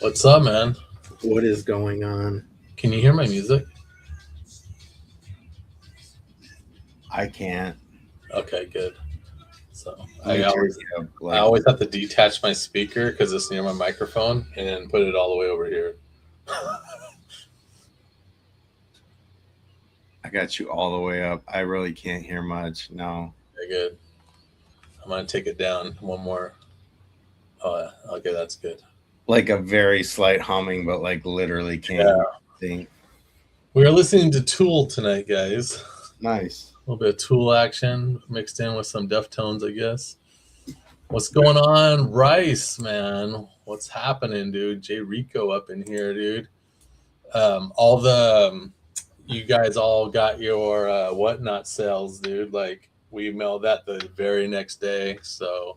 What's up, man? What is going on? Can you hear my music? I can't. Okay, good. So I I always have to detach my speaker because it's near my microphone and then put it all the way over here. I got you all the way up. I really can't hear much. No. Very good. I'm gonna take it down one more. Oh, okay, that's good. Like a very slight humming, but like literally can't think. We are listening to Tool tonight, guys. Nice. A little bit of Tool action mixed in with some Deftones, I guess. What's going on, Rice, man? What's happening, dude? Jay Rico up in here, dude. You guys all got your Whatnot sales, dude. Like, we mailed that the very next day. So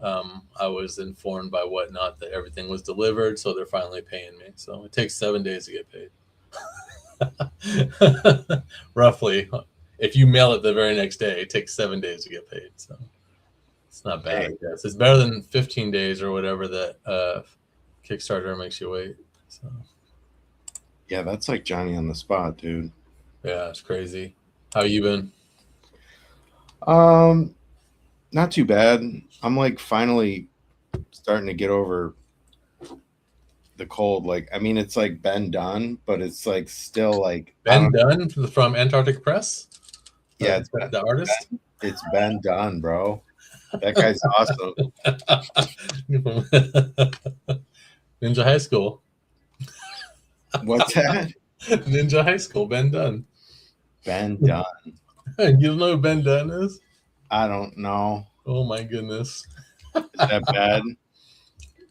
I was informed by Whatnot that everything was delivered. So they're finally paying me. So it takes 7 days to get paid. Roughly. If you mail it the very next day, it takes 7 days to get paid. So it's not bad, I guess. It's better than 15 days or whatever that Kickstarter makes you wait. So. Yeah, that's like Johnny on the spot, dude. Yeah, it's crazy. How you been? Not too bad. I'm like finally starting to get over the cold. Like, I mean, it's like been done, but it's like still like Ben Dunn from Antarctic Press. Yeah, it's the artist. It's been done, bro. That guy's awesome. Ninja High School. What's that? Ninja High School, Ben Dunn. Ben Dunn. You don't know who Ben Dunn is? I don't know. Oh my goodness. Is that bad?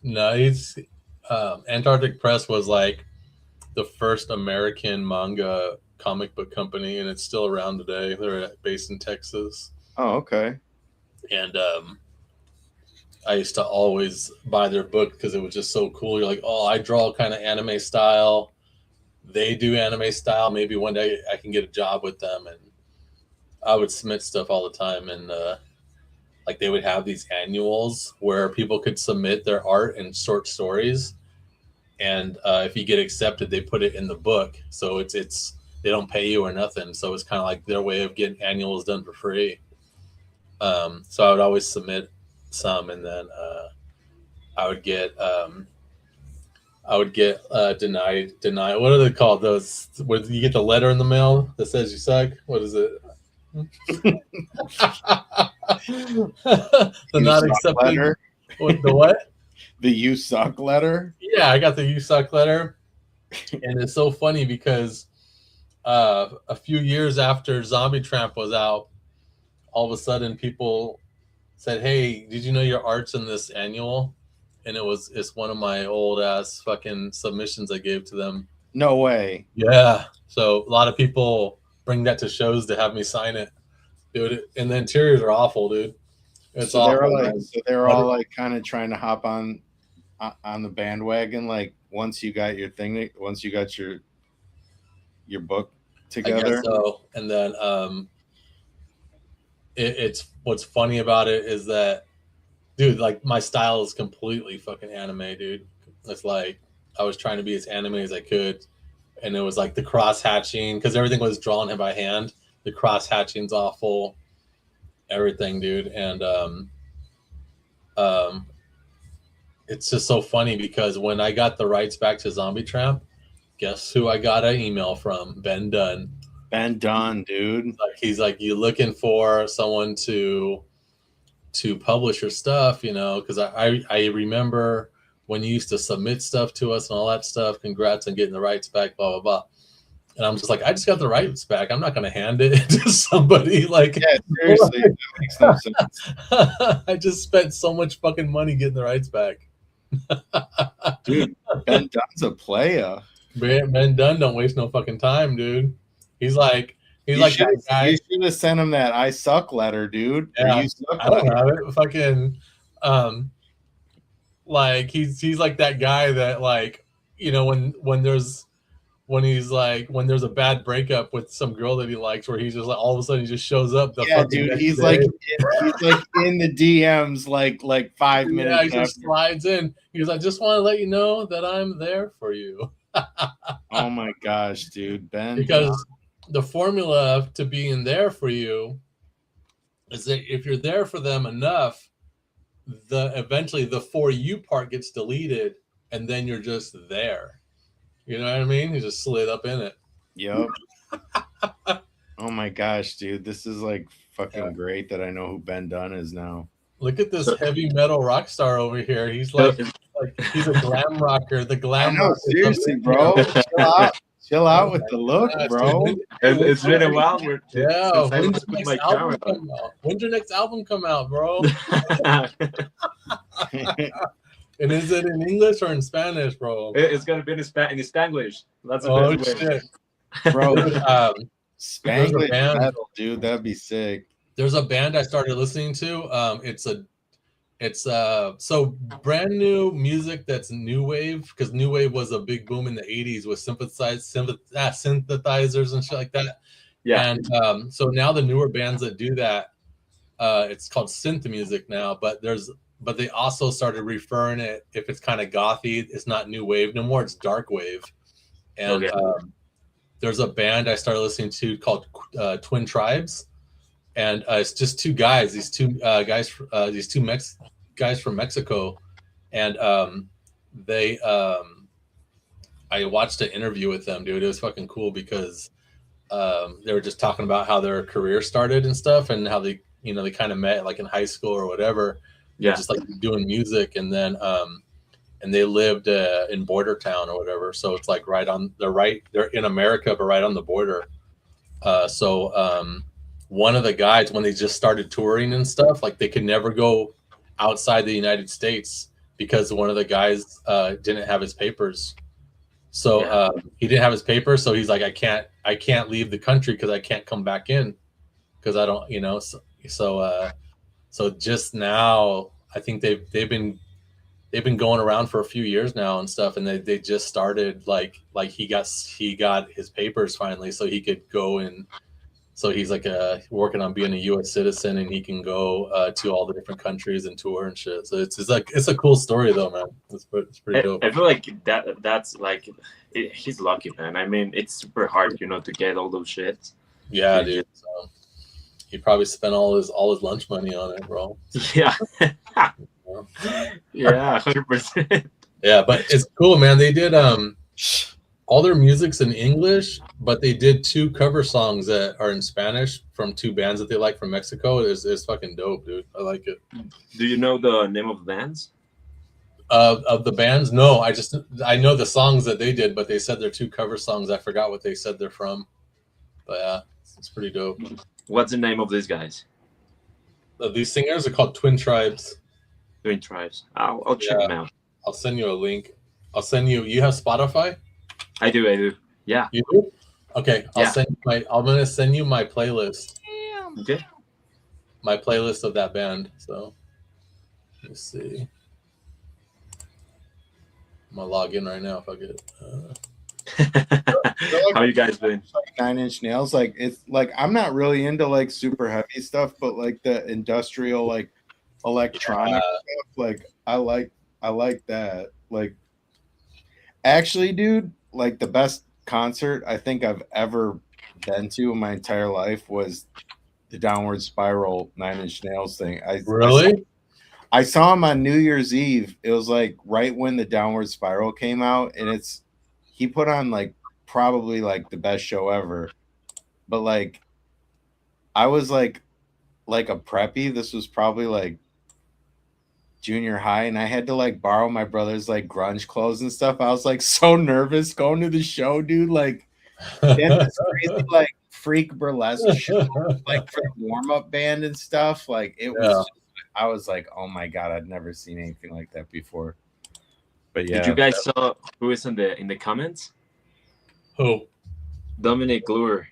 No, he's Antarctic Press was like the first American manga comic book company, and it's still around today. They're based in Texas. Oh, okay. And I used to always buy their book because it was just so cool. You're like, oh, I draw kind of anime style. They do anime style. Maybe one day I can get a job with them. And I would submit stuff all the time. And like they would have these annuals where people could submit their art and short stories. And if you get accepted, they put it in the book. So it's they don't pay you or nothing. So it's kind of like their way of getting annuals done for free. So I would always submit some, and then I would get denied. What are they called? Those where you get the letter in the mail that says you suck. What is it? The not accepting letter. The what? The you suck letter. Yeah, I got the you suck letter, and it's so funny because a few years after Zombie Tramp was out, all of a sudden people said, "Hey, did you know your art's in this annual?" And it's one of my old ass fucking submissions I gave to them. No way. Yeah. So a lot of people bring that to shows to have me sign it, dude. And the interiors are awful, dude. It's so awful. They're all like kind of trying to hop on the bandwagon. Like once you got your thing, once you got your book together. I guess so. And then it's what's funny about it is that dude, like my style is completely fucking anime, dude. It's like I was trying to be as anime as I could, and it was like the cross hatching because everything was drawn by hand. The cross hatching's awful, everything, dude, and um, it's just so funny because when I got the rights back to Zombie Tramp, guess who I got an email from? Ben Dunn. Ben Dunn, dude. Like he's like, you looking for someone to publish your stuff, you know, because I remember when you used to submit stuff to us and all that stuff. Congrats on getting the rights back, blah blah blah. And I'm just like, I just got the rights back. I'm not going to hand it to somebody. Like, Yeah, seriously, that makes no sense. I just spent so much fucking money getting the rights back. Dude, Ben Dunn's a player. Ben Dunn don't waste no fucking time, dude. He's like You that should guy. have sent him that "I suck" letter, dude. Yeah, Or you suck I don't letter. have it. Fucking, like he's like that guy that like, you know, when there's a bad breakup with some girl that he likes, where he's just like all of a sudden he just shows up. Yeah, dude, he's like in the DMs like 5 minutes. Yeah, he just slides in. He goes, I just want to let you know that I'm there for you. Oh my gosh, dude, Ben. Because the formula to being there for you is that if you're there for them enough, eventually the for you part gets deleted, and then you're just there. You know what I mean? He just slid up in it. Yep. Oh my gosh, dude, this is like fucking great that I know who Ben Dunn is now. Look at this heavy metal rock star over here. He's like he's a glam rocker. The glam. I know, seriously, bro. Chill out with the look, bro. It's been a while. Yeah. When's your next album come out, bro? And is it in English or in Spanish, bro? It's gonna be in Spanglish. That's oh shit, bro. Spanglish metal, dude. That'd be sick. There's a band I started listening to. It's so brand new music that's new wave, because new wave was a big boom in the 80s with synthesizers and shit like that. Yeah. And so now the newer bands that do that, it's called synth music now, but they also started referring it, if it's kind of gothy, it's not new wave no more, it's dark wave. And there's a band I started listening to called Twin Tribes, and it's just two guys, these two guys from Mexico, and I watched an interview with them, dude. It was fucking cool because they were just talking about how their career started and stuff, and how they kind of met like in high school or whatever. Yeah, just like doing music, and then and they lived in Border Town or whatever. So it's like they're in America, but right on the border. So one of the guys, when they just started touring and stuff, like they could never go outside the United States because one of the guys didn't have his papers. So he didn't have his papers, so he's like, I can't leave the country because I can't come back in because I don't, so just now, I think they've been going around for a few years now and stuff, and they just started like he got his papers finally, so he could go, and so he's like working on being a U.S. citizen, and he can go to all the different countries and tour and shit. So it's a cool story though, man. It's pretty dope. I feel like that's like he's lucky, man. I mean, it's super hard, to get all those shit. Yeah, dude. So he probably spent all his lunch money on it, bro. Yeah. Yeah, 100%. Yeah, but it's cool, man. They did all their music's in English, but they did 2 cover songs that are in Spanish from 2 bands that they like from Mexico. It's fucking dope, dude. I like it. Do you know the name of the bands? Of the bands? No, I know the songs that they did, but they said they're 2 cover songs. I forgot what they said they're from. But yeah, it's pretty dope. What's the name of these guys? These singers are called Twin Tribes. Twin Tribes. I'll check them out. I'll send you a link. You have Spotify? I do. Yeah. You do? Okay. I'm gonna send you my playlist. Okay. My playlist of that band. So let me see. I'm gonna log in right now if I get How you guys doing? Like 9 Inch Nails, like it's like I'm not really into like super heavy stuff, but like the industrial like electronic stuff. Like I like that. Like actually, dude, like the best concert I think I've ever been to in my entire life was the Downward Spiral 9 Inch Nails thing. Really? I saw him on New Year's Eve. It was like right when the Downward Spiral came out, and he put on like probably like the best show ever. But like I was like a preppy. This was probably like junior high, and I had to like borrow my brother's like grunge clothes and stuff. I was like so nervous going to the show, dude. Like they had this crazy like freak burlesque show, like for the warm-up band and stuff. Like it was just, I was like, oh my god, I'd never seen anything like that before. But yeah. Did you guys saw who is in the comments? Who? Dominic Lure.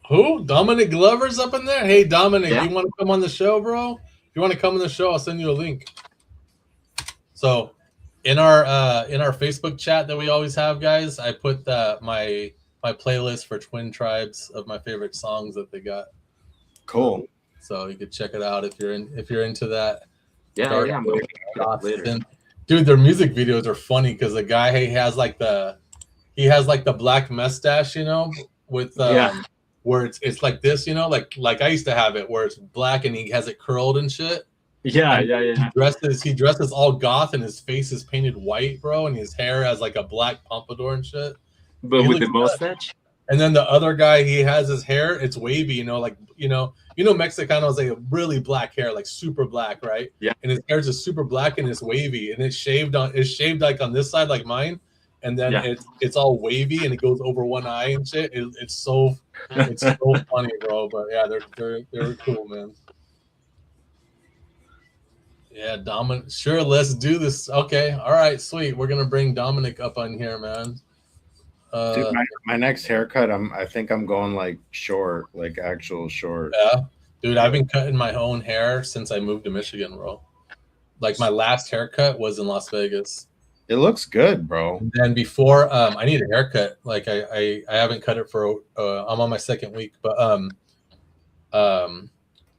Who? Dominic Glover's up in there? Hey, Dominic, you want to come on the show, bro? If you want to come on the show, I'll send you a link. So in our Facebook chat that we always have, guys, I put my playlist for Twin Tribes of my favorite songs that they got. Cool. So you could check it out if you're into that. Yeah, I'm going to check it later. Dude, their music videos are funny because the guy he has like the black mustache, you know, with where it's like this, you know, like I used to have it where it's black and he has it curled and shit. Yeah. He dresses all goth and his face is painted white, bro, and his hair has like a black pompadour and shit. But with the mustache? And then the other guy, he has his hair, it's wavy, you know, like you know Mexicanos, they have really black hair, like super black, right? Yeah. And his hair is just super black and it's wavy, and it's shaved like on this side, like mine, and then it's all wavy and it goes over one eye and shit. It's so funny, bro. But yeah, they're cool, man. Yeah, Dominic. Sure, let's do this. Okay, all right, sweet. We're gonna bring Dominic up on here, man. Dude, my next haircut, I think I'm going like short, like actual short. Yeah, dude, I've been cutting my own hair since I moved to Michigan, bro. Like my last haircut was in Las Vegas. It looks good, bro. And then before, I need a haircut. Like I haven't cut it for. I'm on my second week, but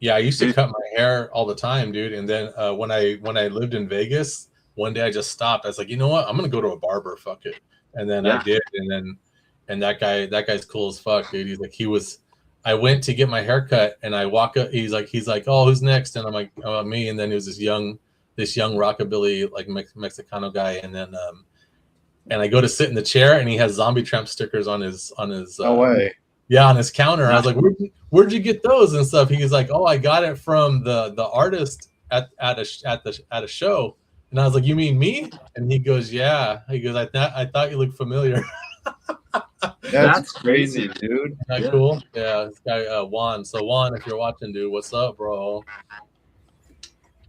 yeah, I used to cut my hair all the time, dude. And then when I lived in Vegas, one day I just stopped. I was like, you know what? I'm gonna go to a barber. Fuck it. And then I did, and that guy's cool as fuck, dude. I went to get my haircut, and I walk up. He's like, oh, who's next? And I'm like, oh, me. And then it was this young rockabilly like Mexicano guy, and then and I go to sit in the chair, and he has Zombie Tramp stickers on his no way. Yeah, on his counter. I was like, where'd you get those and stuff? He's like, oh, I got it from the artist at a show. And I was like, you mean me? And he goes, yeah. He goes, I thought you looked familiar. That's crazy, dude. Isn't that cool? Yeah, this guy Juan. So Juan, if you're watching, dude, what's up, bro?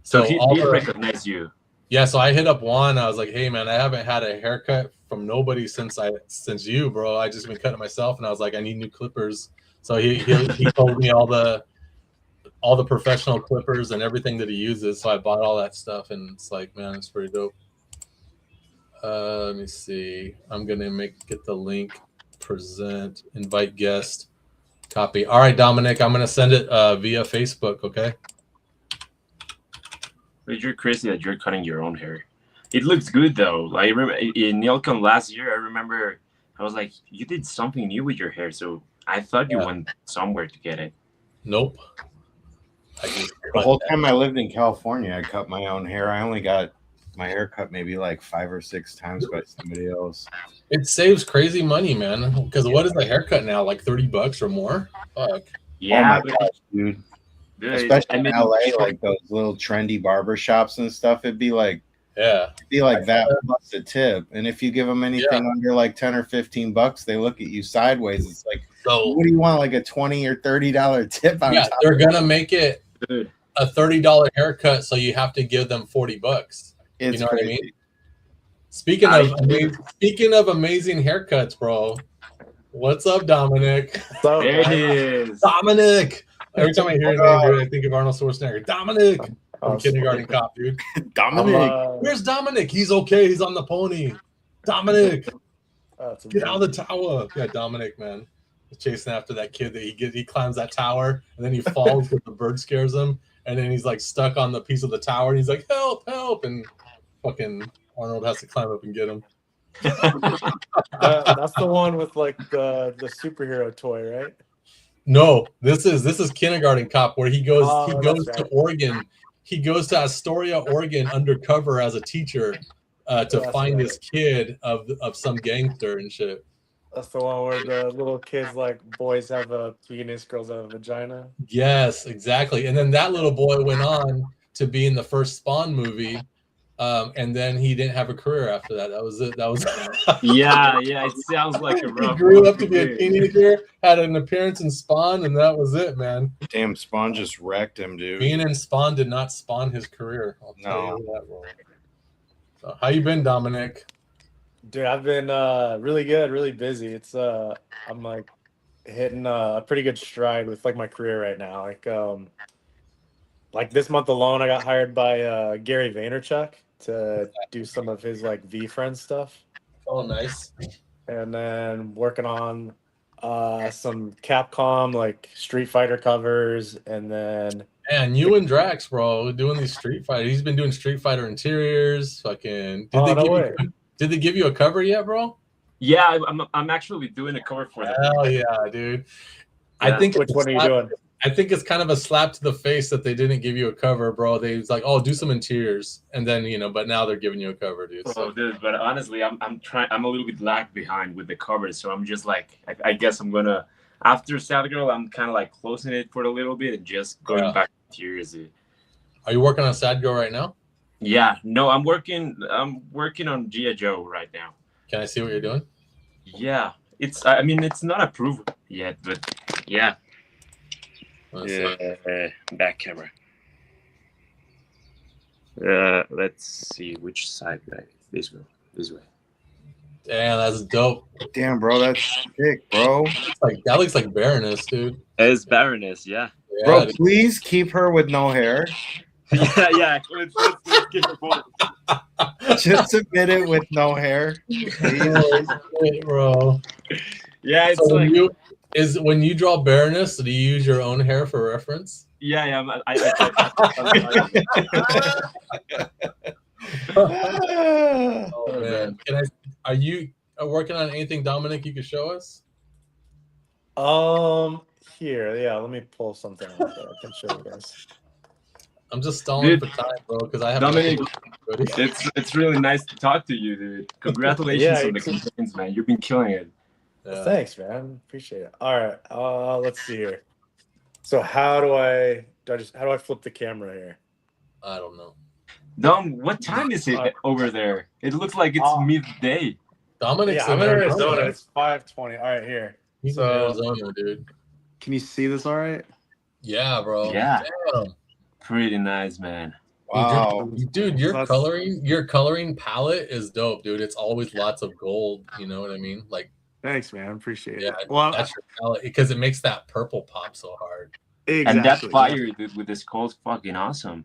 So he did recognize you. Yeah, so I hit up Juan. I was like, hey man, I haven't had a haircut from nobody since you, bro. I just been cutting myself, and I was like, I need new clippers. So he told me all the professional clippers and everything that he uses. So I bought all that stuff, and it's like, man, it's pretty dope. Let me see. I'm gonna get the link, present, invite guest, copy. All right, Dominic, I'm gonna send it via Facebook. Okay. But you're crazy that you're cutting your own hair. It looks good though. Like, I remember in NeilCon last year, I remember I was like, you did something new with your hair, so I thought you went somewhere to get it. Nope. The whole time I lived in California, I cut my own hair. I only got my hair cut maybe like 5 or 6 times by somebody else. It saves crazy money, man. Because what is the haircut now? Like $30 or more? Fuck. Yeah, oh my gosh, dude. Especially in LA, like those little trendy barber shops and stuff, it'd be like that plus a tip. And if you give them anything under like 10 or 15 bucks, they look at you sideways. It's like, so what do you want? Like a $20 or $30 tip on top? They're gonna make it a $30 haircut, so you have to give them $40. It's you know crazy. what I mean? Speaking of amazing haircuts, bro. What's up, Dominic? There he is. Dominic. Every time I hear his name, dude, I think of Arnold Schwarzenegger. Dominic. From Kindergarten Cop, dude. Dominic. Where's Dominic? He's okay. He's on the pony. Dominic. Get out of the tower. Yeah, Dominic, man. He's chasing after that kid that he climbs that tower, and then he falls because the bird scares him. and then he's like stuck on the piece of the tower, and he's like, "Help, help!" And fucking Arnold has to climb up and get him. That's the one with like the superhero toy, right? No, this is Kindergarten Cop, where he goes That's to right. Oregon. He goes to Astoria, Oregon, undercover as a teacher to That's find right. this kid of some gangster and shit. That's the one where the little kids like boys have a penis, girls have a vagina. Yes, exactly. And then that little boy went on to be in the first Spawn movie, and then he didn't have a career after that. That was it. That was Yeah, it sounds like a he rough. grew up to be a teenager, had an appearance in Spawn, and that was it, man. Damn, Spawn just wrecked him, dude. Being in Spawn did not spawn his career. I'll tell you that, bro. So, how you been, Dominic? Dude, I've been really good, really busy. It's I'm like hitting a pretty good stride with like my career right now. Like this month alone, I got hired by Gary Vaynerchuk to do some of his like VFriend stuff, Oh, nice. and then working on some Capcom like Street Fighter covers, and then Man, you and Drax, bro, doing these Street Fighter. He's been doing Street Fighter interiors. Fucking. Did they give you a cover yet, bro? Yeah, I'm actually doing a cover for them. Hell yeah, dude. Yeah. I think which one are you doing? I think it's kind of a slap to the face that they didn't give you a cover, bro. They was like, "Oh, do some interiors," and then but now they're giving you a cover, dude. So. Oh, dude, but honestly, I'm a little bit lag behind with the covers, so I'm just like, I guess I'm gonna after Sad Girl, I'm kind of like closing it for a little bit and just going back to interiors. Are you working on Sad Girl right now? Yeah, no, I'm working on G.I. Joe right now. Can I see what you're doing? Yeah, it's not approved yet, but yeah. Back camera. Let's see which side. This way. Damn, that's dope. Damn, bro, that's sick, bro. That looks like Baroness, dude. It's Baroness, yeah. Bro, please keep her with no hair. yeah. Let's keep her forward. Just submit it with no hair. Bro. Yeah, it's so like when you draw Baroness, do you use your own hair for reference? Yeah. Oh man, are you working on anything, Dominic? You could show us. Here, yeah. Let me pull something out there. I can show you guys. I'm just stalling for time, bro, because I have. Dominic, it's really nice to talk to you, dude. Congratulations on the campaigns, man. You've been killing it. Yeah. Thanks, man. Appreciate it. All right, let's see here. So how do I flip the camera here? I don't know. Dom, what time is it over there? It looks like it's midday. Dominic's I'm in Arizona. It's 5:20. All right, here. He's in Arizona, dude. Can you see this all right? Yeah, bro. Yeah. Damn. Pretty nice, man. Wow. Dude, your coloring palette is dope, dude. It's always lots of gold, you know what I mean? Like, thanks, man. Appreciate it. Well, that's your palette because it makes that purple pop so hard. Exactly. And that fire with this coal is fucking awesome.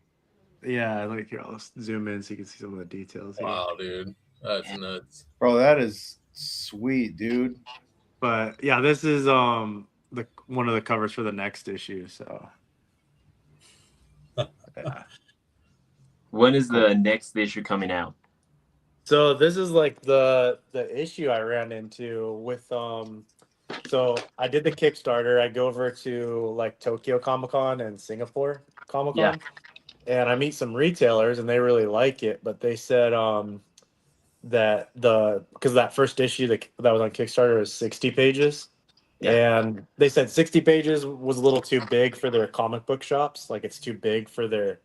Yeah, like here, I'll zoom in so you can see some of the details. Wow, dude. That's nuts. Bro, that is sweet, dude. But yeah, this is one of the covers for the next issue, so yeah. When is the next issue coming out? So this is like the issue I ran into with so I did the Kickstarter. I go over to like Tokyo Comic-Con and Singapore Comic-Con. And I meet some retailers and they really like it, but they said that because that first issue that was on Kickstarter was 60 pages. Yeah. And they said 60 pages was a little too big for their comic book shops. Like it's too big for their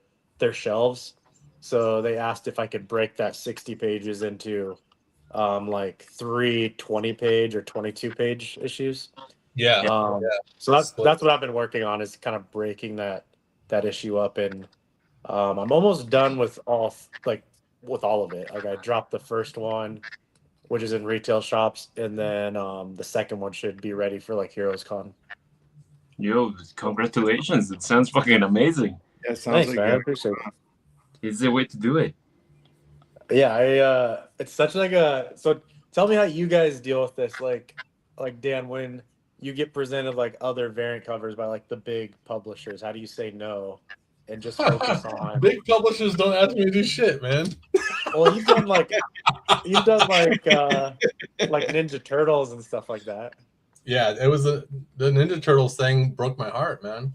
shelves. So they asked if I could break that 60 pages into like 3 20-page or 22-page issues. Yeah. So that's what I've been working on, is kind of breaking that issue up, and I'm almost done with all of it. Like I dropped the first one, which is in retail shops, and then the second one should be ready for like Heroes Con. Yo, congratulations! It sounds fucking amazing. Yeah, sounds Thanks, like man. I appreciate it. It's the way to do it. Yeah, it's such like so tell me how you guys deal with this, like Dan, when you get presented like other variant covers by like the big publishers, how do you say no and just focus on. Big publishers don't ask me to do shit, man. Well, you've done like Ninja Turtles and stuff like that. Yeah, it was the Ninja Turtles thing broke my heart, man.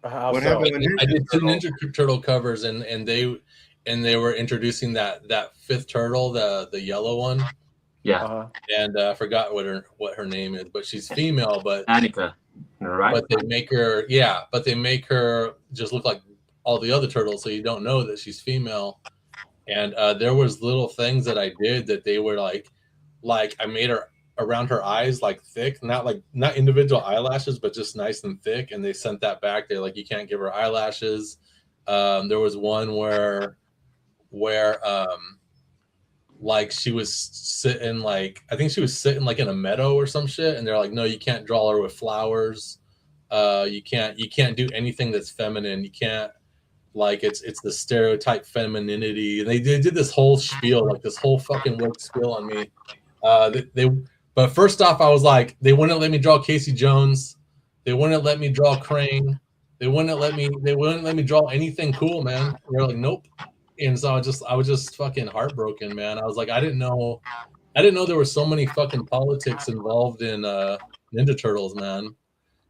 How What so? happened with I Ninja did two Turtle? Ninja Turtle covers, and they were introducing that fifth turtle, the yellow one, Yeah, Uh-huh. and I forgot what her name is, but she's female, but Annika, right? but they make her just look like all the other turtles, so you don't know that she's female. And there was little things that I did that they were like I made her around her eyes like thick, not individual eyelashes, but just nice and thick. And they sent that back. They're like, you can't give her eyelashes. There was one where like she was sitting I think she was sitting like in a meadow or some shit, and they're like, no, you can't draw her with flowers. You can't do anything that's feminine. You can't, like, it's the stereotype femininity. And they did this whole spiel, like this whole fucking woke spiel on me. But first off, I was like, they wouldn't let me draw Casey Jones. They wouldn't let me draw Crane. They wouldn't let me draw anything cool, man. They're like, nope. And so I was just fucking heartbroken, man. I was like, I didn't know there were so many fucking politics involved in Ninja Turtles, man.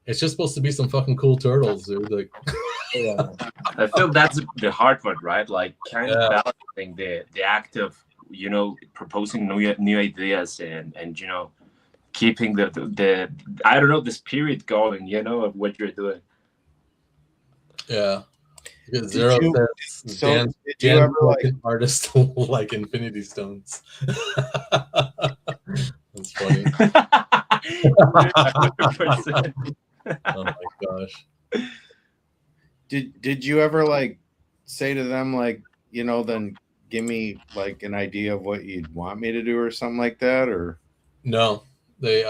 It's just supposed to be some fucking cool turtles, dude. Like, Yeah. I feel that's the hard part, right? Like kind of balancing the act of proposing new ideas and keeping the I don't know, the spirit going, of what you're doing. yeah. Did Zero you- says so Dan, did you Dan ever like artist like Infinity Stones. That's funny. 100%. Oh my gosh. did you ever like say to them like, then give me like an idea of what you'd want me to do or something like that? Or No, they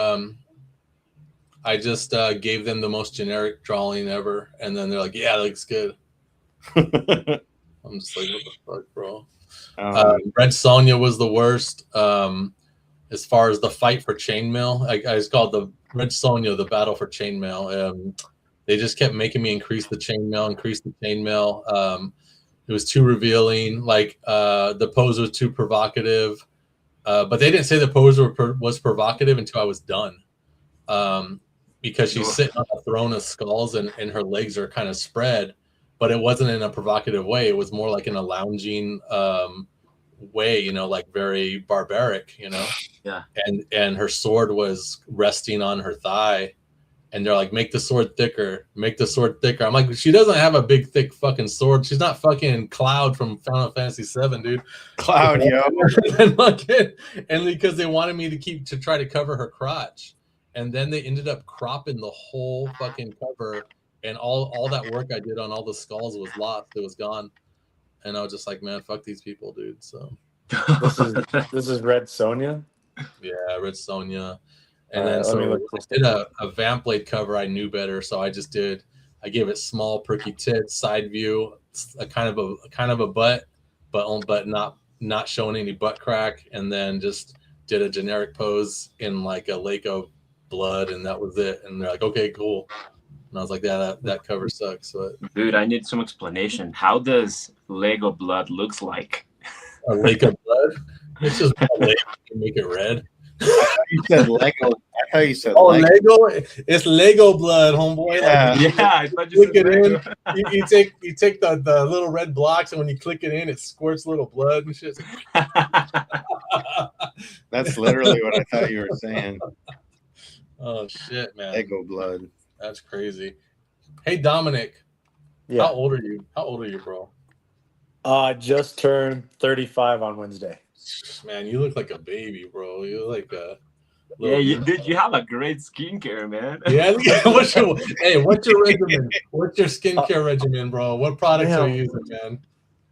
I just gave them the most generic drawing ever, and then they're like, yeah, that looks good. I'm just like, what the fuck, bro? Red Sonja was the worst. As far as the fight for chainmail, I just called the Red Sonja the battle for chainmail. They just kept making me increase the chainmail. It was too revealing. Like the pose was too provocative. But they didn't say the pose was provocative until I was done. Because she's sitting on a throne of skulls and her legs are kind of spread, but it wasn't in a provocative way. It was more like in a lounging way, like very barbaric, Yeah. And her sword was resting on her thigh, and they're like, make the sword thicker. I'm like, she doesn't have a big, thick fucking sword. She's not fucking Cloud from Final Fantasy VII, dude. Cloud, yo. And because they wanted me to try to cover her crotch. And then they ended up cropping the whole fucking cover, and all that work I did on all the skulls was lost. It was gone. And I was just like, man, fuck these people, dude. So This is Red Sonja. yeah, Red Sonja. And All then right, let me so look I this did up. a Vamp Blade cover. I knew better, so I gave it small, perky tits, side view, a kind of a butt, but not showing any butt crack, and then just did a generic pose in like a lake of blood, and that was it. And they're like, okay, cool. And I was like, yeah, that cover sucks. But Dude, I need some explanation. How does Lego blood looks like? a lake of blood? It's just a lake. You can make it red. You said Lego. I thought you said Oh, Lego. Lego! It's Lego blood, homeboy. Yeah. Like, Yeah, I thought you click it said in. Lego. You take the little red blocks, and when you click it in, it squirts little blood and shit. That's literally what I thought you were saying. Oh shit, man, Lego blood. that's crazy. Hey, Dominic, Yeah. how old are you? How old are you, bro? Just turned 35 on Wednesday. Man, you look like a baby, bro. You look like a Yeah, you have a great skincare, man. Yeah. What's your regimen? What's your skincare regimen, bro? What products are you using, man?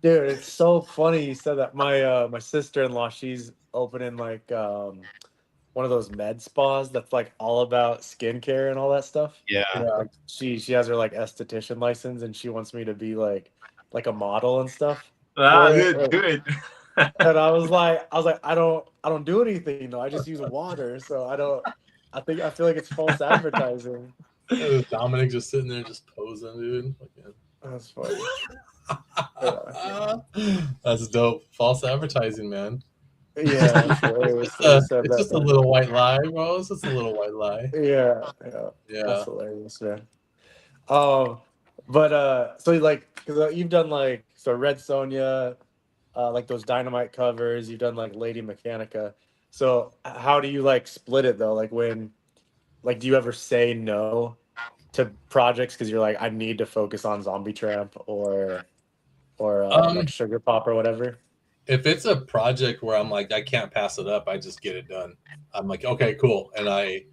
Dude, it's so funny you said that. My sister-in-law, she's opening like one of those med spas that's like all about skincare and all that stuff. Yeah. Like she has her like esthetician license, and she wants me to be like a model and stuff. Ah, Right. good. And I was like, I don't do anything though. I just use water, so I feel like it's false advertising. Dominic just sitting there just posing, dude. That's funny. Yeah. That's dope. False advertising, man. Yeah, It's hilarious just that you a, said it's that, just a man. little white lie, bro. It's just a little white lie. Yeah, yeah, that's Yeah. hilarious, man. Um, but so like, cause you've done like so Red Sonja, like those Dynamite covers. You've done like Lady Mechanica. So how do you like split it though? Like when, like, do you ever say no to projects because you're like, I need to focus on Zombie Tramp or like Um, Sugar Pop or whatever? if it's a project where I'm like, I can't pass it up, I just get it done. I'm like, okay, cool, and I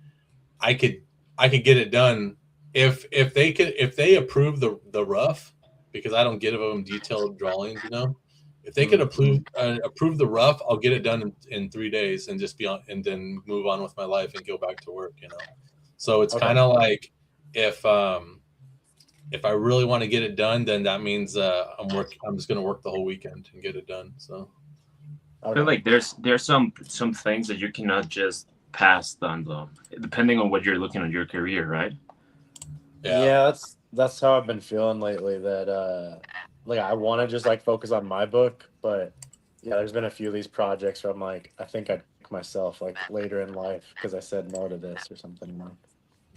could I could get it done if they approve the rough, because I don't give them detailed drawings, you know. If they could approve the rough, I'll get it done in 3 days and just be on, and then move on with my life and go back to work, you know. So it's Okay. kind of like if I really want to get it done, then that means I'm just gonna work the whole weekend and get it done. So I feel Okay. like there's some things that you cannot just pass on them, depending on what you're looking at your career, right? Yeah, that's how I've been feeling lately. That like I want to just like focus on my book, but yeah, there's been a few of these projects where I'm like, I think I'd pick myself like later in life because I said no to this or something. You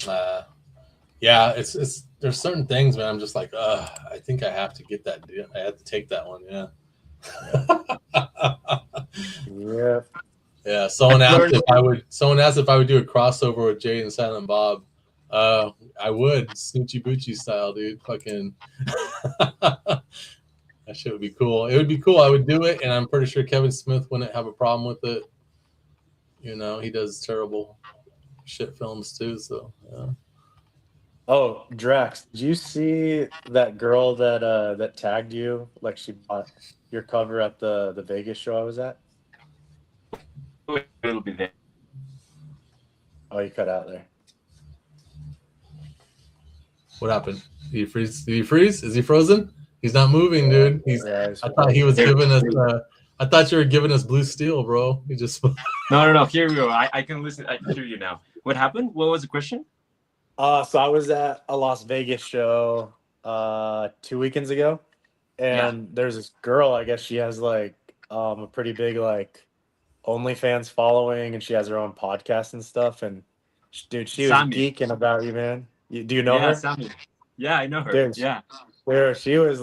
know? yeah, it's there's certain things, man. I'm just like, I think I have to get that. I have to take that one. Yeah. Yeah. Yeah. Someone asked if I would do a crossover with Jay and Silent Bob. I would, Snoochie Boochie style, dude. Fucking. That shit would be cool. It would be cool. I would do it, and I'm pretty sure Kevin Smith wouldn't have a problem with it. You know, he does terrible shit films too. So yeah. Oh, Drax, did you see that girl that tagged you? Like she bought your cover at the Vegas show I was at? It'll be there. Oh, you cut out there. What happened? Did he freeze? Did he freeze? Is he frozen? He's not moving, dude. Yeah, I thought he was giving us. I thought you were giving us Blue Steel, bro. He just. No. Here we go. I can listen. I can hear you now. What happened? What was the question? So I was at a Las Vegas show 2 weekends ago, and there's this girl. I guess she has like a pretty big like OnlyFans following, and she has her own podcast and stuff. And dude, she was Sammy. geeking about you, man. Do you know Yeah, her? Sammy. Yeah, I know her. Dude, Yeah, Where she was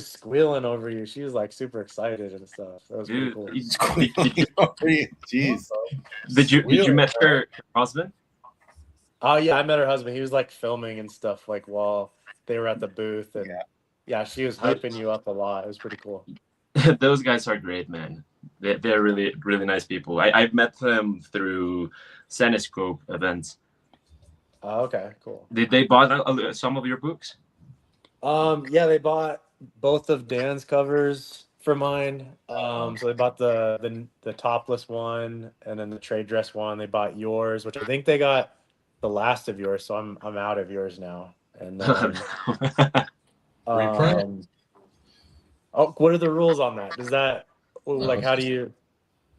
squealing over you. She was like super excited and stuff. That was pretty dude. cool. Jeez. Did you met her husband? Oh yeah, I met her husband. He was like filming and stuff like while they were at the booth, and yeah, she was hyping you up a lot. It was pretty cool. Those guys are great, man. They're really nice people. I've met them through Cenescope events. Oh, okay, cool. Did they bought some of your books? Yeah, they bought both of Dan's covers for mine. So they bought the topless one and then the trade dress one. They bought yours, which I think they got the last of yours. So I'm out of yours now. And then Reprint? oh, what are the rules on that? Does that like how do you?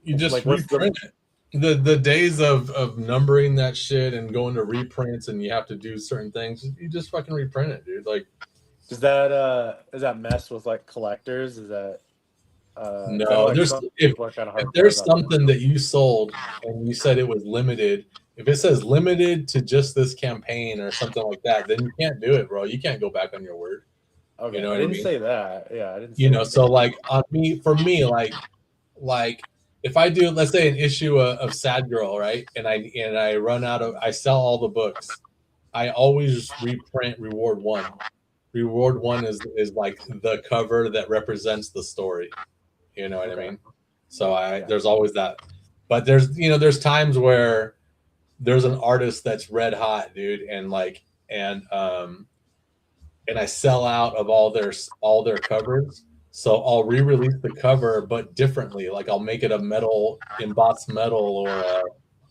You just Like, what's the- reprint it. The days of numbering that shit and going to reprints and you have to do certain things, you just fucking reprint it, dude. Like, Does that mess with like collectors? Is that no, like there's some if people are kinda if hardcore there's about that? something that you sold and you said it was limited, if it says limited to just this campaign or something like that, then you can't do it, bro. You can't go back on your word. Okay, You know I what I didn't mean? say that. Yeah, I didn't. Say You know, that. so like for me, like if I do, let's say, an issue of Sad Girl, right, and I run out of, I sell all the books, I always reprint Reward One. Reward One is like the cover that represents the story. You know what Okay. I mean? So there's always that, but there's times where there's an artist that's red hot, dude, and I sell out of all their covers. So I'll re-release the cover, but differently. Like I'll make it a metal, embossed metal,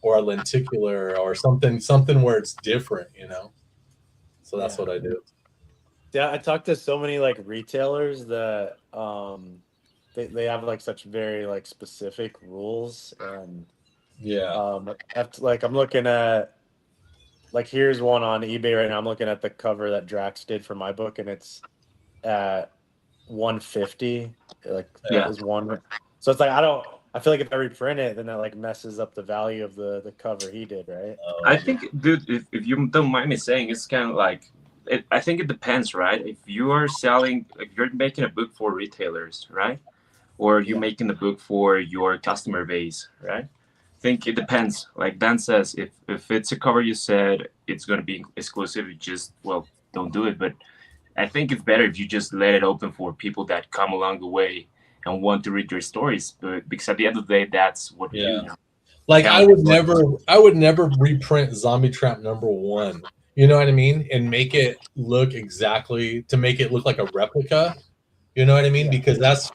or a lenticular, or something where it's different, you know. So that's what I do. Yeah, I talked to so many like retailers that they have like such very like specific rules, and Yeah. like I'm looking at like here's one on eBay right now. I'm looking at the cover that Drax did for my book, and it's at 150. Like Yeah. is one. So it's like I feel like if I reprint it, then that like messes up the value of the cover he did, right? I think, dude, if you don't mind me saying, it's kind of like I think it depends, right? If you're making a book for retailers, right, or you're Yeah. making a book for your customer base, right? I think it depends. Like Dan says, if it's a cover you said it's going to be exclusive, you just don't do it. But I think it's better if you just let it open for people that come along the way and want to read your stories. But because at the end of the day, that's what we do. Yeah. You know? Like Tell I would stories. never reprint Zombie Trap #1. You know what I mean? And make it look to make it look like a replica. You know what I mean? Yeah. Because that's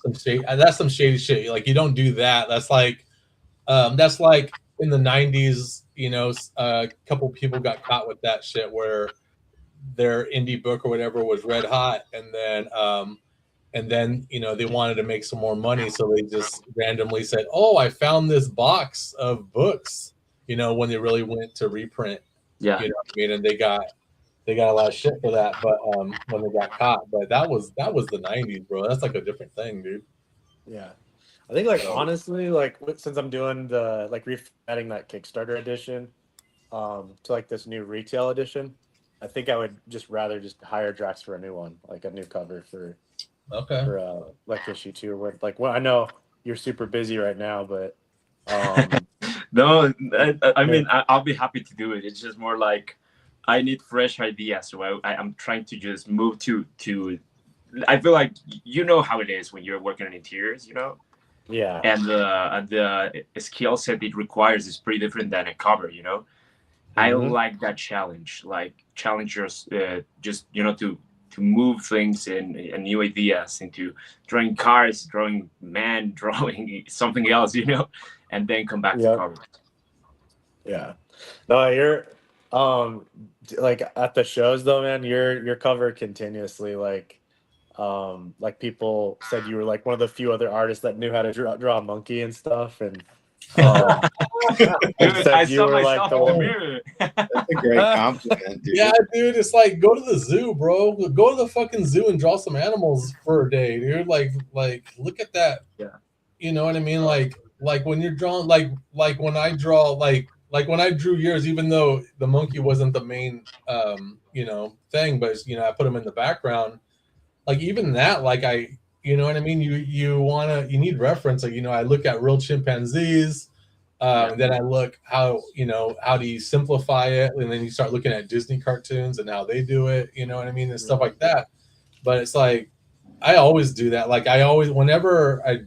some shady shit. Like you don't do that. That's like in the '90s. You know, a couple people got caught with that shit where their indie book or whatever was red hot, and then you know they wanted to make some more money, so they just randomly said, "Oh, I found this box of books." You know, when they really went to reprint. Yeah. You know what I mean? And they got a lot of shit for that, but when they got caught. But that was the '90s, bro. That's like a different thing, dude. Yeah. I think like So- honestly, like since I'm doing the like reformatting that Kickstarter edition to like this new retail edition, I think I would just rather just hire Drax for a new one, like a new cover for Okay. like issue 2 or what. Like, well, I know you're super busy right now, but No, I mean, I'll be happy to do it. It's just more like I need fresh ideas. So I'm trying to just move to. I feel like you know how it is when you're working on interiors, you know, yeah, and the skill set it requires is pretty different than a cover, you know. I Mhm. like that challenge, like challengers, just to move things and new ideas into drawing cars, drawing man, drawing something else, you know, and then come back to Yep. cover. Yeah. No, you're like at the shows though, man, your cover continuously like people said you were like one of the few other artists that knew how to draw a monkey and stuff, and Dude, said I you saw were like myself the in the one. mirror. That's a great compliment, dude. Yeah, dude, it's like go to the zoo, bro. Go to the fucking zoo and draw some animals for a day, dude. Like look at that. Yeah. You know what I mean? Like when you're drawing like when I draw like when I drew yours, even though the monkey wasn't the main you know thing, but you know I put him in the background. Like even that, like you know what I mean? You need reference. Like, you know, I look at real chimpanzees. And then I look how do you simplify it, and then you start looking at Disney cartoons and how they do it, you know what I mean, and stuff like that. But it's like I always do that. Like I always, whenever I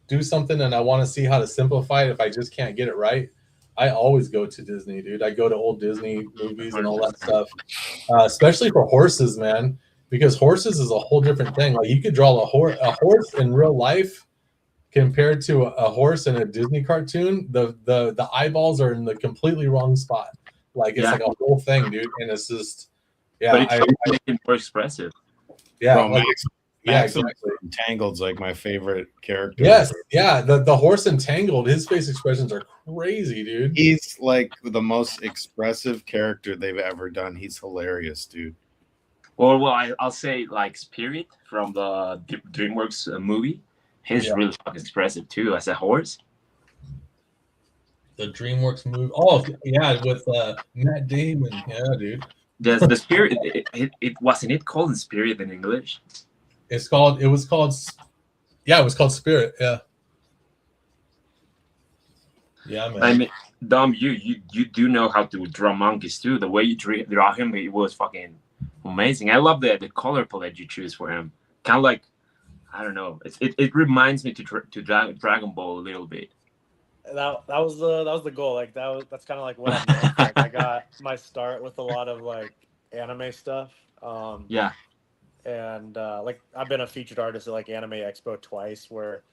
do something and I want to see how to simplify it, if I just can't get it right, I always go to Disney, dude. I go to old Disney movies and all that stuff, especially for horses, man. Because horses is a whole different thing. Like you could draw a horse in real life compared to a horse in a Disney cartoon, the eyeballs are in the completely wrong spot. Like it's like a whole thing, dude. And it's just, But it helps make it more expressive. Yeah, Bro, like, Max exactly. Entangled's like my favorite character. Yes, yeah. The horse Entangled, his face expressions are crazy, dude. He's like the most expressive character they've ever done. He's hilarious, dude. Well, I'll say like Spirit from the DreamWorks movie. He's really fucking expressive too as a horse. The DreamWorks movie. Oh yeah, with Matt Damon. Yeah, dude. The Spirit. It wasn't it called Spirit in English. It was called Spirit. Yeah. Yeah, man. I mean, Dom, you do know how to draw monkeys too. The way you draw him, it was fucking amazing. I love the color palette you choose for him. Kind of like, I don't know. It reminds me to Dragon Ball a little bit. That was the goal. Like that's kind of like what I meant. Like I got my start with a lot of like anime stuff. Yeah. And like I've been a featured artist at like Anime Expo twice, where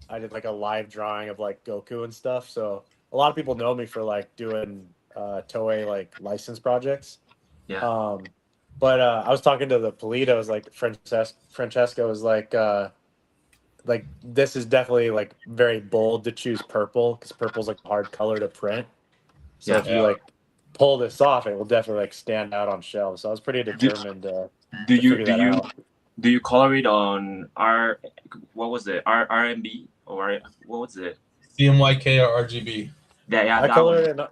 I did like a live drawing of like Goku and stuff. So a lot of people know me for like doing Toei like license projects. Yeah. But I was talking to the Polito, was like Francesco was like this is definitely like very bold to choose purple, because purple's like a hard color to print. So if you like pull this off, it will definitely like stand out on shelves. So I was pretty determined to figure that out. Do you color it on what was it? RMB or what was it? CMYK or RGB? Yeah, I that color one. it in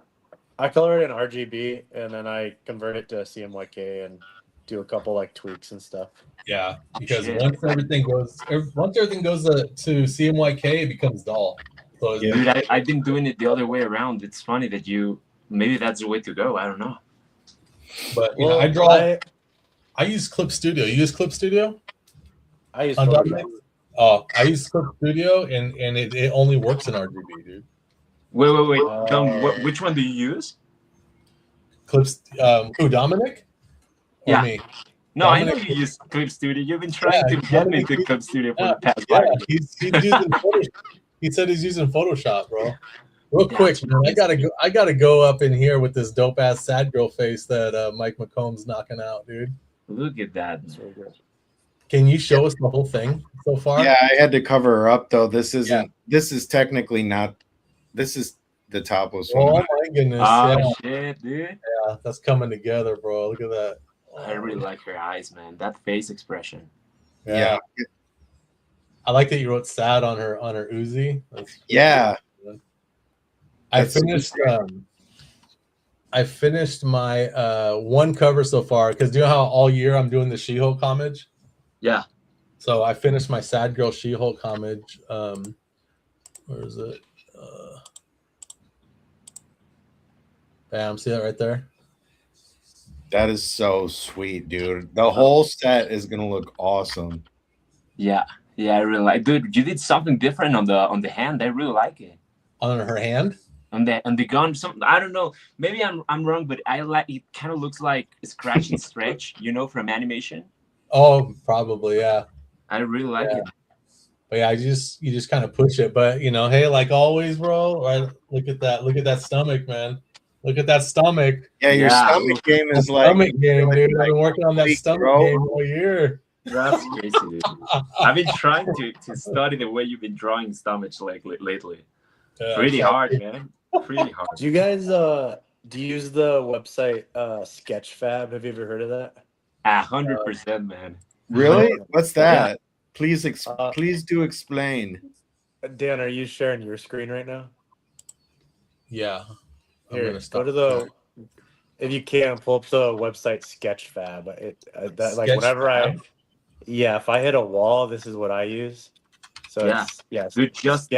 I color it in RGB, and then I convert it to CMYK and do a couple like tweaks and stuff. Yeah, because Shit. once everything goes to CMYK, it becomes dull. So Yeah. Dude, I've been doing it the other way around. It's funny that maybe that's the way to go. I don't know. but Well, I use Clip Studio. You use Clip Studio? I use On Photoshop. Oh, I use Clip Studio, and it only works in RGB, dude. Wait. Which one do you use? Clips. Who, Dominic? Or Yeah. me? No, I Dominic- know you use Clip Studio. You've been trying Yeah, to get me Dominic- to Clip Studio for Yeah, the past yeah, 5 years. he's using Photoshop. He said he's using Photoshop, bro. Real Yeah, quick, man, I gotta go up in here with this dope ass sad girl face that Mike McComb's knocking out, dude. Look at that. It's really good. Can you show us the whole thing so far? Yeah, I had to cover her up though. This isn't. This is technically not. This is the topless Oh one. my goodness! Oh shit, dude. Yeah, that's coming together, bro. Look at that. I really like her eyes, man. That face expression. Yeah, I like that you wrote sad on her Uzi. yeah. I That's finished. super I finished my one cover so far because you know how all year I'm doing the She-Hulk homage. Yeah. So I finished my sad girl She-Hulk homage. Where is it? Bam! See that right there? That is so sweet, dude. The whole set is gonna look awesome. Yeah, I really like. Dude, you did something different on the hand. I really like it. On her hand. On the gun, I don't know. Maybe I'm wrong, but I like it. Kind of looks like a scratch and stretch, from animation. Oh, probably, yeah. I really like it. But yeah, you just kind of push it. But hey, like always, bro. Right? Look at that stomach, man. Look at that stomach. Yeah, your Yeah, stomach game is like Stomach game, dude. I've been working on that big stomach bro. game all year. That's crazy, dude. I've been trying to study the way you've been drawing stomachs lately. Yeah. Pretty hard, man. Pretty hard. Do you guys do you use the website Sketchfab? Have you ever heard of that? 100%, man. Really? What's that? Please, Uh, please do explain. Dan, are you sharing your screen right now? Yeah. I'm Here, gonna go stop to the. If you can, pull up the website Sketchfab. Sketchfab? If I hit a wall, this is what I use. So Yeah. Dude, just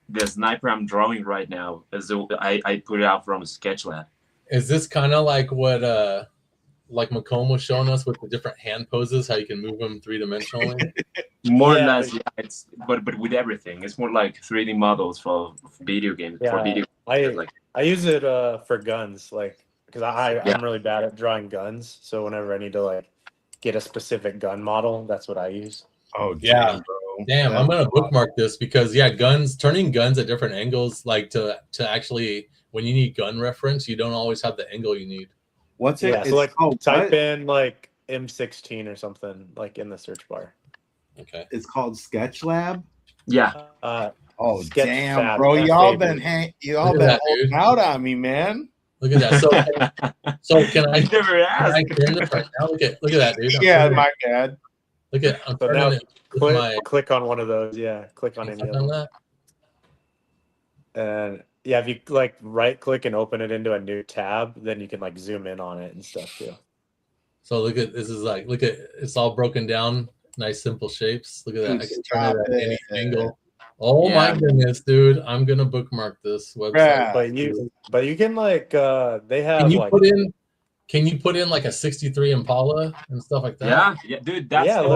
the sniper I'm drawing right now is I put it out from Sketchlab. Is this kind of like what like Macomb was showing us with the different hand poses, how you can move them 3-dimensionally? More or Yeah, less, yeah. It's but with everything. It's more like 3D models for video games. Yeah. For video like I use it for guns, because Yeah. I'm really bad at drawing guns. So whenever I need to get a specific gun model, that's what I use. Oh, Yeah. damn, bro. Damn, I'm gonna bookmark this because turning guns at different angles, like to actually when you need gun reference, you don't always have the angle you need. What's it? Yeah, It's so called type what? in M16 or something in the search bar. Okay. It's called Sketch Lab. yeah. Oh, Sketch damn, Fab, bro! Y'all FAB. been Look at that, holding dude. out on me, man. Look at that. So can I I never can I asked. turn this right now? Look at that, dude. Yeah, my bad. I'm So turning now it with my click on one of those. Yeah, click on any click of on them. that. And yeah, if you right click and open it into a new tab, then you can zoom in on it and stuff too. So look at it's all broken down, nice simple shapes. Look at that. I can turn it at any angle. Oh Yeah. my goodness, dude! I'm gonna bookmark this website. Yeah. But you can they have Can you put in like a '63 Impala and stuff like that? Yeah, dude. That's Yeah, that's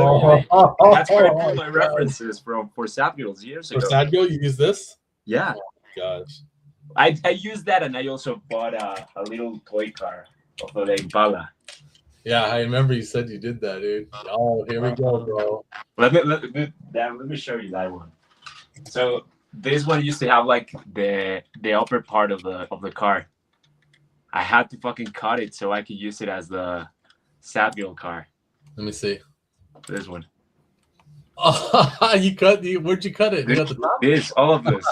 where I Oh, pull my references for Sapgirls years For ago. Sadgo, you use this? Yeah, Gosh. I used that, and I also bought a little toy car of the Impala. Yeah, I remember you said you did that, dude. Oh, here we go, bro. Let me show you that one. So this one used to have the upper part of the car. I had to fucking cut it so I could use it as the Sapgirl car. Let me see. This one. Oh, where'd you cut it? You got the top? All of this.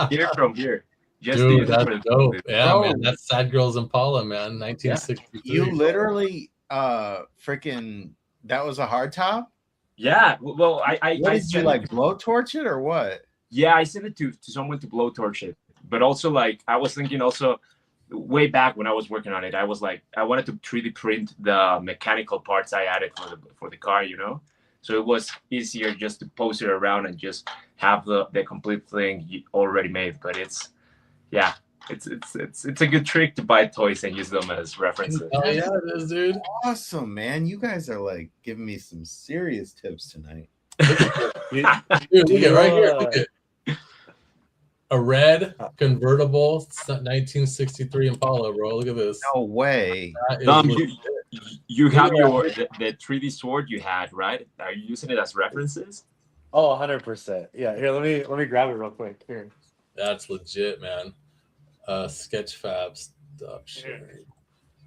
Here from here. Just to Dude, use it that's for the- dope. Yeah, Bro. man, that's Sad Girls Impala, man. 1963. You literally freaking That was a hard top. Yeah. Well, What I did you sent like blowtorch it or what? Yeah, I sent it to someone to blowtorch it. But also, like, I was thinking also way back when I was working on it, I was like, I wanted to 3D print the mechanical parts I added for the car, you know. So it was easier just to post it around and just have the complete thing already made. But it's yeah, it's a good trick to buy toys and use them as references. Oh yeah, it is, dude. Awesome, man. You guys are like giving me some serious tips tonight. Dude, look at right here. Look at a red convertible 1963 Impala, bro. Look at this. No way. That is Dom, legit. you have the 3D sword you had, right? Are you using it as references? Oh, 100%. Yeah, here, let me grab it real quick. Here. That's legit, man. Sketchfab stuff. Shit.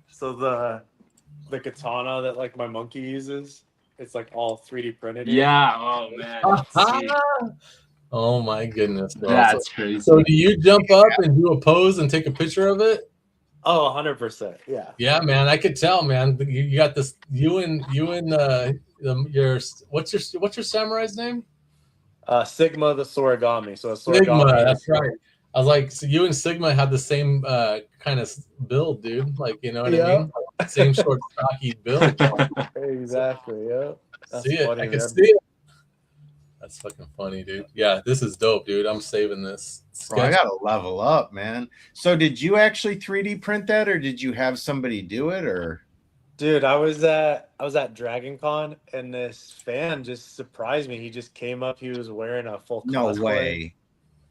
So the katana that like my monkey uses, it's like all 3D printed. Yeah. Oh man. See, Oh my goodness, bro. that's crazy. So do you jump up and do a pose and take a picture of it? Oh, 100%. Yeah. Yeah, man. I could tell, man. You got this. You and your what's your samurai's name? Sigma the Sorigami. So a Sigma. Sorigami. That's right. I was like, so you and Sigma had the same kind of build, dude. Like, you know what I mean? Like, same short, stocky build. Exactly. Yeah. That's See it? funny, I can man. see it. That's fucking funny, dude. Yeah, this is dope, dude. I'm saving this. Bro, I gotta level up, man. So did you actually 3D print that, or did you have somebody do it, or? Dude, I was at Dragon Con and this fan just surprised me. He just came up. He was wearing a full No cosplay. way.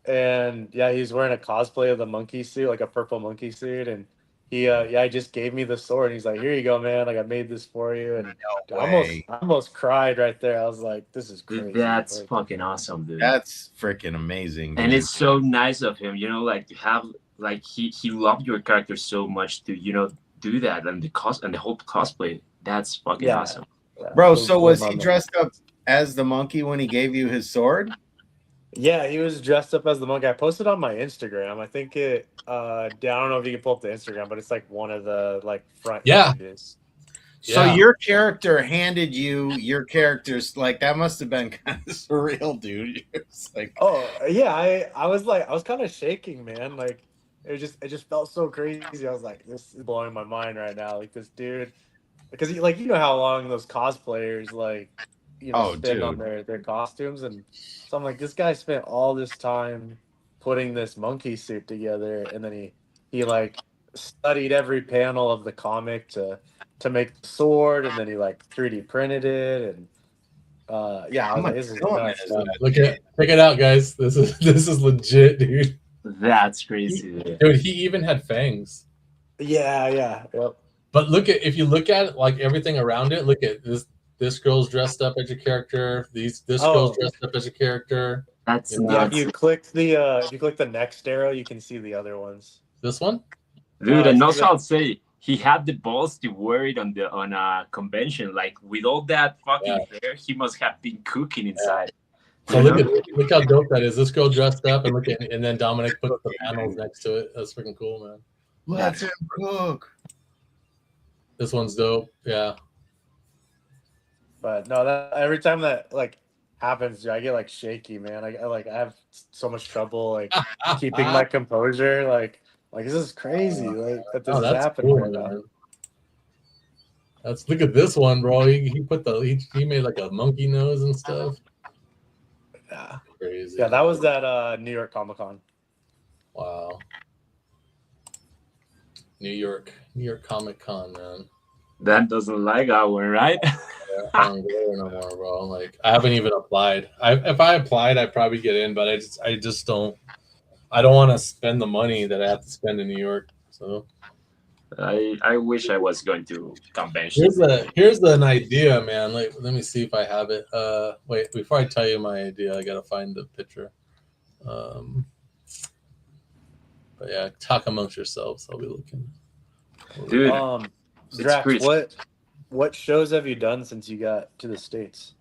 And yeah, he's wearing a cosplay of the monkey suit, like a purple monkey suit. And he he just gave me the sword. And he's like, "Here you go, man. Like I made this for you." And No I almost cried right there. I was like, "This is crazy." That's Like, fucking awesome, dude. That's freaking amazing. And dude. it's so nice of him, you know, like to have like he loved your character so much to, you know, do that and the whole cosplay. That's fucking Yeah. awesome. yeah, Bro, it so blew was my he mind. dressed up as the monkey when he gave you his sword? Yeah, he was dressed up as the monkey. I posted on my Instagram. I think it. I don't know if you can pull up the Instagram, but it's like one of the like front Yeah. images. So Yeah. your character handed you your character's like that must have been kind of surreal, dude. It's like Oh yeah, I was kind of shaking, man. Like it just felt so crazy. I was like, this is blowing my mind right now. Like this dude, because like you know how long those cosplayers like spend on their costumes, and so I'm like, this guy spent all this time putting this monkey suit together, and then he like studied every panel of the comic to make the sword, and then he like 3D printed it, and yeah, I was like, this is nuts. Check it out, guys. This is legit, dude. That's crazy. Dude, he even had fangs. Yeah, yep. But if you look at it, like everything around it, look at this. This girl's dressed up as your character. This girl's dressed up as a character. That's Yeah, Yeah, nuts. if you click the next arrow, you can see the other ones. This one? Dude, and it's also even- I'll say he had the balls to wear it on a convention. Like with all that fucking hair, he must have been cooking inside. So You look how dope that is. This girl dressed up and then Dominic put the panels next to it. That's freaking cool, man. let him cook. This one's dope. Yeah. But no, that every time that like happens, dude, I get like shaky, man. I have so much trouble like keeping my composure. Like this is crazy. Like that this Oh, is that's happening cool, right now. man. Look at this one, bro. He put he made like a monkey nose and stuff. Yeah, Crazy. yeah. That was that New York Comic Con. Wow. New York Comic Con, man. That doesn't like our one, right? Yeah, I don't go there no more, bro. Like I haven't even applied. If I applied, I'd probably get in, but I just don't. I don't want to spend the money that I have to spend in New York. So I wish I was going to convention. here's an idea, man. Like, let me see if I have it. Wait, before I tell you my idea, I gotta find the picture. But yeah, talk amongst yourselves. I'll be looking. Dude, Drax, crazy. what shows have you done since you got to the States?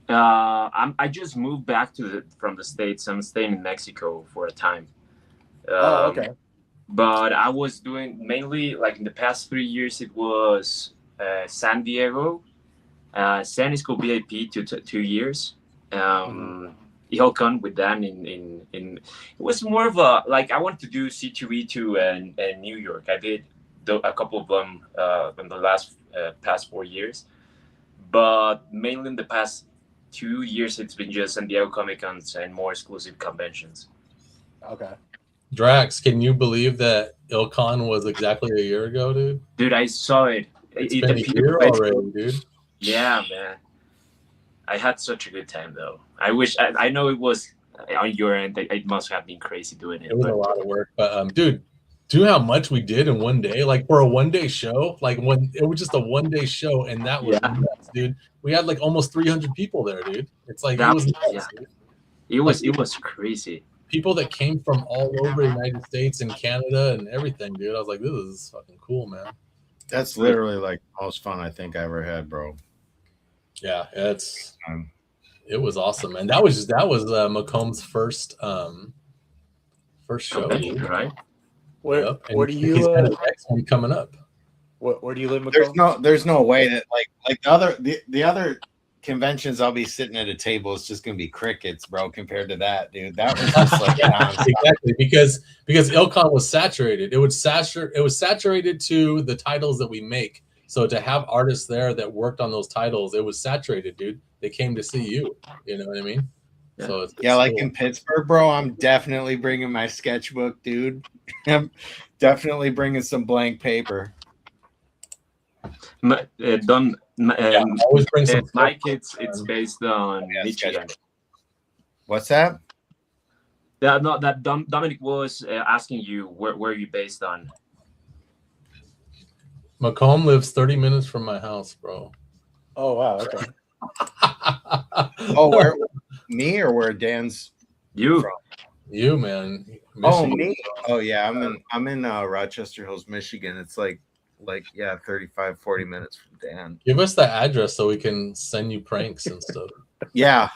I just moved back from the States. I'm staying in Mexico for a time. Okay. But I was doing mainly like in the past 3 years. It was San Diego, Sandy School VIP 2 years. Ilkan with Dan in it was more of a like I wanted to do C2E2 and New York. I did a couple of them in the past 4 years, but mainly in the past 2 years it's been just San Diego Comic Cons and more exclusive conventions. Okay. Drax, can you believe that Ilcon was exactly a year ago, dude? Dude, I saw it. It's It been a appeared year with- already, dude. Yeah, man. I had such a good time though. I wish I know it was on your end. It must have been crazy doing it. It was a But lot of work, but dude, do you know how much we did in one day? Like for a 1 day show, like when it was just a 1 day show, and that was Yeah. nuts, dude. We had like almost 300 people there, dude. It's like That it was was- nuts, yeah. dude. it was crazy. People that came from all over the United States and Canada and everything, dude. I was like, this is fucking cool, man. That's literally like the most fun I think I ever had, bro. Yeah, it's Um, it was awesome, man. That was Macomb's first show. Convention, Dude. right? Where Yep. And where do he's you got his next one coming up. where do you live, Macomb? there's no way that like the other conventions I'll be sitting at a table is just gonna be crickets, bro, compared to that, dude. That was just like nonstop. Exactly, because Ilcon was saturated. It was saturated to the titles that we make. So to have artists there that worked on those titles, it was saturated, dude. They came to see you. You know what I mean? Yeah. So it's Yeah, like cool. in Pittsburgh, bro, I'm definitely bringing my sketchbook, dude. I'm definitely bringing some blank paper. Always bring some. Mike, it's based on Yeah, Michigan. What's that? Yeah, no, that Dominic was asking you where you based on. Macomb lives 30 minutes from my house, bro. Oh wow, okay. Oh, where me or where Dan's? You. From? You, man. Oh, Michigan. me. Oh yeah, I'm in Rochester Hills, Michigan. It's like 35-40 minutes from Dan. Give us the address so we can send you pranks and stuff. Yeah,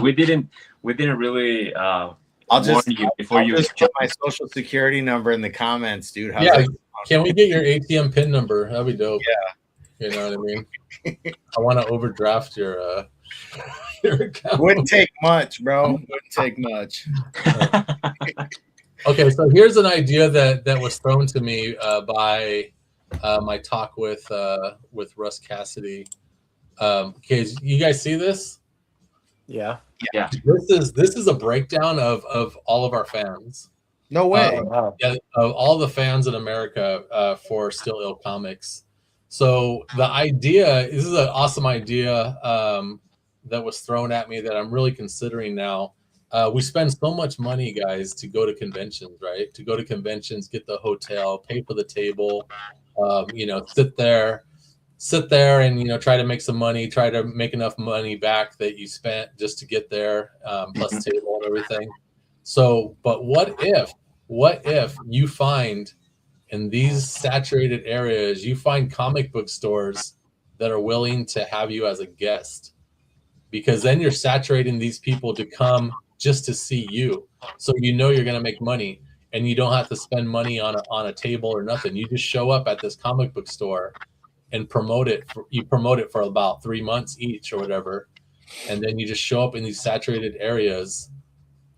We didn't really I'll warn just you before I'll you just put my social security number in the comments, dude. How's Yeah, that? can we get your ATM PIN number? That'd be dope. Yeah. You know what I mean? I want to overdraft your account. Wouldn't take much, bro. Wouldn't take much. Okay, so here's an idea that was thrown to me by my talk with Russ Cassidy. Okay, you guys see this? Yeah. This is a breakdown of all of our fans. No way. Oh, wow. Yeah, of all the fans in America for Still Ill Comics. So the idea, this is an awesome idea that was thrown at me that I'm really considering now. We spend so much money, guys, to go to conventions, right? To go to conventions, get the hotel, pay for the table, sit there and, try to make some money, try to make enough money back that you spent just to get there, plus table and everything. So, but what if you find in these saturated areas, you find comic book stores that are willing to have you as a guest? Because then you're saturating these people to come just to see you. So you're going to make money and you don't have to spend money on a table or nothing. You just show up at this comic book store and promote it. You promote it for about 3 months each or whatever. And then you just show up in these saturated areas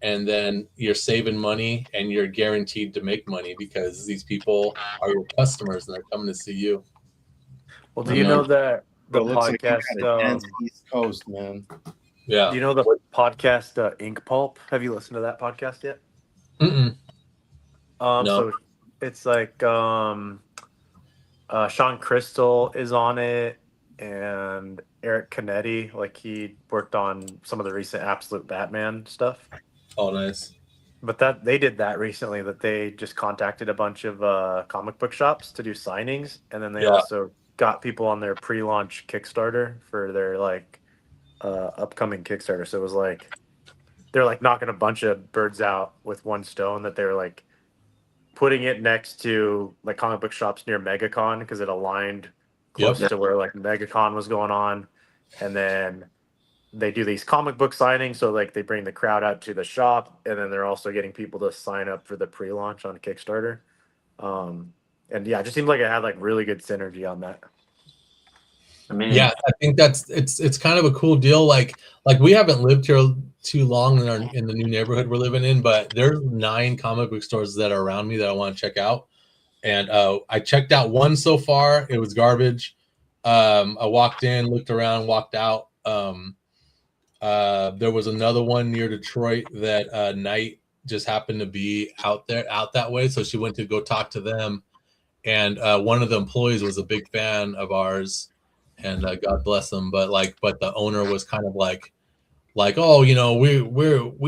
and then you're saving money and you're guaranteed to make money because these people are your customers and they're coming to see you. Well, do you know that the Bro, looks like you podcast? got a dense East Coast, man. Yeah. Do you know the podcast Ink Pulp? Have you listened to that podcast yet? Mm-mm. No. So it's like Sean Crystal is on it and Eric Canetti. Like he worked on some of the recent Absolute Batman stuff. Oh, nice. But they did that recently. That they just contacted a bunch of comic book shops to do signings, and then they also got people on their pre-launch Kickstarter for their upcoming Kickstarter. So it was like they're like knocking a bunch of birds out with one stone. That they were like putting it next to like comic book shops near MegaCon because it aligned close to where like MegaCon was going on, and then they do these comic book signings. So like they bring the crowd out to the shop, and then they're also getting people to sign up for the pre-launch on Kickstarter. And yeah, it just seemed like it had like really good synergy on that. I mean, Yeah, I think it's kind of a cool deal. Like we haven't lived here too long in the new neighborhood we're living in, but there's 9 comic book stores that are around me that I want to check out. And I checked out one so far. It was garbage. I walked in, looked around, walked out. There was another one near Detroit that Knight just happened to be out that way, so she went to go talk to them. And one of the employees was a big fan of ours, and God bless him. But the owner was kind of like, oh, we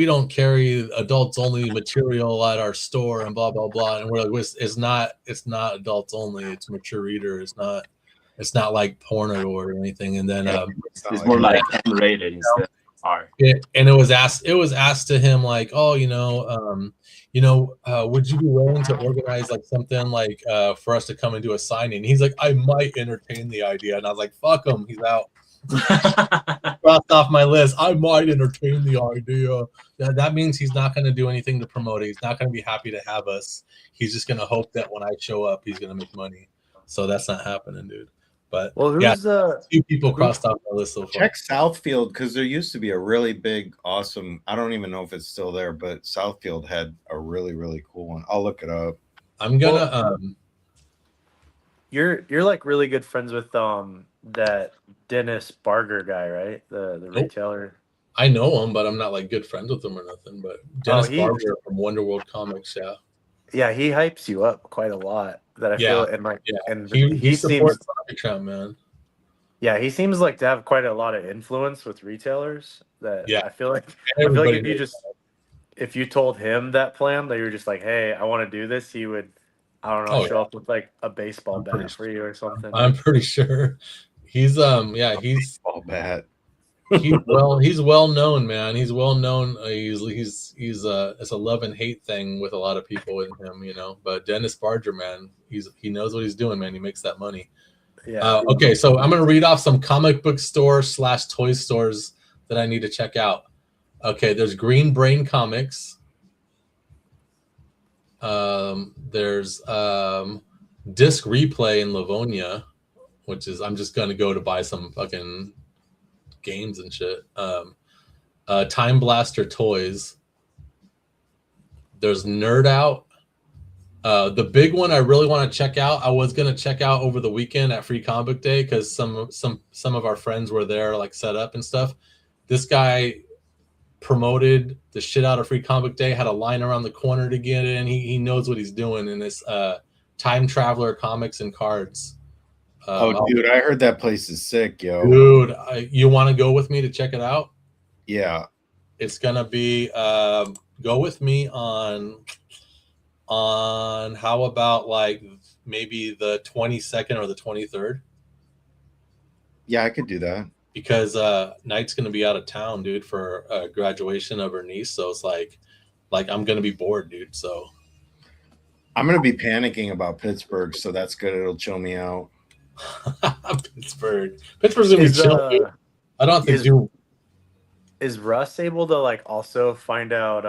don't carry adults only material at our store and blah blah blah. And we're like, it's not adults only. It's mature reader. It's not like porno or anything. And then it's more like M-rated instead of R. And it was asked to him like, oh, would you be willing to organize like something like for us to come and do a signing? He's like, I might entertain the idea. And I was like, fuck him, he's out. Crossed off my list. I might entertain the idea. That means he's not going to do anything to promote it. He's not going to be happy to have us. He's just going to hope that when I show up, he's going to make money. So that's not happening, dude. But who's 2 people crossed off my list so far. Check Southfield, because there used to be a really big, awesome. I don't even know if it's still there, but Southfield had a really, really cool one. I'll look it up. I'm gonna. You're like really good friends with that Dennis Barger guy, right? The retailer. I know him, but I'm not like good friends with him or nothing. But Dennis Barger from Wonder World Comics, yeah. Yeah, he hypes you up quite a lot. That I feel, and like, and he seems, Trump, man. Yeah, he seems like to have quite a lot of influence with retailers. That I feel like if you told him that plan, that you were just like, hey, I want to do this, he would, I don't know, show up with like a baseball bat for you or something. I'm pretty sure he's baseball bat. He's well known, man. He's well known. He's it's a love and hate thing with a lot of people with him, But Dennis Barger, man, he knows what he's doing, man. He makes that money. Yeah. Okay, so I'm gonna read off some comic book store / toy stores that I need to check out. Okay, there's Green Brain Comics. There's Disc Replay in Livonia, which is I'm just gonna go to buy some fucking games and shit. Time Blaster Toys. There's Nerd Out. The big one I really want to check out. I was gonna check out over the weekend at Free Comic Book Day because some of our friends were there, like set up and stuff. This guy promoted the shit out of Free Comic Book Day. Had a line around the corner to get in. He knows what he's doing in this Time Traveler comics and cards. Dude, I heard that place is sick, yo. Dude, you want to go with me to check it out? Yeah. It's gonna be go with me on how about like maybe the 22nd or the 23rd? Yeah, I could do that. Because Knight's gonna be out of town, dude, for graduation of her niece. So it's like I'm gonna be bored, dude. So I'm gonna be panicking about Pittsburgh, so that's good. It'll chill me out. Pittsburgh's gonna be chill, dude. I don't think is Russ able to like also find out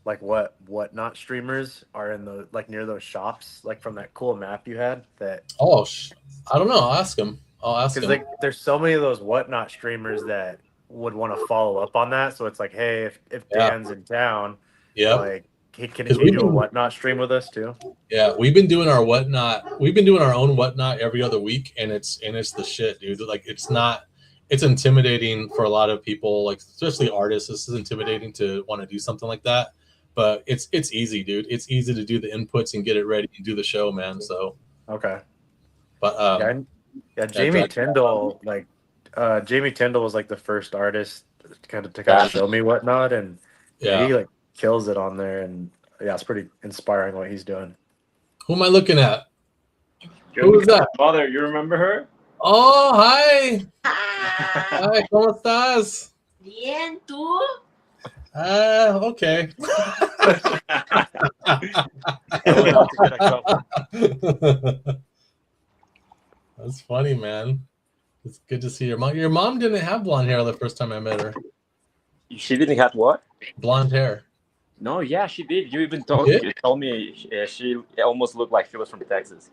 like whatnot streamers are in the like near those shops, like from that cool map you had that I don't know. I'll ask him. Because like there's so many of those whatnot streamers that would want to follow up on that. So it's like, hey, if Dan's in town, like can he do a whatnot stream with us too? Yeah, we've been doing our whatnot. We've been doing our own whatnot every other week, and it's the shit, dude. Like it's intimidating for a lot of people, like especially artists. This is intimidating to want to do something like that. But it's easy, dude. It's easy to do the inputs and get it ready and do the show, man. So okay. But Jamie Tyndall, Jamie Tyndall was like the first artist to show me whatnot, and he like kills it on there, and it's pretty inspiring what he's doing. Who am I looking at? Who is that? Mother, you remember her? Oh, hi. Hi, ¿cómo estás? Bien, ¿tú? Okay. That's funny, man. It's good to see your mom. Your mom didn't have blonde hair the first time I met her. She didn't have what? Blonde hair. No, yeah, she did. You even told me she almost looked like she was from Texas.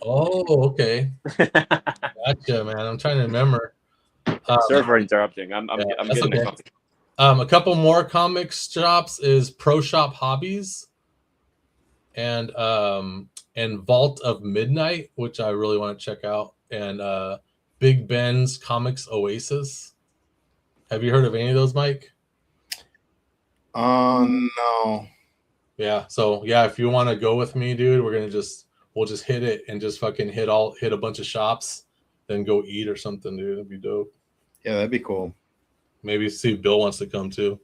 Oh, okay. Gotcha, man. I'm trying to remember. Sorry for interrupting. I'm yeah, I'm that's getting okay. a coffee. A couple more comic shops is Pro Shop Hobbies and Vault of Midnight, which I really want to check out, and Big Ben's Comics Oasis. Have you heard of any of those, Mike? No. Yeah. So yeah, if you want to go with me, dude, we'll just hit it and just fucking hit a bunch of shops, then go eat or something, dude. That'd be dope. Yeah, that'd be cool. Maybe see if Bill wants to come too.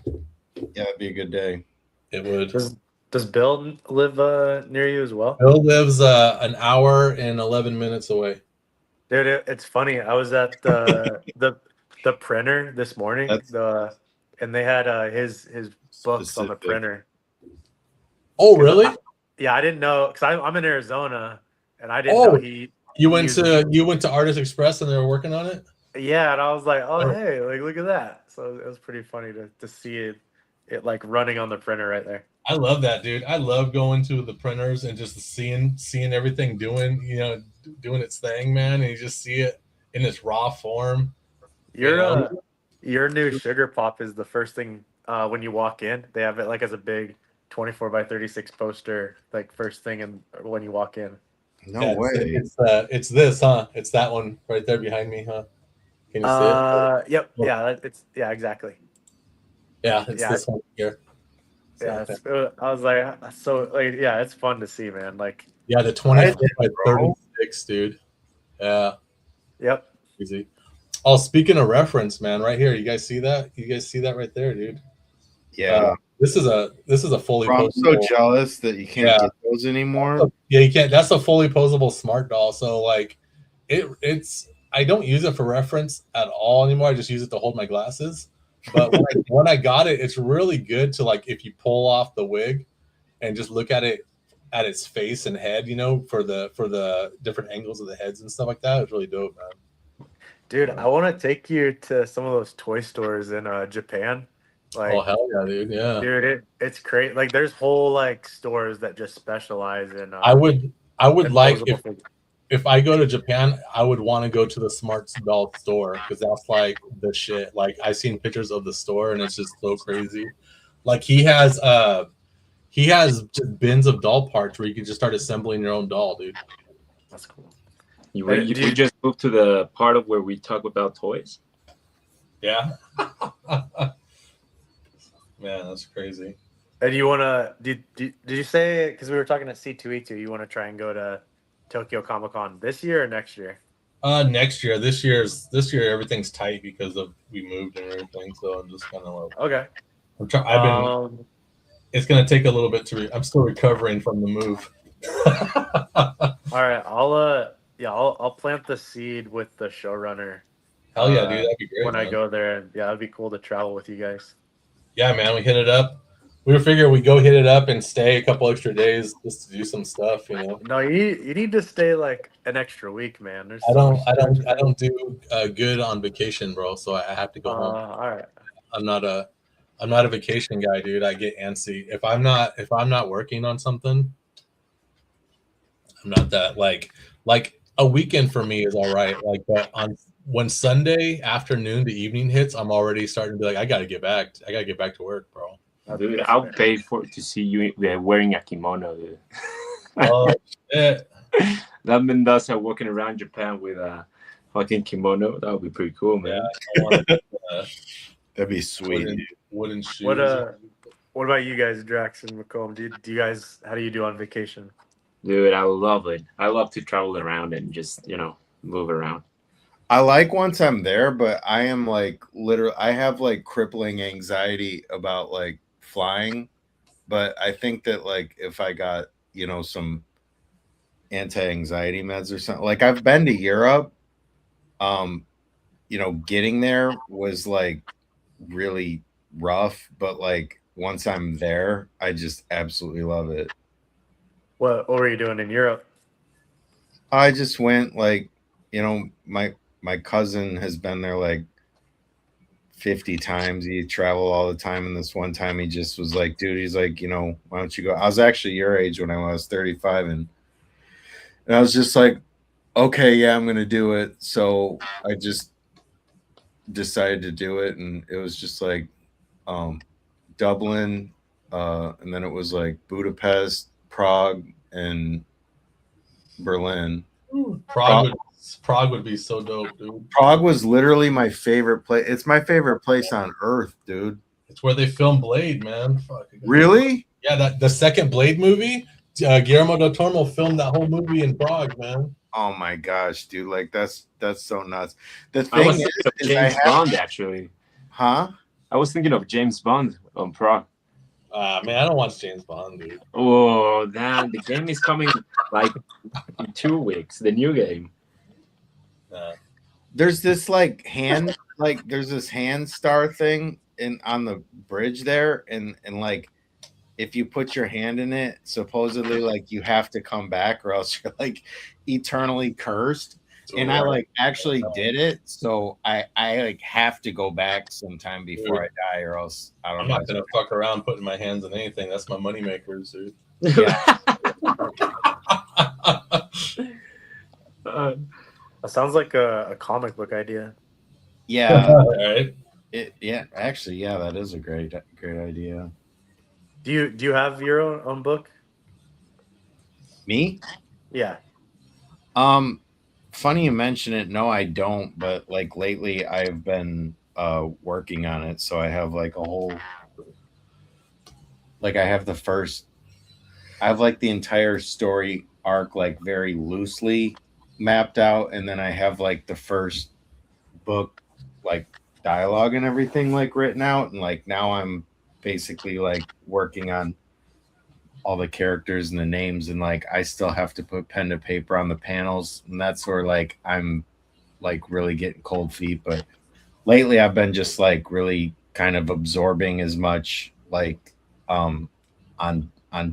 Yeah, that'd be a good day. It would. Does Bill live near you as well? Bill lives an hour and 11 minutes away. Dude, it's funny. I was at the printer this morning. And they had his books on the Specific. printer. Oh, really? Yeah, I didn't know because I'm in Arizona, and I didn't know he. You went to Artist Express and they were working on it? Yeah, and I was like, oh hey, like look at that. So it was pretty funny to see it like running on the printer right there. I love that, dude. I love going to the printers and just seeing everything doing its thing, man. And you just see it in its raw form. Your new Sugar Pop is the first thing when you walk in. They have it like as a big 24x36 poster, like first thing when you walk in. No way. It's this, huh? It's that one right there behind me, huh? Can you see it? Yep. Yeah, exactly. Yeah, it's this one here. Yeah, I was like, so like, yeah, it's fun to see, man. Like, yeah, the 24x36, dude. Yeah. Yep. Easy. Oh, speaking of reference, man, right here. You guys see that? You guys see that right there, dude? Yeah. This is a fully Bro, I'm so posable. jealous that you can't get those anymore. Yeah, you can't. That's a fully posable smart doll. So like, it's. I don't use it for reference at all anymore. I just use it to hold my glasses. But when I got it, it's really good to like if you pull off the wig and just look at it at its face and head, for the different angles of the heads and stuff like that. It's really dope, man. Dude, I want to take you to some of those toy stores in Japan. Like, oh hell yeah, dude! Yeah, dude, it's great. Like, there's whole like stores that just specialize in. I would like disposable if I go to Japan, I would want to go to the Smart Doll store because that's like the shit. Like I've seen pictures of the store and it's just so crazy. Like he has just bins of doll parts where you can just start assembling your own doll, dude. That's cool. We just moved to the part of where we talk about toys. Yeah. Man, that's crazy. And you wanna did you say, because we were talking at C2E2, you want to try and go to Tokyo Comic Con this year or next year? Next year. This year everything's tight because of we moved and everything. So I'm just kind of like, Okay. It's gonna take a little bit I'm still recovering from the move. All right, I'll plant the seed with the showrunner. Hell yeah, dude, that'd be great. When man. I go there, yeah, it'd be cool to travel with you guys. Yeah, man, we hit it up. We figure we go hit it up and stay a couple extra days just to do some stuff, No, you need to stay like an extra week, man. I don't do good on vacation, bro. So I have to go home. All right. I'm not a vacation guy, dude. I get antsy if I'm not working on something. I'm not that like a weekend for me is all right. Like, but when Sunday afternoon to evening hits, I'm already starting to be like, I gotta get back to work, bro. Dude, I'll pay to see you wearing a kimono, dude. Oh shit. That Mendoza walking around Japan with a fucking kimono. That would be pretty cool, man. Yeah, That'd be sweet. Wooden shoes. What about you guys, Drax and McComb? Do you guys, how do you do on vacation? Dude, I love it. I love to travel around and just, move around. I like once I'm there, but I am like literally, I have like crippling anxiety about like flying. But I think that like if I got, some anti-anxiety meds or something, like I've been to Europe, getting there was like really rough, but like once I'm there, I just absolutely love it. What were you doing in Europe? I just went like, my cousin has been there like 50 times. He traveled all the time. And this one time he just was like, dude, he's like, why don't you go? I was actually your age when I was 35. And And I was just like, okay, yeah, I'm gonna do it. So I just decided to do it, and it was just like Dublin, and then it was like Budapest, Prague, and Berlin. Prague would be so dope, dude. Prague was literally my favorite place. It's my favorite place on earth, dude. It's where they filmed Blade, man. Fuck. Really? Yeah, that the second Blade movie, Guillermo del Toro filmed that whole movie in Prague, man. Oh my gosh, dude! Like that's so nuts. The I was thing thinking of is James Bond actually. huh? I was thinking of James Bond on Prague. Man, I don't watch James Bond, dude. Oh, damn! The game is coming like in 2 weeks. The new game. There's this like hand, like there's this hand star thing on the bridge there, and like if you put your hand in it, supposedly like you have to come back or else you're like eternally cursed. And I like actually did it, so I like have to go back sometime before I die, or else I don't I'm know. not gonna fuck around putting my hands in anything. That's my money makers, dude. Yeah. That sounds like a comic book idea. Yeah. Right? Yeah, actually, yeah, that is a great idea. Do you have your own book? Me? Yeah. Funny you mention it. No, I don't. But like lately, I've been working on it, so I have like a whole. Like I have the entire story arc like very loosely mapped out, and then I have like the first book like dialogue and everything like written out, and like now I'm basically like working on all the characters and the names, and like I still have to put pen to paper on the panels, and that's where like I'm like really getting cold feet. But lately I've been just like really kind of absorbing as much like on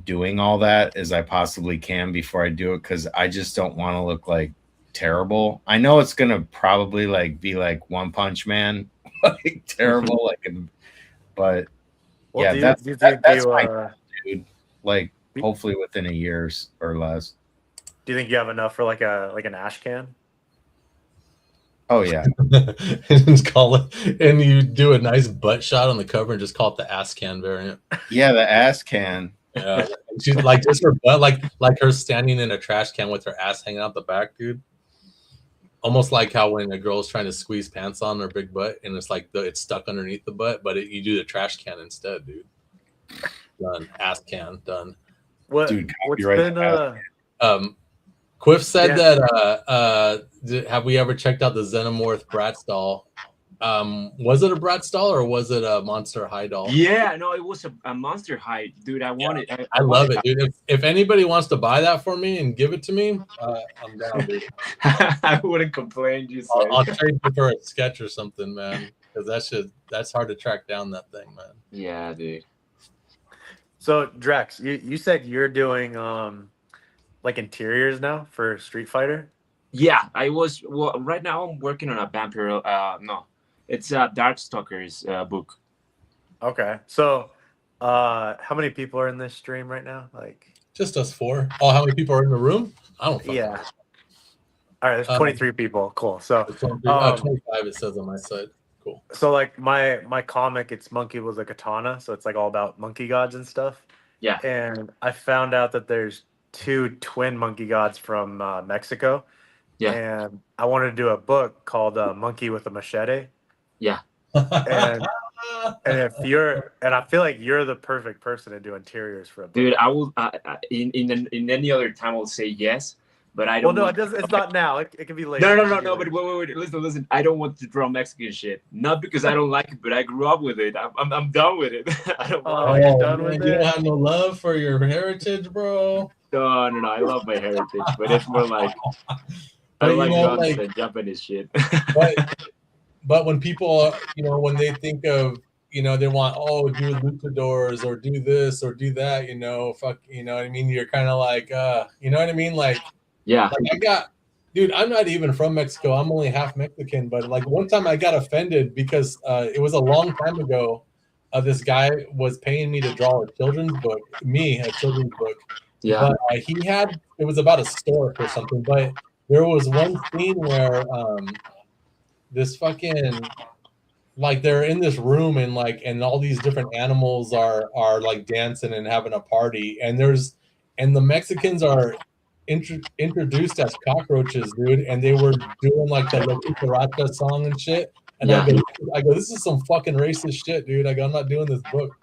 doing all that as I possibly can before I do it, because I just don't want to look like terrible. I know it's gonna probably like be like One Punch Man like terrible like, but Well, yeah, do that's you think my dude. Like hopefully within a year or less. do you think you have enough for like an ash can? Oh yeah. And just call it, and you do a nice butt shot on the cover and just call it the ass can variant. Yeah, the ass can. Yeah, she's like just her butt, like her standing in a trash can with her ass hanging out the back, dude. Almost like how when a girl's trying to squeeze pants on her big butt, and it's like it's stuck underneath the butt, but you do the trash can instead, dude. Done. Ass can done. What? Dude, What's copyright been Quiff said Yeah. that have we ever checked out the Xenomorph Bratz doll? Was it a Bratz doll or was it a Monster High doll? Yeah, no, it was a Monster High, dude. I want it. I love it, dude. If anybody wants to buy that for me and give it to me, I'm down, dude. I wouldn't complain. Just I'll trade you for a sketch or something, man. Because that's hard to track down that thing, man. yeah, dude. So Drex, you said you're doing like interiors now for Street Fighter? Yeah, I was. Well, right now I'm working on a Vampire. No, it's a Darkstalkers book. Okay. So how many people are in this stream right now? Like Just us four. Oh, how many people are in the room? I don't fucking yeah. know. All right, there's 23 people. Cool. So 25 it says on my side. Cool. so like my comic, it's Monkey with a Katana, so it's like all about monkey gods and stuff. Yeah. And I found out that there's 2 twin monkey gods from Mexico. Yeah. And I wanted to do a book called Monkey with a Machete. Yeah. And if you're, and I feel like you're the perfect person to do interiors for a book. Dude, I will. In any other time, I'll say yes, but I Well, don't. no, it's not now. It can be later. No. But wait. Listen. I don't want to draw Mexican shit. Not because I don't like it, but I grew up with it. I'm done with it. I don't Oh, want. you're done with You it? don't have no love for your heritage, bro. No. I love my heritage, but it's more like I But you like know, guns like- and Japanese shit. But when people, when they think of, they want, do luchadors or do this or do that, fuck, you know what I mean? You're kind of like, you know what I mean? Like Yeah. dude, I'm not even from Mexico. I'm only half Mexican. But like one time I got offended because it was a long time ago. This guy was paying me to draw a children's book, a children's book. Yeah. But it was about a stork or something. But there was one scene where this fucking like they're in this room and all these different animals are like dancing and having a party, and the Mexicans are introduced as cockroaches, dude, and they were doing like the La Cucaracha song and shit. And Yeah. I go, this is some fucking racist shit, dude. I go, I'm not doing this book.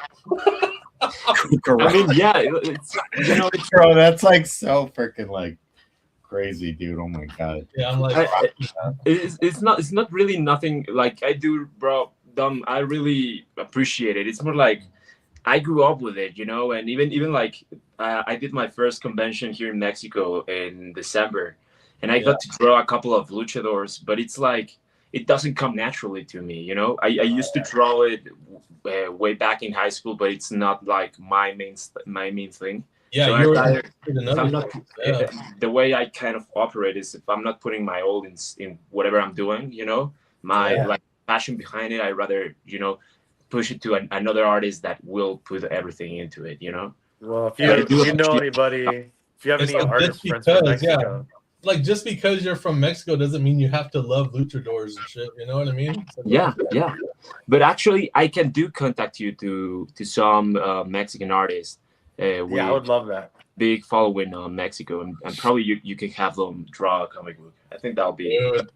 I mean, yeah, it's it's Bro, that's like so freaking like crazy, dude. Oh my god. Yeah, I'm like, it's not really nothing like I do, bro. I really appreciate it. It's more like I grew up with it, and even like I did my first convention here in Mexico in December, and I got to draw a couple of luchadors, but it's like it doesn't come naturally to me. I used to draw it way back in high school, but it's not like my main thing. yeah, So you're if I'm not, the way I kind of operate is if I'm not putting my all in whatever I'm doing, my like passion behind it, I rather push it to another artist that will put everything into it. Well, if Yeah, you know anybody, if you have It's any like artist just friends from because, yeah. Mexico, like just because you're from Mexico doesn't mean you have to love luchadors and shit. You know what I mean? So, Yeah. But actually, I can contact you to some Mexican artists. With I would love that. big following on Mexico, and probably you can have them draw a comic book. I think that'll be. Dude,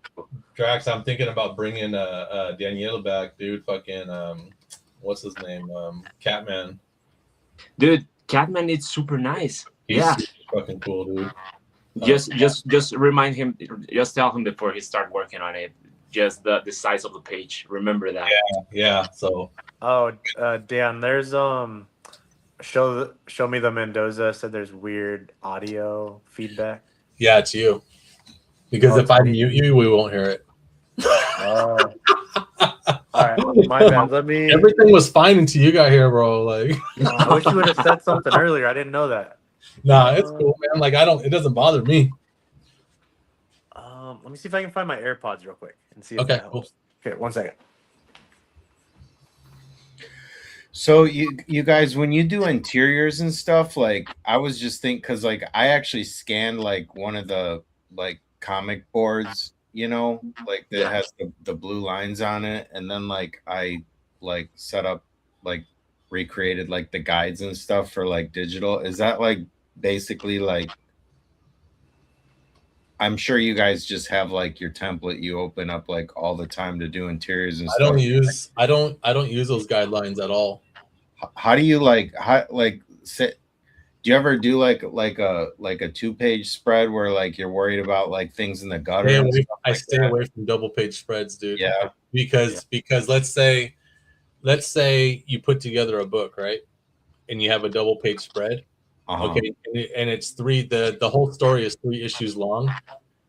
Drax, I'm thinking about bringing Danielle back, dude. Fucking what's his name? Catman. Dude, Catman, it's super nice. He's Yeah. super fucking cool, dude. Just remind him. Just tell him before he start working on it. Just the size of the page. Remember that. Yeah. So Oh, Dan, there's show me the Mendoza said there's weird audio feedback. yeah, it's you. Because Oh, if I it's me. mute you, we won't hear it. Oh. All right, my bad. Let me. Everything was fine until you got here, bro. Like, I wish you would have said something earlier. I didn't know that. nah, it's cool, man. Like, it doesn't bother me. Let me see if I can find my AirPods real quick and see if Okay, that helps. Okay, 1 second. So you guys, when you do interiors and stuff, like I was just thinking, because like I actually scanned like one of the like comic boards, like that has the blue lines on it, and then like I like set up like recreated like the guides and stuff for like digital. Is that like basically like? I'm sure you guys just have like your template you open up like all the time to do interiors and I stuff. don't use those guidelines at all. How do you like sit? Do you ever do like a 2-page spread where like you're worried about like things in the gutter? I stay away from double page spreads, dude. Yeah. Because let's say you put together a book, right? And you have a double page spread. Uh-huh. Okay, and it's the whole story is 3 issues long,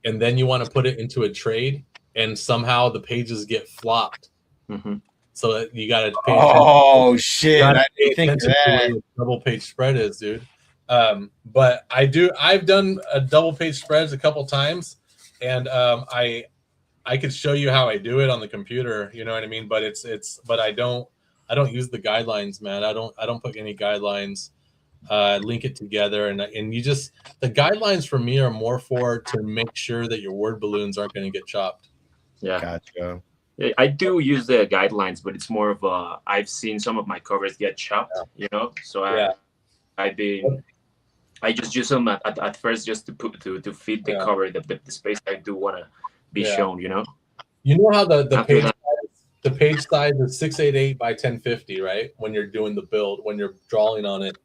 and then you want to put it into a trade, and somehow the pages get flopped. Mm-hmm. So you got to pay Oh shit! I didn't think attention to that. what a double page spread is, dude. But I've done a double page spreads a couple times, and I could show you how I do it on the computer. You know what I mean? But but I don't use the guidelines, man. I don't put any guidelines. Link it together, and you just the guidelines for me are more to make sure that your word balloons aren't going to get chopped. Yeah. Gotcha. I do use the guidelines, but it's more of I've seen some of my covers get chopped, So I just use them at first just to fit the cover, the space I do want to be shown, You know how the page size is 688 by 1050, right? When you're doing the build, when you're drawing on it.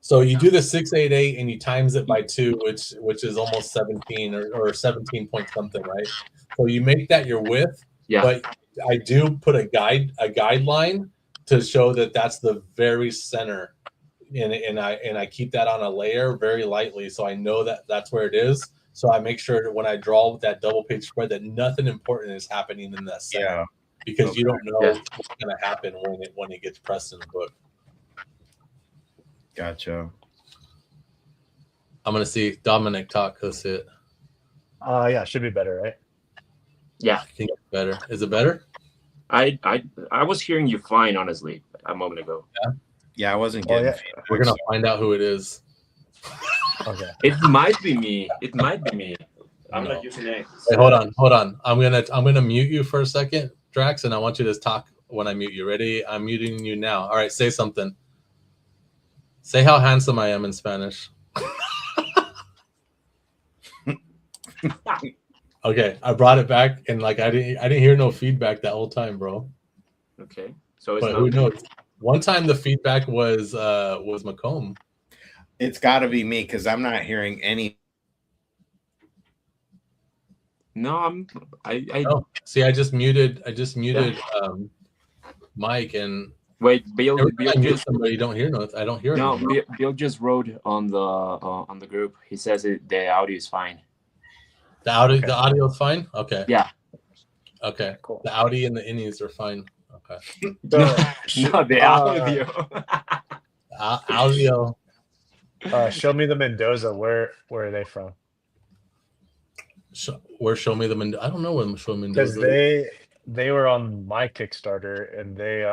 So you do the 688 and you times it by 2, which is almost 17 or 17 point something, right? So you make that your width. Yeah. But I do put a guideline to show that that's the very center, and I keep that on a layer very lightly, so I know that that's where it is. So I make sure that when I draw with that double page spread that nothing important is happening in that center. Yeah. Because you don't know what's going to happen when it gets pressed in the book. Gotcha. I'm going to see Dominic talk. Let's see it. Yeah, should be better, right? Yeah. I think it's better. Is it better? I was hearing you fine, honestly, a moment ago. Yeah, I wasn't getting. We're going to find out who it is. Okay. It might be me. It might be me. I'm not using it. Wait, hold on. I'm gonna mute you for a second, Drax, and I want you to talk when I mute you. Ready? I'm muting you now. All right, say something. Say how handsome I am in Spanish. Okay, I brought it back, and like I didn't hear no feedback that whole time, bro. Okay, so it's But not. who knows? One time the feedback was Macomb. It's got to be me because I'm not hearing any. No, I Oh, see, I just muted Mike, and wait. Bill every time I mute just somebody, you don't hear no. I don't hear no. anything. Bill just wrote on the group. He says the audio is fine. The audio, Okay. the audio's fine. Okay. Yeah. Okay. Cool. The Audi and the innies are fine. Okay. So, No, the audio. Audio. show me the Mendoza. Where are they from? Where Show Me the Mendoza? I don't know when Show Me Because Mendoza. they were on my Kickstarter, and they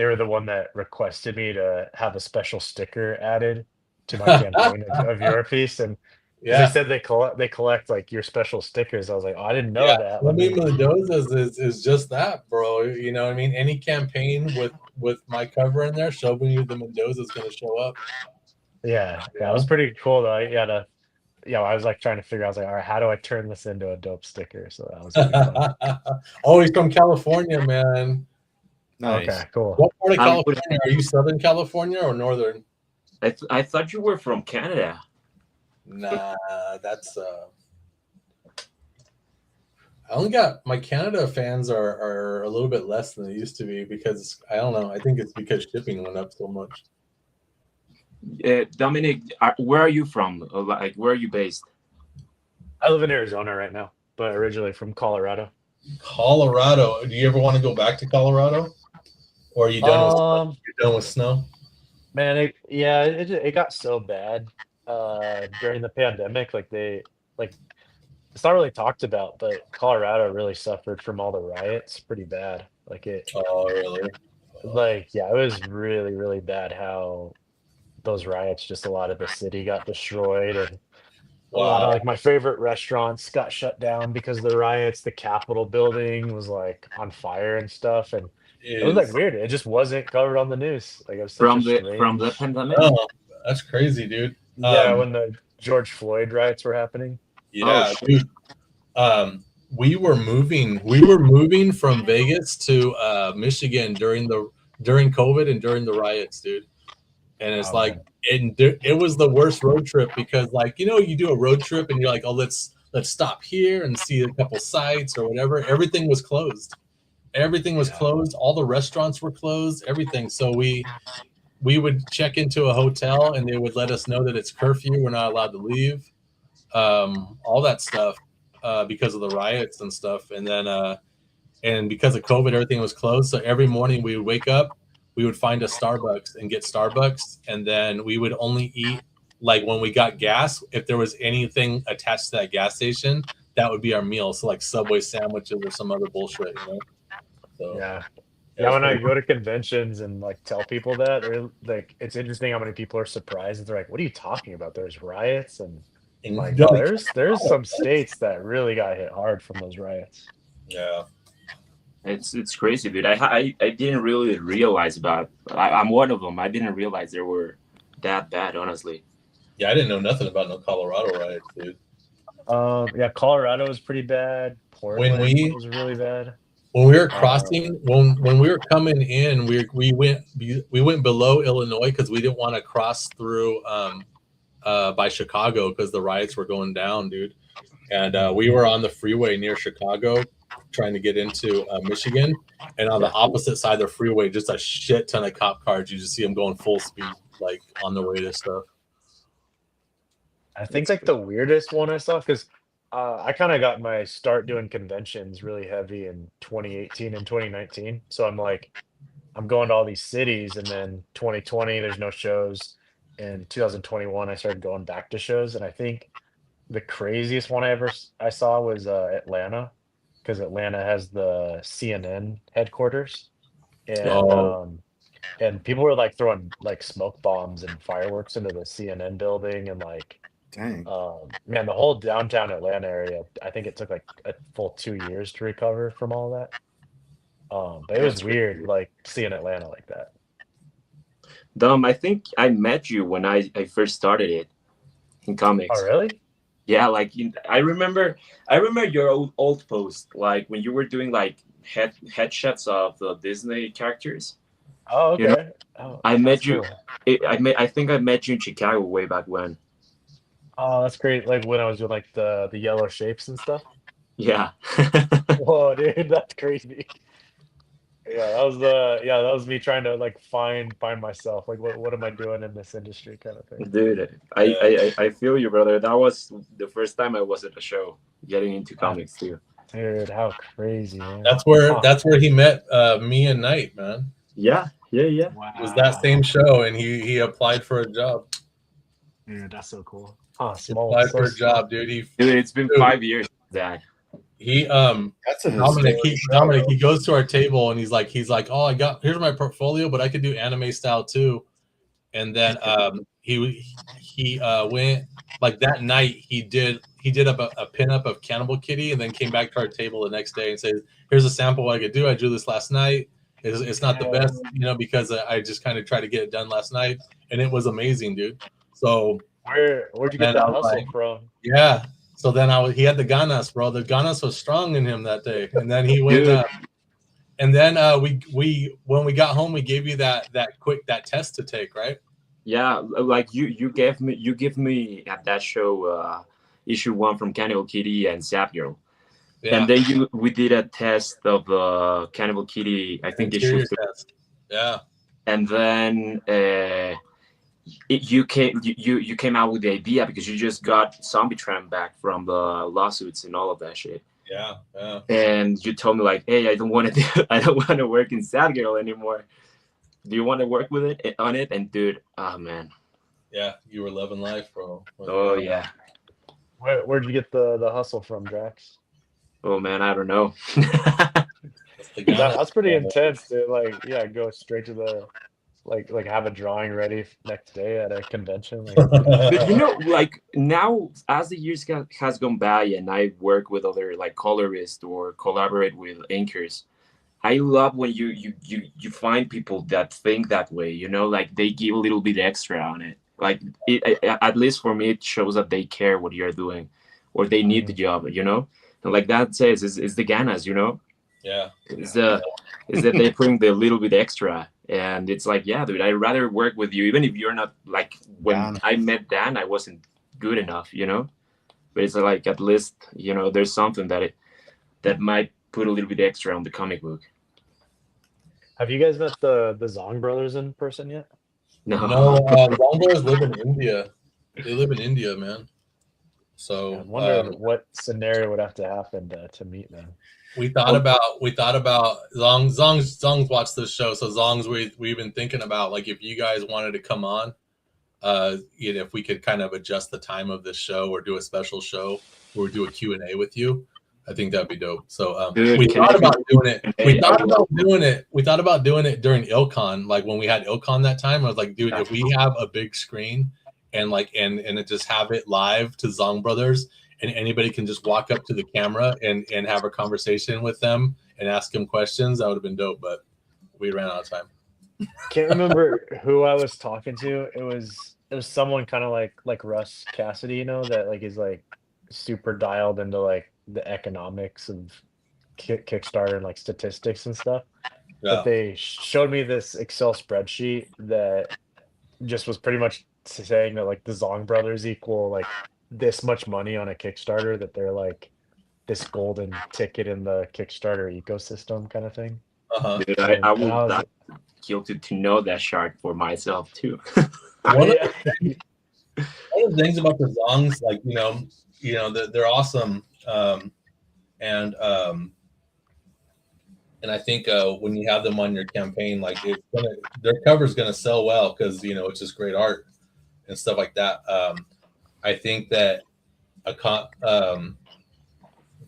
were the one that requested me to have a special sticker added to my campaign of your piece, and 'cause Yeah. they said they collect like your special stickers. I was like, oh, I didn't know Yeah. that. Show Me Mendoza is just that, bro. You know what I mean? Any campaign with my cover in there, Show Me the Mendoza is going to show up. Yeah, it was pretty cool though. I was like trying to figure out. I was like, all right, how do I turn this into a dope sticker? So that was pretty fun. Oh, he's from California, man. Nice. Okay, cool. What part of Um, California? Are you Southern California or Northern? I thought you were from Canada. Nah, that's I only got my Canada fans are a little bit less than they used to be because I don't know. I think it's because shipping went up so much. Dominic, where are you from? Like, where are you based? I live in Arizona right now, but originally from Colorado. Colorado. Do you ever want to go back to Colorado? Or are you done with you're done with snow? Man, it got so bad during the pandemic. It's not really talked about, but Colorado really suffered from all the riots pretty bad. Oh, really? It was really, really bad how those riots, just a lot of the city got destroyed, and a lot of Wow. like my favorite restaurants got shut down because of the riots. The Capitol building was like on fire and stuff, and it was like Is weird. It just wasn't covered on the news. Like it was such From a the strange. pandemic? oh, that's crazy, dude. Yeah, when the George Floyd riots were happening. Yeah, shit. dude. We were moving from Vegas to Michigan during COVID and during the riots, dude. And it's Oh, like man. it was the worst road trip because like you do a road trip and you're like, oh, let's stop here and see a couple sites or whatever. Everything was closed. Everything was closed. All the restaurants were closed. Everything. So we would check into a hotel and they would let us know that it's curfew. We're not allowed to leave. All that stuff because of the riots and stuff. And then and because of COVID, everything was closed. So every morning we would wake up, we would find a Starbucks and get Starbucks, and then we would only eat like when we got gas. If there was anything attached to that gas station, that would be our meal. So like Subway sandwiches or some other bullshit, you know. So Yeah. yeah, Yeah, it's when I pretty- go to conventions and like tell people that, they're like, it's interesting how many people are surprised. And they're like, "What are you talking about? There's riots." And I'm like, no, there's some states that really got hit hard from those riots. yeah. It's crazy, dude. I didn't really realize about. I'm one of them. I didn't realize they were that bad, honestly. Yeah, I didn't know nothing about no Colorado riots, dude. Yeah, Colorado was pretty bad. Portland was really bad. When we were crossing, when we were coming in, we went below Illinois because we didn't want to cross through by Chicago because the riots were going down, dude. And we were on the freeway near Chicago trying to get into Michigan, and on the opposite side of the freeway, just a shit ton of cop cars. You just see them going full speed, like on the way to stuff. I think like the weirdest one I saw, because I kind of got my start doing conventions really heavy in 2018 and 2019. So I'm going to all these cities, and then 2020 there's no shows. In 2021 I started going back to shows, and I think the craziest one I saw was Atlanta, because Atlanta has the CNN headquarters, and Oh. and people were like throwing like smoke bombs and fireworks into the CNN building, and like, Dang. man, the whole downtown Atlanta area. I think it took like a full 2 years to recover from all that. But it was That's weird, crazy. like seeing Atlanta like that. Dom, I think I met you when I first started it in comics. Oh, really? Yeah, like I remember your old post, like when you were doing like headshots of the Disney characters. Oh, You know, okay. Oh, I that's met you. cool. I think I met you in Chicago way back when. Oh, that's great. Like when I was doing like the yellow shapes and stuff. Yeah. Whoa, dude, that's crazy. Yeah, that was me trying to like find myself. Like what am I doing in this industry kind of thing. Dude, I feel you, brother. That was the first time I was at a show getting into comics too. Dude, how crazy, man. That's where Huh. that's where he met me and Knight, man. Yeah. It was that same show, and he applied for a job. Dude, that's so cool. Huh, He small. applied So for a small. job, dude. Dude, it's been Dude. 5 years since that. He That's a Dominic, historic Dominic, show. he goes to our table and he's like, oh, here's my portfolio, but I could do anime style too. And then he went like that night. He did up a pinup of Cannibal Kitty, and then came back to our table the next day and said, "Here's a sample of what I could do. I drew this last night. It's not the best, because I just kind of tried to get it done last night, and it was amazing, dude." So Where'd you get Man, that I was hustle like- from? yeah. So then he had the ganas, bro. The ganas was strong in him that day, and then he went. Dude. And then we when we got home, we gave you that test to take, right? Yeah, like you give me at that show issue 1 from Cannibal Kitty and Zap Girl. Yeah. And then we did a test of Cannibal Kitty, I think Interior issue 3. test. Yeah. And then you came out with the idea because you just got Zombie Tramp back from the lawsuits and all of that shit. Yeah. Yeah. And you told me like, hey, I don't want to work in Zap Girl anymore. Do you want to work with it on it? And dude, oh man. Yeah. You were loving life, bro. Oh yeah. Where'd you get the hustle from, Drax? Oh man, I don't know. That's the Ganas. That's pretty intense, dude. Like, yeah, go straight to the like have a drawing ready next day at a convention. Like, But you know, like now as the years has gone by and I work with other like colorists or collaborate with inkers, I love when you find people that think that way, like they give a little bit extra on it. Like at least for me, it shows that they care what you're doing or they need the job, and like that says is the ganas, Yeah. is that they bring the little bit extra. And it's like, yeah, dude, I'd rather work with you, even if you're not like when Dan. I met Dan, I wasn't good enough, but it's like, at least, there's something that might put a little bit extra on the comic book. have you guys met the Zong brothers in person yet? No, Longbros live in India. They live in India, man. So I wonder what scenario would have to happen to meet them. we thought about Zong's watched this show, so Zong's we've been thinking about, like, if you guys wanted to come on, if we could kind of adjust the time of this show or do a special show or do a Q&A with you. I think that'd be dope. So Dude, we can thought you- about doing it. Hey, We thought about doing it during IlCon, like when we had IlCon that time. I was like, dude, if we have a big screen and it just have it live to Zong Brothers, and anybody can just walk up to the camera and have a conversation with them and ask them questions, that would have been dope. But we ran out of time. Can't remember who I was talking to. It was someone kind of like Russ Cassidy, that like is like super dialed into like the economics of Kickstarter and like statistics and stuff. Yeah. But they showed me this Excel spreadsheet that just was pretty much saying that like the Zong brothers equal like this much money on a Kickstarter, that they're like this golden ticket in the Kickstarter ecosystem kind of thing. Uh-huh. dude, I And I would was- not guilty to know that chart for myself too. One of Yeah. One of the things about the Zongs, like, they're awesome. And I think when you have them on your campaign, like their cover is gonna sell well because it's just great art and stuff like that. I think that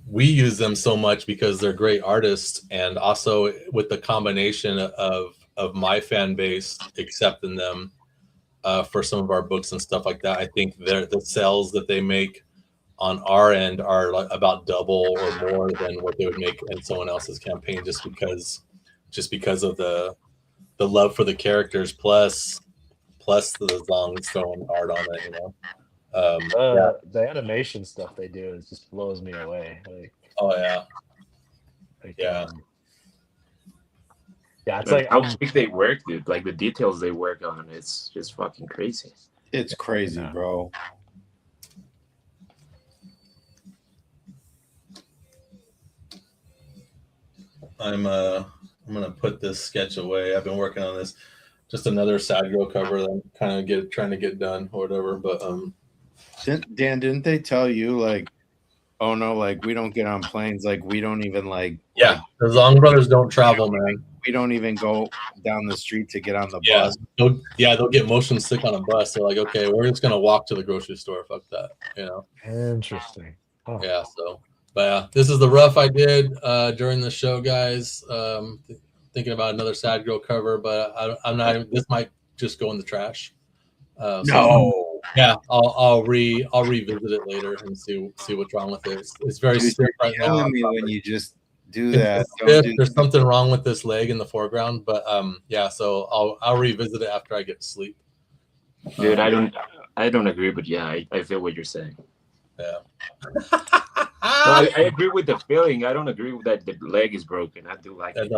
we use them so much because they're great artists, and also with the combination of of my fan base accepting them for some of our books and stuff like that. I think the sales that they make on our end are like about double or more than what they would make in someone else's campaign, just because of the love for the characters plus the long throwing art on it, you know. The animation stuff they do is just blows me away. Oh yeah. Yeah, it's Like like how big they work, dude. Like the details they work on, it's just fucking crazy. It's crazy, Yeah. bro. I'm gonna put this sketch away. I've been working on this. Just another Sad Girl cover that I'm kind of trying to get done or whatever. But Dan, didn't they tell you like, oh no, like we don't get on planes, like we don't even like yeah, the Long Brothers don't travel, man. we don't even go down the street to get on the Yeah, bus. they'll get motion sick on a bus. They're like, okay, we're just gonna walk to the grocery store. Fuck that, you know. interesting. Oh. Yeah. So, but yeah, this is the rough I did during the show, guys. Thinking about another Sad Girl cover, but I'm not. This might just go in the trash. No, Yeah, I'll revisit it later and see what's wrong with it. It's very dude, stiff you're right now. killing me when you just do It's that. Don't stiff. do There's something wrong with this leg in the foreground, but yeah. So I'll revisit it after I get to sleep. Dude, I don't agree, but yeah, I feel what you're saying. Yeah. No, I agree with the feeling. I don't agree with that the leg is broken. I do like And it.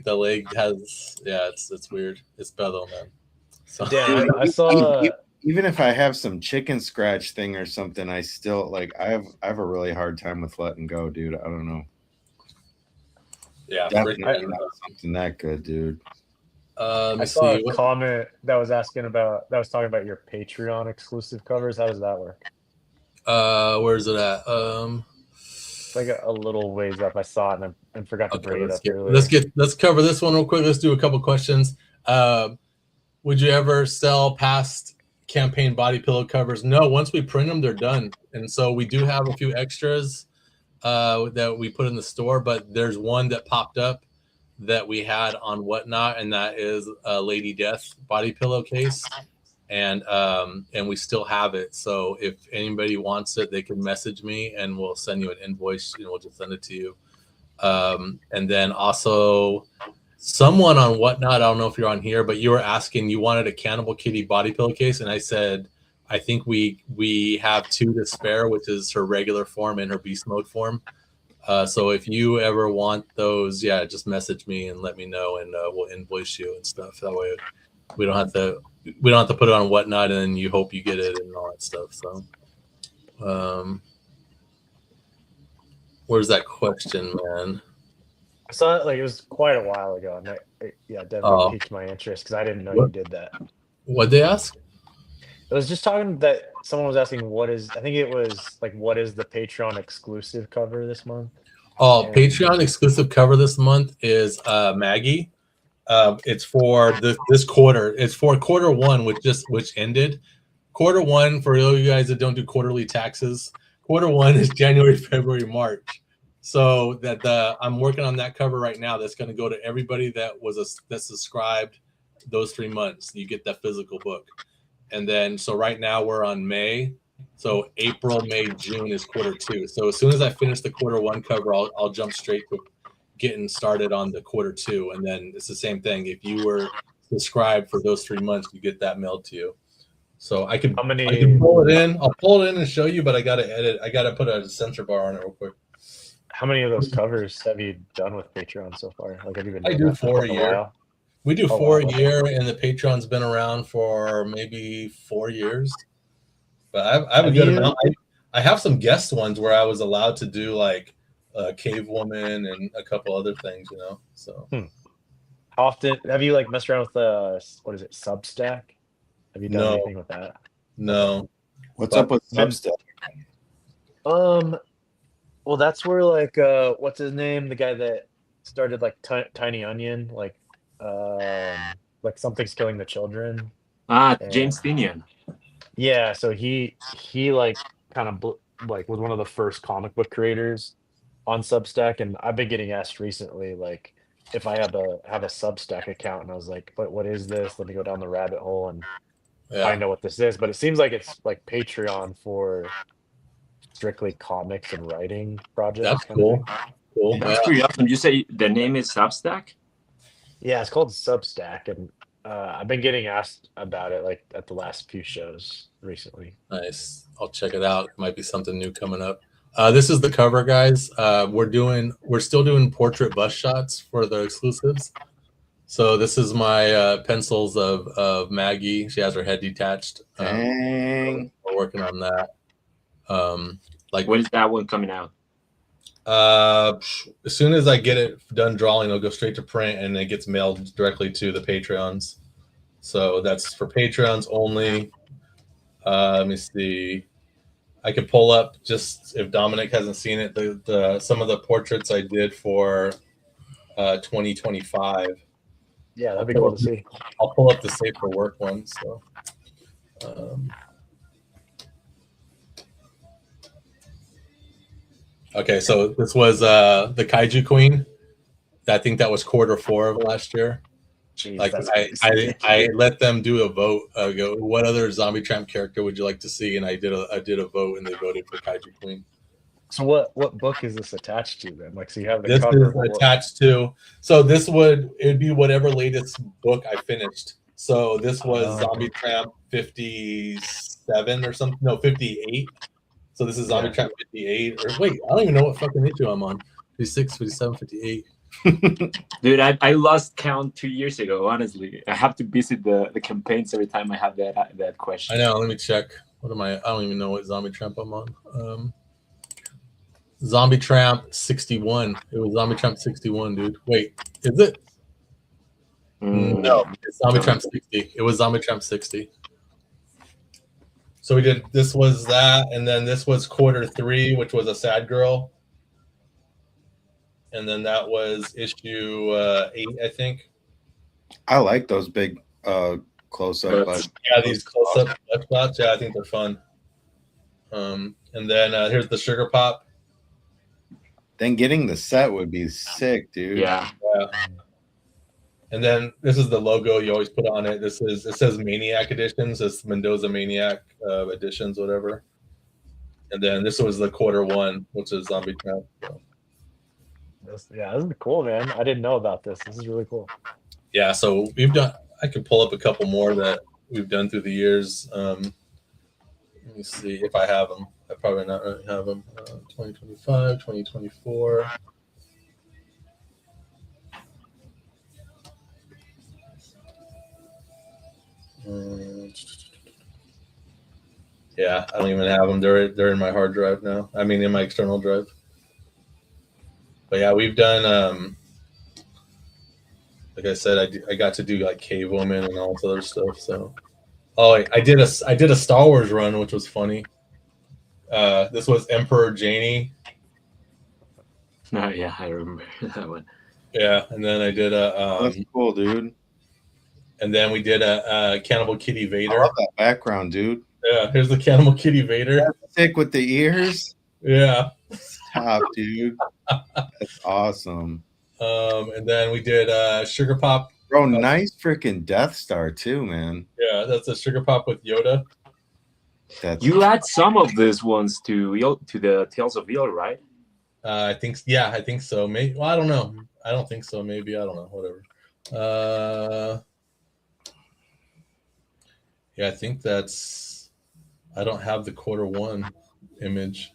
the leg has it's weird. It's bezel, man. So Dan, I saw. even if I have some chicken scratch thing or something, I still like I have a really hard time with letting go, dude. I don't know. yeah, Definitely freaking, not something that good, dude. let me I saw see. a comment that was talking about your Patreon exclusive covers. How does that work? Where's it at? It's like a little ways up. I saw it and I forgot to Okay, bring it up earlier. let's cover this one real quick. Let's do a couple questions. Would you ever sell past campaign body pillow covers? No, once we print them, they're done. And so we do have a few extras that we put in the store, but there's one that popped up that we had on Whatnot, and that is a Lady Death body pillow case. And we still have it. So if anybody wants it, they can message me and we'll send you an invoice and we'll just send it to you. And then also someone on Whatnot, I don't know if you're on here, but you were asking, you wanted a Cannibal Kitty body pillowcase, and I said, I think we have 2 to spare, which is her regular form and her beast mode form. So if you ever want those, yeah, just message me and let me know, and we'll invoice you and stuff. That way we don't have to put it on Whatnot and then you hope you get it and all that stuff. So, where's that question, man? I saw it it was quite a while ago, and it definitely piqued my interest because I didn't know you did that. What'd they ask? It was just talking that someone was asking what is the Patreon exclusive cover this month? Oh, And- Patreon exclusive cover this month is Maggie. It's for this quarter. It's for quarter one, which ended. Quarter one, for all you guys that don't do quarterly taxes, quarter one is January, February, March. So I'm working on that cover right now. That's going to go to everybody that subscribed those 3 months. You get that physical book, and then so right now we're on May. So April, May, June is quarter 2. So as soon as I finish the quarter 1 cover, I'll jump straight to getting started on the quarter 2, and then it's the same thing. If you were subscribed for those 3 months, you get that mailed to you. So I can pull it in. I'll pull it in and show you, but I got to edit. I got to put a censor bar on it real quick. How many of those covers have you done with Patreon so far? Like, have you been? I do 4 a year. We do 4 a year, and the Patreon's been around for maybe 4 years. But I have a good amount. I have some guest ones where I was allowed to do like Cave Woman and a couple other things, you know. So how often have you messed around with what is it, Substack? Have you done anything with that? No. What's up with Substack? Well, that's where what's his name? The guy that started Tiny Onion, Something's Killing the Children. James Tinian. Yeah, so he kind of was one of the first comic book creators on Substack, and I've been getting asked recently if I had to have a Substack account, and I was like, what is this? Let me go down the rabbit hole and Yeah, find out what this is. But it seems like it's like Patreon for strictly comics and writing projects that's kind of cool. thing. Cool. Yeah. That's pretty awesome. You say the name is Substack? Yeah, it's called Substack, and I've been getting asked about it like at the last few shows recently. Nice. I'll check it out. Might be something new coming up. This is the cover, guys. We're still doing portrait bust shots for the exclusives. So this is my pencils of Maggie. She has her head detached. Dang. We're working on that. Like When is that one coming out? as soon as I get it done drawing, it'll go straight to print and it gets mailed directly to the Patreons. So that's for Patreons only. Let me see. I could pull up, just if Dominic hasn't seen it, the some of the portraits I did for 2025. Yeah, that'd be cool to see. I'll pull up the Safe for Work one. So, okay, so this was the Kaiju Queen. I think that was Q4 of last year. Jeez, Like that's I let them do a vote. Go, what other Zombie Tramp character would you like to see? And I did a vote, and they voted for Kaiju Queen. So what book is this attached to then? Like, so you have the This cover. is attached to. So it'd be whatever latest book I finished. So this was Oh. Zombie Tramp 57 or something. No, 58. So this is Zombie Yeah. Tramp 58. Or wait, I don't even know what fucking issue I'm on. 56, 57, 58. Dude, I lost count 2 years ago, honestly. I have to visit the campaigns every time I have that question. I know. Let me check. What am I? I don't even know what Zombie Tramp I'm on. Zombie Tramp 61. It was Zombie Tramp 61, dude. Wait, is it? No, it's Zombie Tramp 60. It was Zombie Tramp 60. So we did. This was that, and then this was Q3, which was a sad girl, and then that was issue 8, I think. I like those big close up. Yeah, these close-up shots. Yeah, I think they're fun. And then here's the Sugar Pop. Then getting the set would be sick, dude. Yeah. And then this is the logo you always put on it. It says Maniac Editions. It's Mendoza Maniac Editions, whatever. And then this was the Q1, which is Zombie Tramp. So. This is cool, man. I didn't know about this. This is really cool. Yeah, so we've done. I could pull up a couple more that we've done through the years. Let me see if I have them. I probably not really have them. 2025, 2024. Yeah, I don't even have them. They're in my hard drive now. I mean, in my external drive. But yeah, we've done. Like I said, I got to do like Cave Woman and all this other stuff. So, I did a Star Wars run, which was funny. This was Emperor Janey. No, yeah, I remember that one. Yeah, and then I did That's cool, dude. and then we did a Cannibal Kitty I Vader. love that background, dude. Yeah, here's the Cannibal Kitty Vader. Sick with the ears. Yeah. Top, dude. That's awesome. And then we did Sugar Pop. Bro, nice freaking Death Star too, man. Yeah, that's a Sugar Pop with Yoda. That's You add some of these ones to the Tales of Eel, right? I think so. Maybe. Well, I don't know. I don't think so. Maybe. I don't know. Whatever. Yeah, I think that's. I don't have the Q1 image.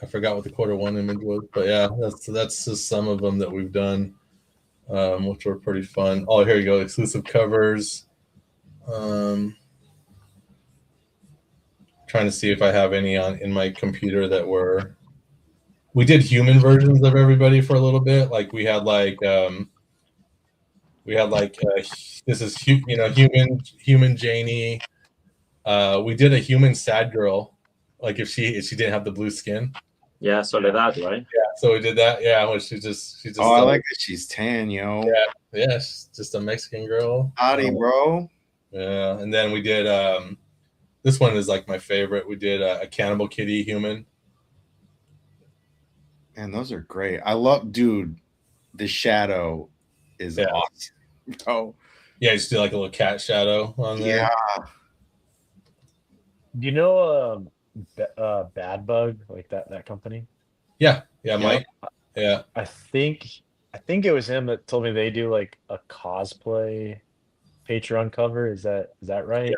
I forgot what the Q1 image was, but yeah, that's just some of them that we've done, which were pretty fun. Oh, here you go, exclusive covers. Trying to see if I have any in my computer that were. We did human versions of everybody for a little bit. Like we had this is human Janie. We did a human sad girl, like if she didn't have the blue skin. Yeah, Soledad, right? Yeah, so we did that. Yeah, when she just. Oh, I like that she's tan, yo. Yeah, she's just a Mexican girl. Hottie, bro. Yeah, and then we did. This one is like my favorite. We did a Cannibal Kitty human. Man, those are great. I love, dude. the shadow is Yeah. awesome, bro. Yeah, just do like a little cat shadow on there. Yeah, Do you know Bad Bug, like that company? Yeah, Yep. Mike. Yeah. I think it was him that told me they do like a cosplay Patreon cover. Is that right?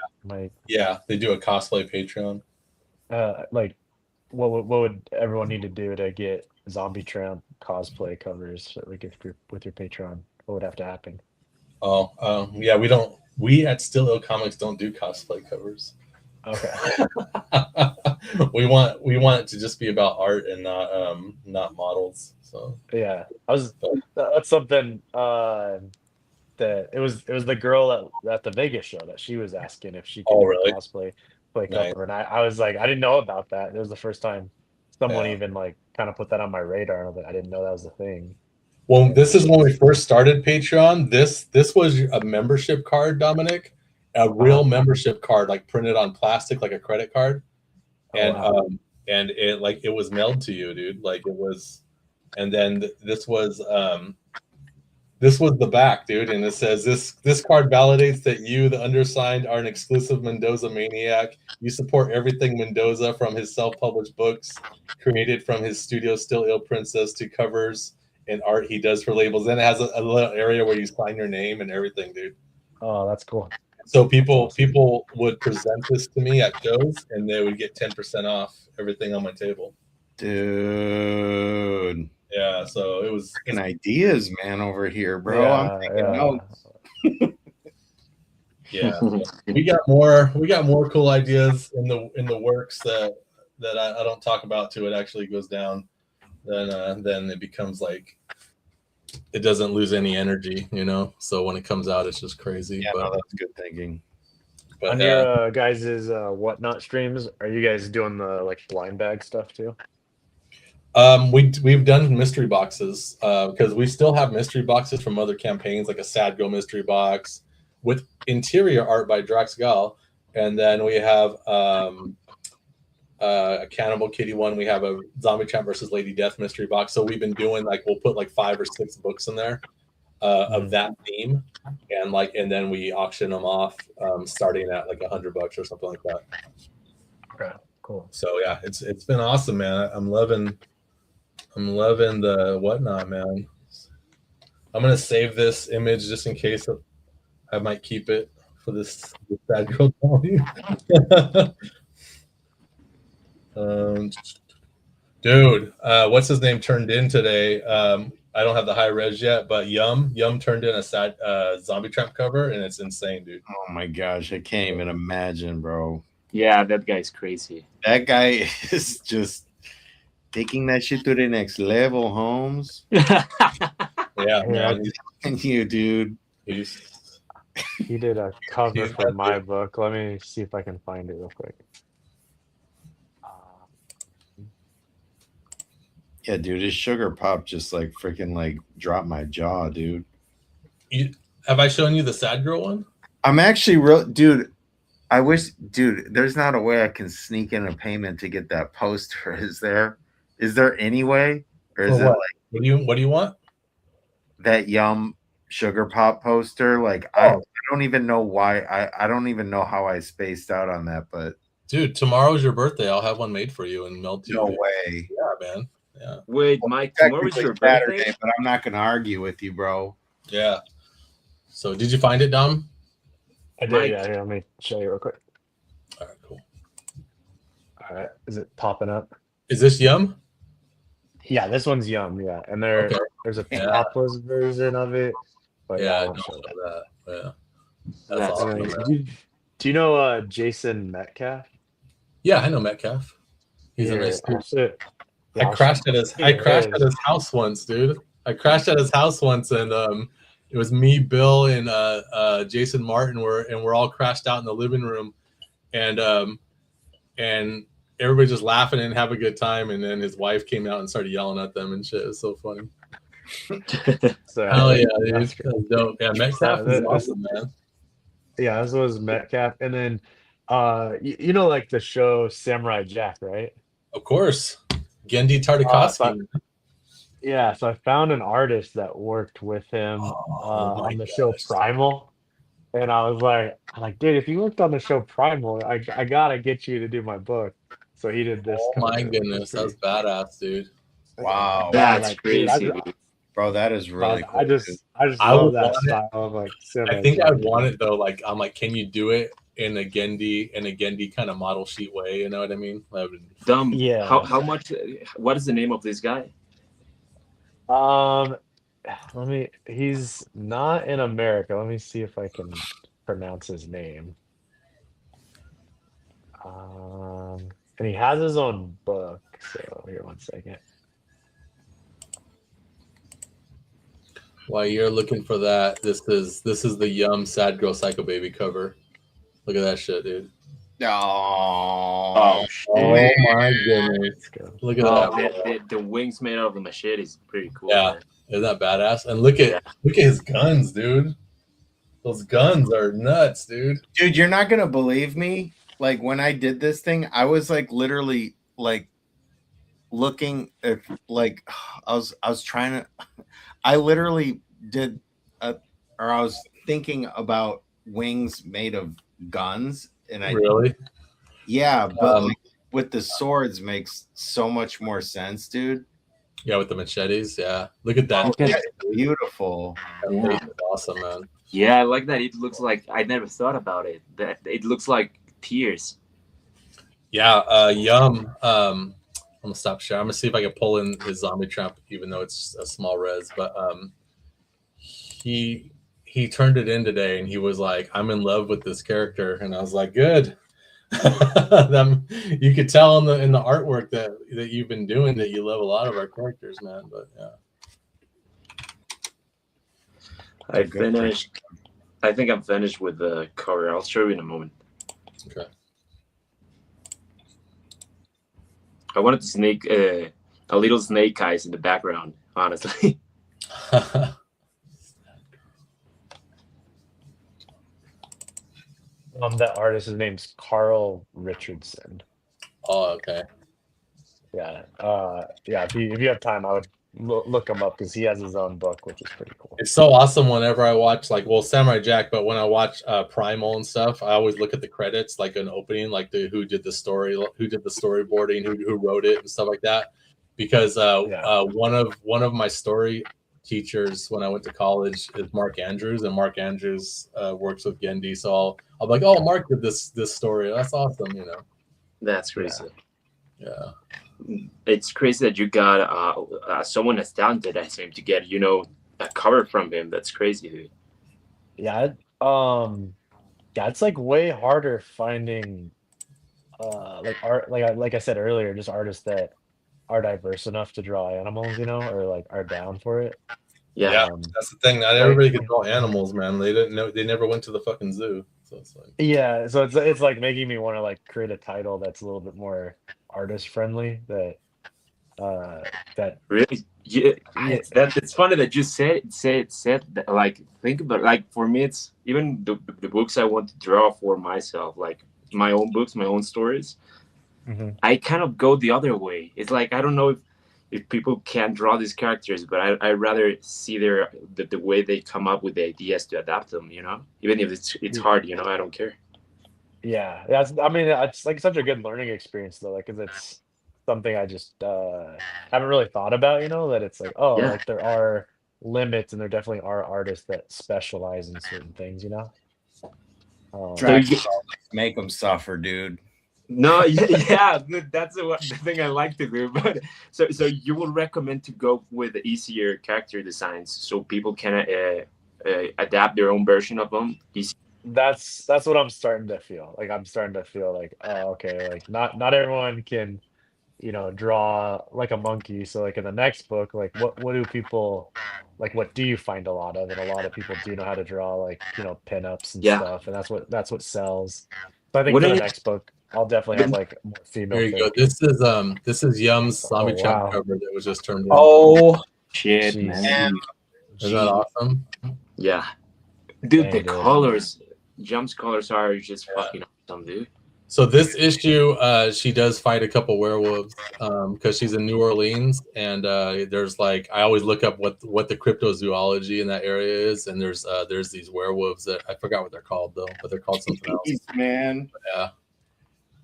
Yeah, they do a cosplay Patreon. Like what would everyone need to do to get Zombie Tramp cosplay covers like with your Patreon? What would have to happen? Yeah, we at Still Ill Comics don't do cosplay covers. Okay. we want it to just be about art and not models. So Yeah. That's something that it was the girl at the Vegas show that she was asking if she could do really? a cosplay play Nice. cover. And I was like, I didn't know about that. It was the first time someone Yeah. even like kind of put that on my radar. And I was like, I didn't know that was a thing. Well, this is when we first started Patreon. This was a membership card, Dominic, a real membership card, like printed on plastic, like a credit card, and and it was mailed to you, dude. Like it was, and then this was the back, dude, and it says this card validates that you, the undersigned, are an exclusive Mendoza maniac. You support everything Mendoza, from his self-published books created from his studio Still Ill Princess to covers and art he does for labels. Then it has a little area where you sign your name and everything, dude. Oh, that's cool. So people would present this to me at shows, and they would get 10% off everything on my table. dude. Yeah, so it was Fucking ideas, man, over here, bro. Yeah, I'm taking notes. yeah. we got more cool ideas in the works that I don't talk about till it actually goes down. Then it becomes like it doesn't lose any energy, you know. So when it comes out, it's just crazy. Yeah, but, no, that's good thinking. but On your guys' Whatnot streams, are you guys doing the like blind bag stuff too? We've done mystery boxes because we still have mystery boxes from other campaigns, like a Sad Girl mystery box with interior art by Drax Gal, and then we have a Cannibal Kitty one. We have a Zombie Tramp versus Lady Death mystery box. So we've been doing we'll put like 5 or 6 books in there of that theme, and then we auction them off starting at like $100 or something like that. Okay, cool. So yeah, it's been awesome, man. I'm loving the Whatnot, man. I'm gonna save this image just in case I might keep it for this Sad Girl volume. Dude, what's his name turned in today? I don't have the high res yet, but Yum turned in a sad Zombie Tramp cover, and it's insane, dude. Oh my gosh, I can't even imagine, bro. Yeah, that guy's crazy. That guy is just taking that shit to the next level, Holmes. Yeah, man. And you, dude. He did a cover for my book. Let me see if I can find it real quick. Yeah, dude, his sugar pop just like freaking like dropped my jaw, dude. Have I shown you the Sad Girl one? I'm actually real, dude. I wish, dude, there's not a way I can sneak in a payment to get that poster. Is there any way? Or is it like what do you want? that Yum sugar pop poster? Like I don't even know why. I don't even know how I spaced out on that, but Dude, tomorrow's your birthday. I'll have one made for you and mailed to you. no dude. way. Yeah, man. Yeah. Wait, Mike, tomorrow's Technically your Saturday, birthday? but I'm not gonna argue with you, bro. Yeah. So did you find it, Dom? I did, Mike. yeah. Here, let me show you real quick. All right, cool. All right, is it popping up? Is this Yum? Yeah, this one's Yum. Yeah, and Okay. there's a Yeah. topless version of it. But Yeah, I I won't know show that. that. Yeah. That's That's awesome. And man. then, do you know Jason Metcalf? Yeah, I know Metcalf. He's a Here, nice dude. I'll show it. I Yeah, I'll crashed at his house once, dude. I crashed at his house once, and it was me, Bill, and Jason Martin we're all crashed out in the living room, and everybody just laughing and have a good time, and then his wife came out and started yelling at them and shit. It was so funny. So, Hell yeah, dude. that's That was dope. Yeah, Metcalf is That- awesome, man. yeah, this was Metcalf, and then you know, like the show Samurai Jack, right? Of course. Gendy Tartakovsky. Yeah, so I found an artist that worked with him Oh my on the show gosh. Primal, and I was like, dude, if you worked on the show Primal, I gotta get you to do my book. So he did this Oh my cover, which is goodness, that's pretty. badass, dude. Wow, Yeah, That's like, dude, crazy, dude. bro, that is really cool, dude. I just I would love that want it. style of like I Samurai think I Jack, want it though. Like I'm like, can you do it in a Gendy kind of model sheet way? You know what I mean? That would, Dumb. Yeah. How much? What is the name of this guy? Um, he's not in America. Let me see if I can pronounce his name. And he has his own book. So here, one second. while you're looking for that, this is the Yum Sad Girl Psycho Baby cover. Look at that shit, dude. Oh, Oh my goodness. Let's go. Look at Oh, that. the wings made out of the machete is pretty cool. Yeah. Man. Isn't that badass? And look at his guns, dude. Those guns are nuts, dude. dude, you're not gonna believe me. Like when I did this thing, I was like literally like looking at like I was trying to. I literally did, or I was thinking about wings made of guns, and Really? yeah, but like, with the swords makes so much more sense, dude. Yeah, with the machetes. Yeah. Look at that. Oh, Okay. yeah, it's beautiful. That face is awesome, man. Yeah, I like that. It looks like I never thought about it. That it looks like tears. Yeah, Yum. I'm gonna stop sharing. I'm gonna see if I can pull in his zombie trap, even though it's a small res. But he turned it in today, and he was like, "I'm in love with this character," and I was like, "Good." You could tell in the artwork that you've been doing that you love a lot of our characters, man. But yeah, I finished. I think I'm finished with the cover. I'll show you in a moment. okay. I wanted to snake a little snake eyes in the background, honestly. That artist, his name's Carl Richardson. Oh, okay. Yeah. Yeah. If you have time, I would look him up because he has his own book, which is pretty cool. It's so awesome whenever I watch Samurai Jack, but when I watch Primal and stuff, I always look at the credits, like an opening, like who did the storyboarding, who wrote it and stuff like that. Because one of my story teachers when I went to college is Mark Andrews, and Mark Andrews works with Gendy, so I'll be like, oh, Mark did this story. That's awesome, you know. That's crazy. Yeah. It's crazy that you got someone as talented as him to get a cover from him. That's crazy, dude. Yeah. Yeah, it's like way harder finding like art, like I said earlier, just artists that are diverse enough to draw animals, or like are down for it. Yeah. That's the thing. Not everybody can draw animals, man. They didn't know. They never went to the fucking zoo. So it's like, Yeah, so it's like making me want to like create a title that's a little bit more artist friendly. That Really? Yeah. It's funny that you said that, like, think about, like, for me, it's even the books I want to draw for myself, like my own books, my own stories. I kind of go the other way. It's like, I don't know if people can draw these characters, but I rather see the way they come up with the ideas to adapt them, even if it's hard, I don't care. Yeah, it's like such a good learning experience though, like, 'cause it's something I just haven't really thought about, that it's like, oh, Yeah. like there are limits and there definitely are artists that specialize in certain things, Dragon Ball, make them suffer, dude. No, yeah, that's the thing I like to do. But so you would recommend to go with easier character designs so people can adapt their own version of them. That's what I'm starting to feel. Like I'm starting to feel like, oh, okay, like not everyone can, draw like a monkey. So like in the next book, like what do people like? What do you find a lot of? And a lot of people do know how to draw like pinups and stuff, and that's what sells. So I think for the next book, I'll definitely have like more female. there you go. This is Yum's zombie trap cover that was just turned in. Oh shit, Jeez. man! Is that awesome? Yeah, dude, Dang, the dude. colors, Yum's colors are just fucking awesome, dude. So this issue, she does fight a couple werewolves because she's in New Orleans, and there's like I always look up what the cryptozoology in that area is, and there's these werewolves that I forgot what they're called though, but they're called something else. Jeez, man. Yeah,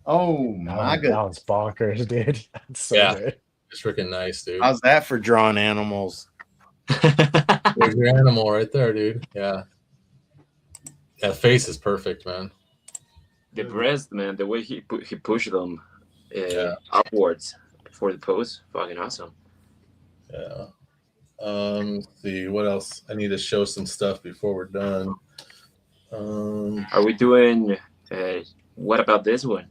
Oh That my one- god. that one's bonkers, dude. That's so Yeah. good. it's freaking nice, dude. How's that for drawing animals? There's your animal right there, dude. Yeah, face is perfect, man. The breast, man, the way he pushed them Yeah. upwards for the pose, fucking awesome. Yeah. Let's see what else. I need to show some stuff before we're done. Are we doing? What about this one?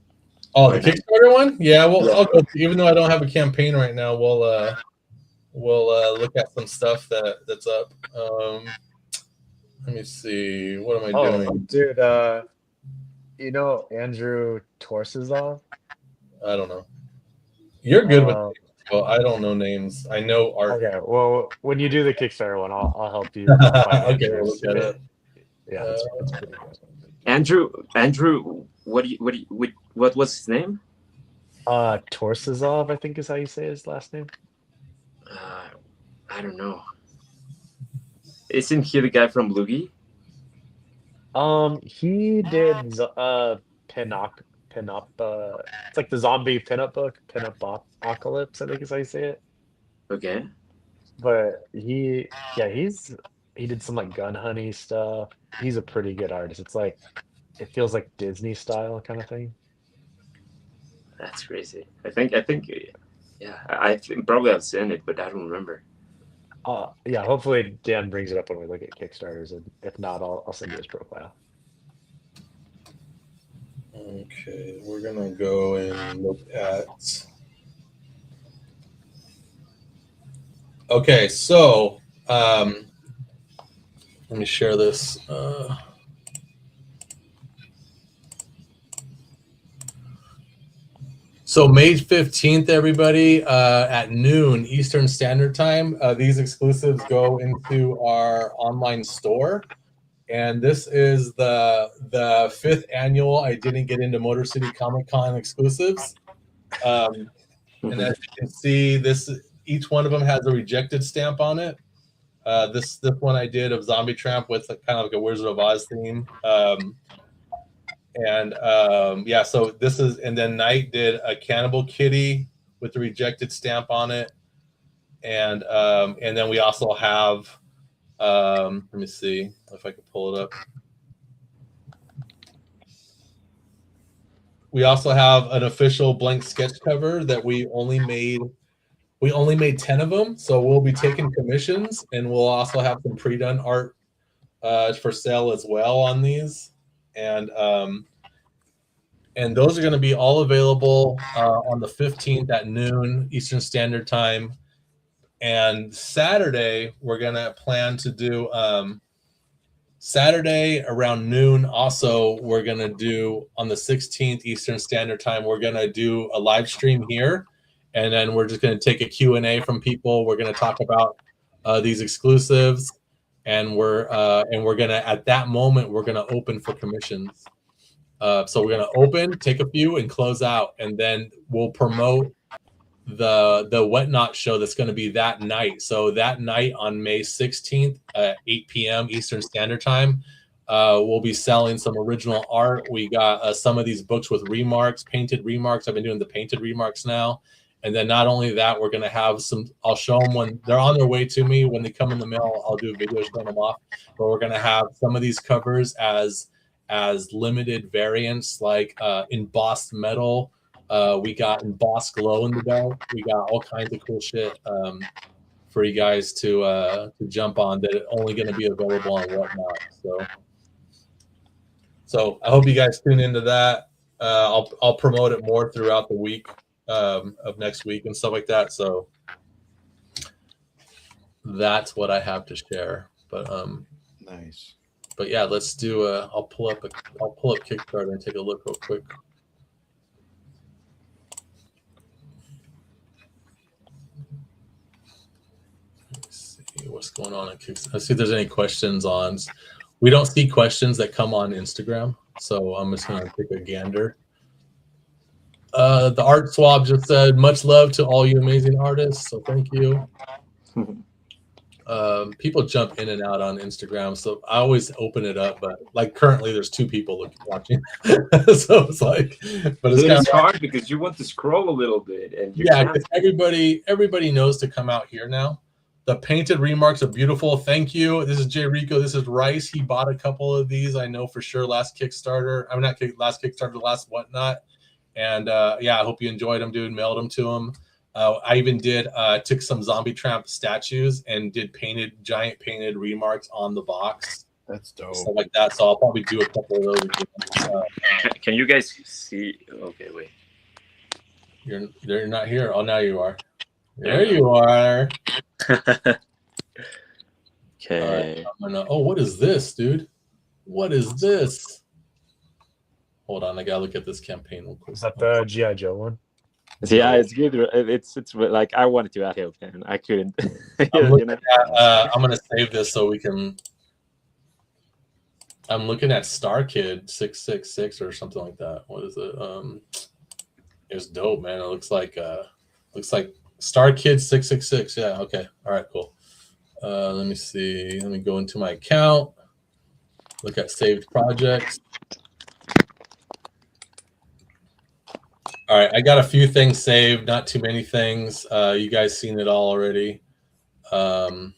Oh, the Kickstarter one? Yeah, well, Yeah. I'll go, even though I don't have a campaign right now, we'll look at some stuff that's up. Let me see. What am I Oh, doing? dude, you know Andrew Torsizov? I don't know. You're good with Uh, names. Well, I don't know names. I know art. Okay, well, when you do the Kickstarter one, I'll help you. find Okay, we'll Andrew's. look at it. Yeah, that's pretty good. Andrew, what was his name? Torsizov, I think is how you say his last name. I don't know. Isn't he the guy from Loogie? He did pinup. It's like the zombie pinup book, Pinup-Apocalypse, I think is how you say it. Okay. But he did some like gun honey stuff. He's a pretty good artist. It's like it feels like Disney style kind of thing. That's crazy. I think, yeah, I think probably I've seen it, but I don't remember. Yeah, hopefully Dan brings it up when we look at Kickstarters, and if not, I'll send you his profile. Okay, we're gonna go and look at. Okay, so let me share this. So May 15th, everybody, at noon Eastern Standard Time, these exclusives go into our online store. And this is the 5th annual I Didn't Get Into Motor City Comic Con exclusives. And as you can see, each one of them has a rejected stamp on it. This one I did of Zombie Tramp with kind of like a Wizard of Oz theme. Yeah, so this is, and then Knight did a Cannibal Kitty with the rejected stamp on it. And then we also have, let me see if I can pull it up. We also have an official blank sketch cover that we only made 10 of them. So we'll be taking commissions, and we'll also have some pre-done art for sale as well on these. And those are going to be all available on the 15th at noon Eastern Standard Time. And Saturday, we're going to plan to do Saturday around noon. Also, we're going to do on the 16th Eastern Standard Time, we're going to do a live stream here. And then we're just going to take a Q&A from people. We're going to talk about these exclusives. And we're going to, at that moment, we're going to open for commissions. So we're going to open, take a few, and close out. And then we'll promote the Whatnot show that's going to be that night. So that night on May 16th at 8 p.m. Eastern Standard Time, we'll be selling some original art. We got some of these books with remarks, painted remarks. I've been doing the painted remarks now. And then not only that, we're going to have some, I'll show them when they're on their way to me. When they come in the mail, I'll do a video showing them off. But we're going to have some of these covers as limited variants, like embossed metal. We got embossed glow in the dark. We got all kinds of cool shit for you guys to jump on that are only going to be available on Whatnot. So I hope you guys tune into that. I'll promote it more throughout the week of next week and stuff like that. So that's what I have to share. But Nice. But yeah, let's do I'll pull up Kickstarter and take a look real quick. Let's see what's going on Kickstarter. Let's see if there's any questions on. We don't see questions that come on Instagram, so I'm just gonna take a gander. The art swab just said, much love to all you amazing artists. So thank you. People jump in and out on Instagram, so I always open it up. But like currently, there's 2 people watching, so it's like, but it's Dude, kind it's of hard because you want to scroll a little bit, and you yeah. can't. 'Cause everybody knows to come out here now. The painted remarks are beautiful. Thank you. This is Jay Rico. This is Rice. He bought a couple of these. I know for sure. Last Kickstarter. I'm not last Kickstarter. Last whatnot. And yeah, I hope you enjoyed them, dude. Mailed them to him. I even did took some Zombie Tramp statues and did giant painted remarks on the box, That's dope. stuff like that. So I'll probably do a couple of those again. Can you guys see? Okay, wait. You're not here. Oh, now you are. There you are. Okay. Oh, what is this, dude? What is this? Hold on, I gotta look at this campaign real quick. Is that the GI Joe one? Yeah, it's good. It's like I wanted to help, and I couldn't. I'm looking at, I'm gonna save this so we can. I'm looking at Star Kid 666 or something like that. What is it? It's dope, man. It looks like Star Kid 666. Yeah. Okay. All right. Cool. Let me see. Let me go into my account. Look at saved projects. All right, I got a few things saved, not too many things. You guys seen it all already. And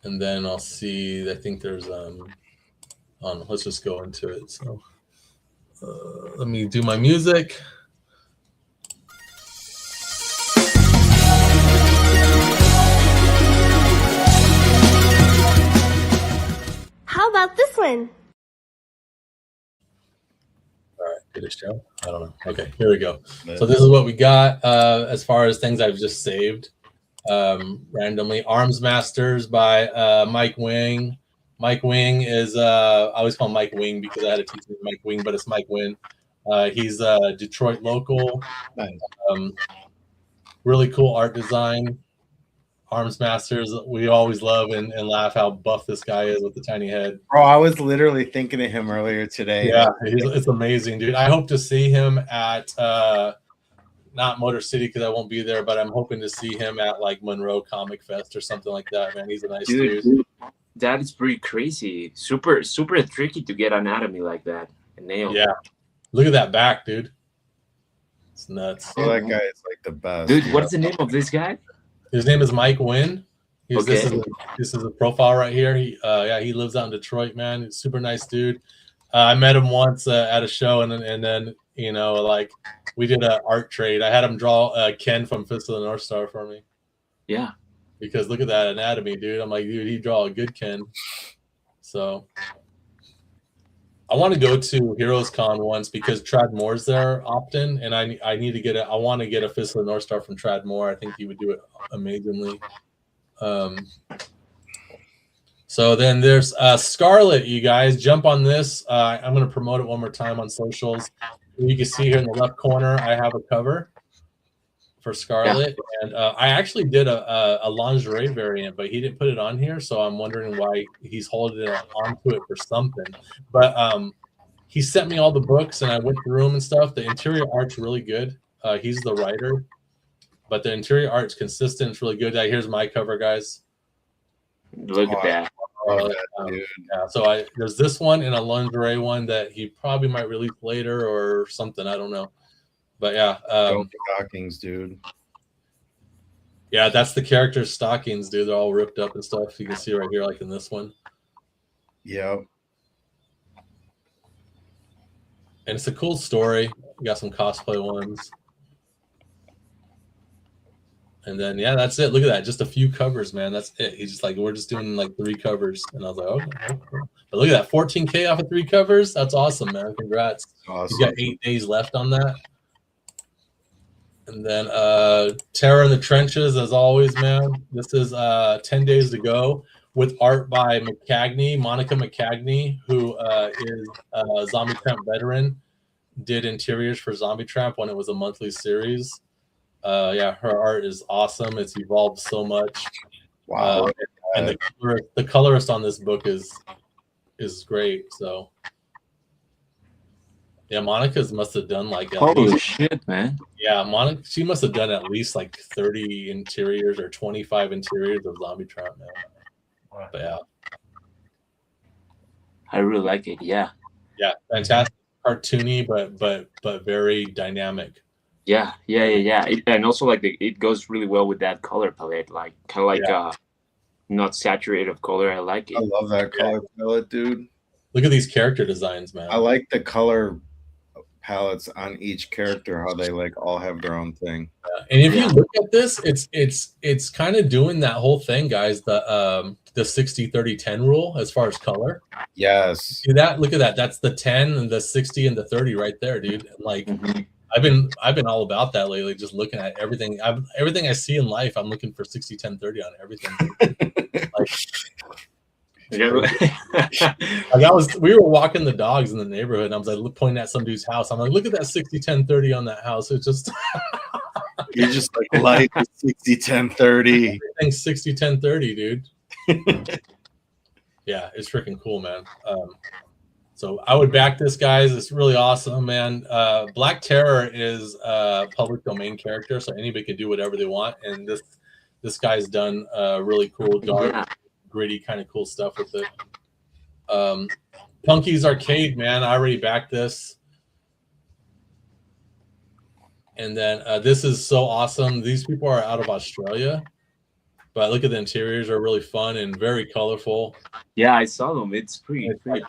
then I'll see. I think there's let's just go into it. So let me do my music. How about this one? Did it show? I don't know. Okay, here we go. So this is what we got as far as things I've just saved randomly. Arms Masters by Mike Wing. Mike Wing is I always call him Mike Wing because I had a teacher named Mike Wing, but it's Mike Wing. He's Detroit local. Nice. Really cool art design. Arms Masters, we always love and laugh how buff this guy is with the tiny head. Bro, I was literally thinking of him earlier today. Yeah, it's amazing, dude. I hope to see him at not Motor City because I won't be there, but I'm hoping to see him at like Monroe Comic Fest or something like that. Man, he's a nice dude. That is pretty crazy. Super tricky to get anatomy like that and nail. Yeah, look at that back, dude. It's nuts. Oh, that guy is like the best. Dude, what's the name of this guy? His name is Mike Wynn. Okay. This is a profile right here. He lives out in Detroit, man. He's a super nice dude. I met him once at a show, and then you know, like we did an art trade. I had him draw Ken from Fist of the North Star for me. Yeah. Because look at that anatomy, dude. I'm like, dude, he draw a good Ken. So I want to go to Heroes Con once because Trad Moore's there often, and I need to get I want to get a Fist of the North Star from Trad Moore. I think he would do it amazingly. So then there's Scarlet. You guys jump on this. I'm going to promote it one more time on socials. You can see here in the left corner, I have a cover for Scarlet, and I actually did a lingerie variant, but he didn't put it on here, so I'm wondering why he's holding it onto it for something. But he sent me all the books, and I went through them and stuff. The interior art's really good. He's the writer, but the interior art's consistent. It's really good. Here's my cover, guys. Look at that. Yeah, so there's this one and a lingerie one that he probably might release later or something. I don't know. But yeah, stockings, dude. Yeah, that's the character's stockings, dude. They're all ripped up and stuff. You can see right here, like in this one. Yep. And it's a cool story. We got some cosplay ones. And then yeah, that's it. Look at that. Just a few covers, man. That's it. He's just like, we're just doing like 3 covers. And I was like, okay. But look at that. 14K off of 3 covers. That's awesome, man. Congrats. Awesome. You got 8 days left on that. And then Terror in the Trenches, as always, man. This is 10 days to go with art by McCagney, Monica McCagney, who is a Zombie Tramp veteran, did interiors for Zombie Tramp when it was a monthly series. Yeah, her art is awesome. It's evolved so much. Wow. And the colorist on this book is great. So Yeah, Monica's must have done like at Holy least, shit, man! yeah, Monica. She must have done at least like 30 interiors or 25 interiors of Zombie-Tron, man. Wow. But yeah, I really like it. Yeah, yeah, fantastic, cartoony, but very dynamic. yeah. And also like it goes really well with that color palette, like kind of like not saturated color. I like I it. love that color palette, dude. Look at these character designs, man. I like the color palettes on each character, how they like all have their own thing. And if you look at this, it's kind of doing that whole thing, guys. The 60-30-10 rule as far as color. Yes. See that? Look at that. That's the 10 and the 60 and the 30 right there, dude. And like Mhm. I've been all about that lately, just looking at everything. Everything I see in life, I'm looking for 60-10-30 on everything. Like, we were walking the dogs in the neighborhood, and I was like pointing at some dude's house. I'm like, look at that 60-10-30 on that house. It's just You're just like life is 60-10-30. everything's 60-10-30, dude. Yeah, it's freaking cool, man. So I would back this, guys. It's really awesome, man. Black Terror is a public domain character, so anybody can do whatever they want. And this guy's done really cool, dark, gritty, kind of cool stuff with it. Punky's Arcade, man. I already backed this. And then this is so awesome. These people are out of Australia. But look at the interiors, are really fun and very colorful. Yeah, I saw them. It's pretty nice.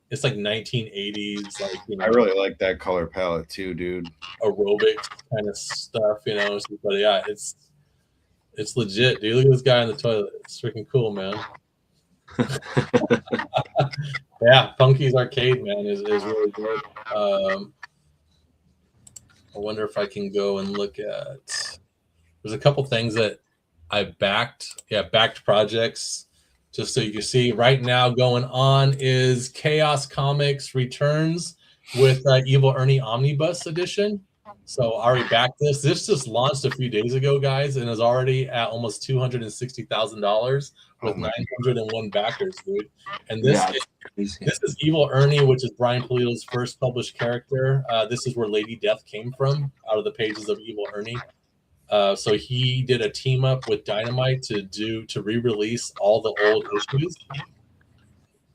It's like 1980s, like, you know, I really like that color palette too, dude. aerobic kind of stuff, you know. But yeah, it's legit, dude. Look at this guy in the toilet. It's freaking cool, man. Yeah, Punky's Arcade, man, is really good. I wonder if I can go and look at. There's a couple things that I backed. Yeah, backed projects. Just so you can see, right now going on is Chaos Comics Returns with Evil Ernie Omnibus Edition. So I already backed this. This just launched a few days ago, guys, and is already at almost $260,000 with 901 backers, dude. And this is Evil Ernie, which is Brian Pulido's first published character. This is where Lady Death came from, out of the pages of Evil Ernie. So he did a team up with Dynamite to re-release all the old issues,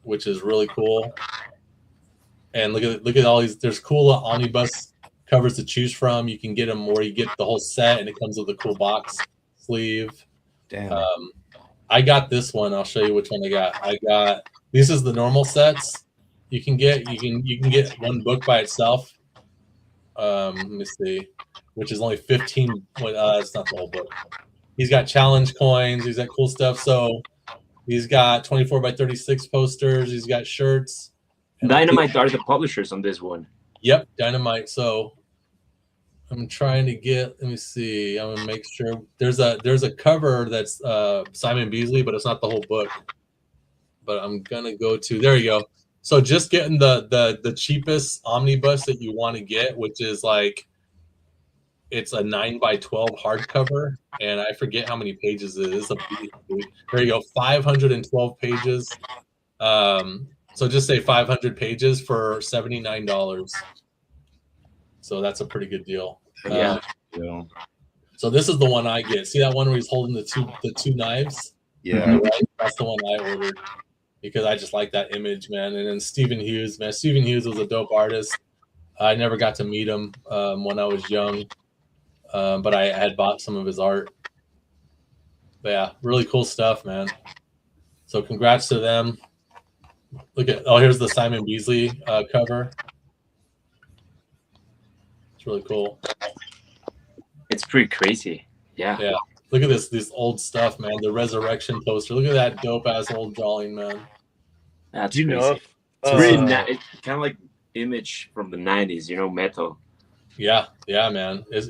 which is really cool. And look at all these. There's cool omnibus covers to choose from. You can get them where you get the whole set, and it comes with a cool box sleeve. Damn. I got this one. I'll show you which one I got. This is the normal sets. You can get get one book by itself. Let me see. Which is only 15. That's not the whole book. He's got challenge coins. He's got cool stuff. So he's got 24 by 36 posters. He's got shirts. Dynamite are the publishers on this one. Yep, Dynamite. So I'm trying to get. Let me see. I'm gonna make sure there's a cover that's Simon Beasley, but it's not the whole book. But I'm gonna go to. There you go. So just getting the cheapest omnibus that you want to get, which is like. It's a 9x12 hardcover, and I forget how many pages it is. There you go, 512 pages. So just say 500 pages for $79. So that's a pretty good deal. Yeah. So this is the one I get. See that one where he's holding the two knives? Yeah. Right? That's the one I ordered because I just like that image, man. And then Stephen Hughes, man. Stephen Hughes was a dope artist. I never got to meet him when I was young. But I had bought some of his art. But yeah, really cool stuff, man. So congrats to them. Here's the Simon Beasley cover. It's really cool. It's pretty crazy. Yeah. Yeah. Look at this old stuff, man. The Resurrection poster. Look at that dope ass old drawing, man. That's Do you crazy. know if It's really it's kind of like image from the 90s, metal. Yeah, man. This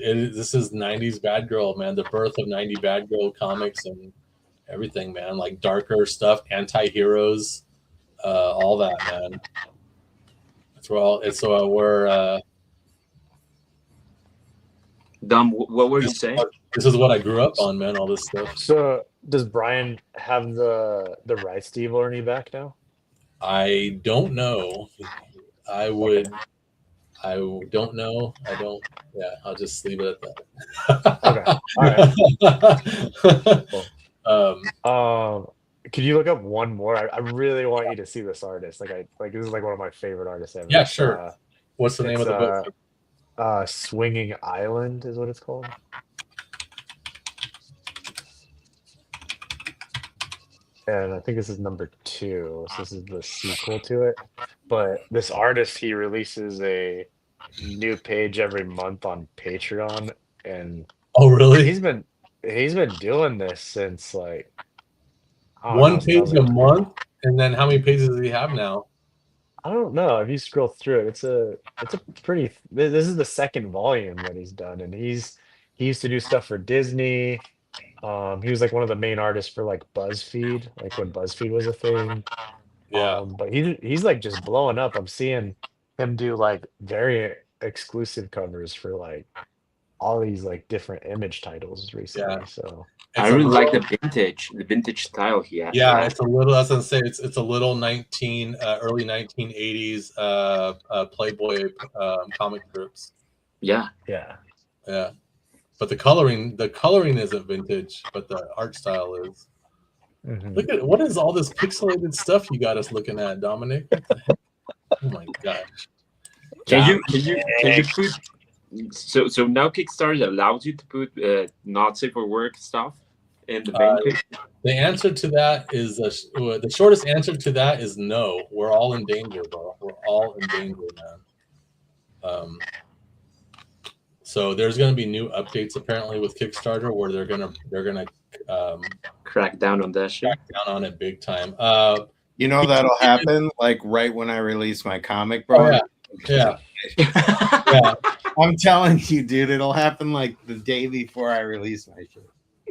is 90s Bad Girl, man. The birth of 90 Bad Girl comics and everything, man. Like darker stuff, anti-heroes, all that, man. We're Dom, what were you saying? This is what I grew up on, man. All this stuff. So does Brian have the rights to Evil Ernie back now? I don't know. I would I don't know. I don't. Yeah, I'll just leave it at that. Okay. All right. Cool. Could you look up one more? I really want you to see this artist. Like this is like one of my favorite artists ever. Yeah, sure. What's the name of the book? Swinging Island is what it's called. And I think this is number 2. So this is the sequel to it. But this artist, he releases a new page every month on Patreon, and oh really? He's been doing this since like one page a month, and then how many pages does he have now? I don't know. If you scroll through it, it's a pretty. This is the second volume that he's done, and he used to do stuff for Disney. He was like one of the main artists for like BuzzFeed, like when BuzzFeed was a thing. Yeah. But he's like just blowing up. I'm seeing him do like very exclusive covers for like all these like different image titles recently. Yeah. So I really like the vintage style he has. Yeah, it's a little. I was gonna say it's a little early 1980s Playboy comic strips. Yeah. But the coloring isn't vintage, but the art style is. Mhm. Look at what is all this pixelated stuff you got us looking at, Dominic? What the heck? Oh my gosh! Can you put so now Kickstarter allows you to put not safe for work stuff in the main page? The answer to that is the shortest answer to that is no. We're all in danger, bro. We're all in danger, man. So there's going to be new updates apparently with Kickstarter where they're gonna crack down on that shit. Crack down on it big time. You know that'll happen like right when I release my comic, bro. Oh, yeah. Yeah. I'm telling you, dude, it'll happen like the day before I release my shit.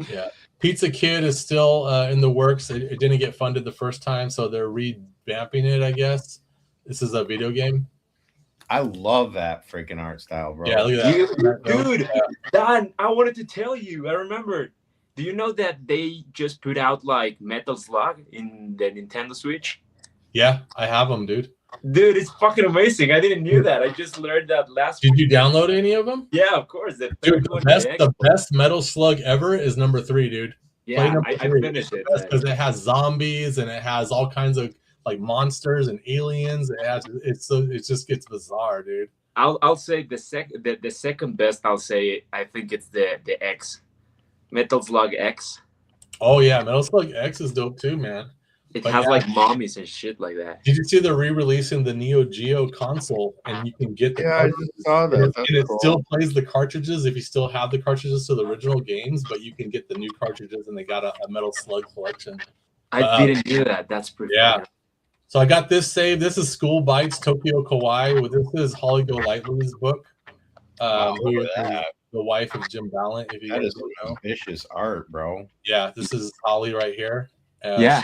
Yeah. Pizza Kid is still in the works. It didn't get funded the first time, so they're revamping it, I guess. This is a video game. I love that freaking art style, bro. Yeah, look at that. Dude, Dan, I wanted to tell you. I remember. Do you know that they just put out like Metal Slug in the Nintendo Switch? Yeah, I have them, dude. Dude, it's fucking amazing. I didn't know that. I just learned that last Did week. you download any of them? Yeah, of course. Dude, the best Metal Slug ever is number 3, dude. Yeah, I finished it. Because it has zombies and it has all kinds of like monsters and aliens. It just gets bizarre, dude. I'll say the second best. I think it's the X, Metal Slug X. Oh yeah, Metal Slug X is dope too, man. It has like mommies and shit like that. Did you see they're re-releasing the Neo Geo console and you can get the I just saw that. and it still plays the cartridges if you still have the cartridges to the original games, but you can get the new cartridges and they got a Metal Slug collection. I didn't do that. That's pretty. Yeah. So I got this saved. This is School Bites Tokyo Kawaii. This is Holly Golightly's book. Who is the wife of Jim Ballant, if you That guys is don't know. vicious art, bro. Yeah, this is Holly right here. Yeah.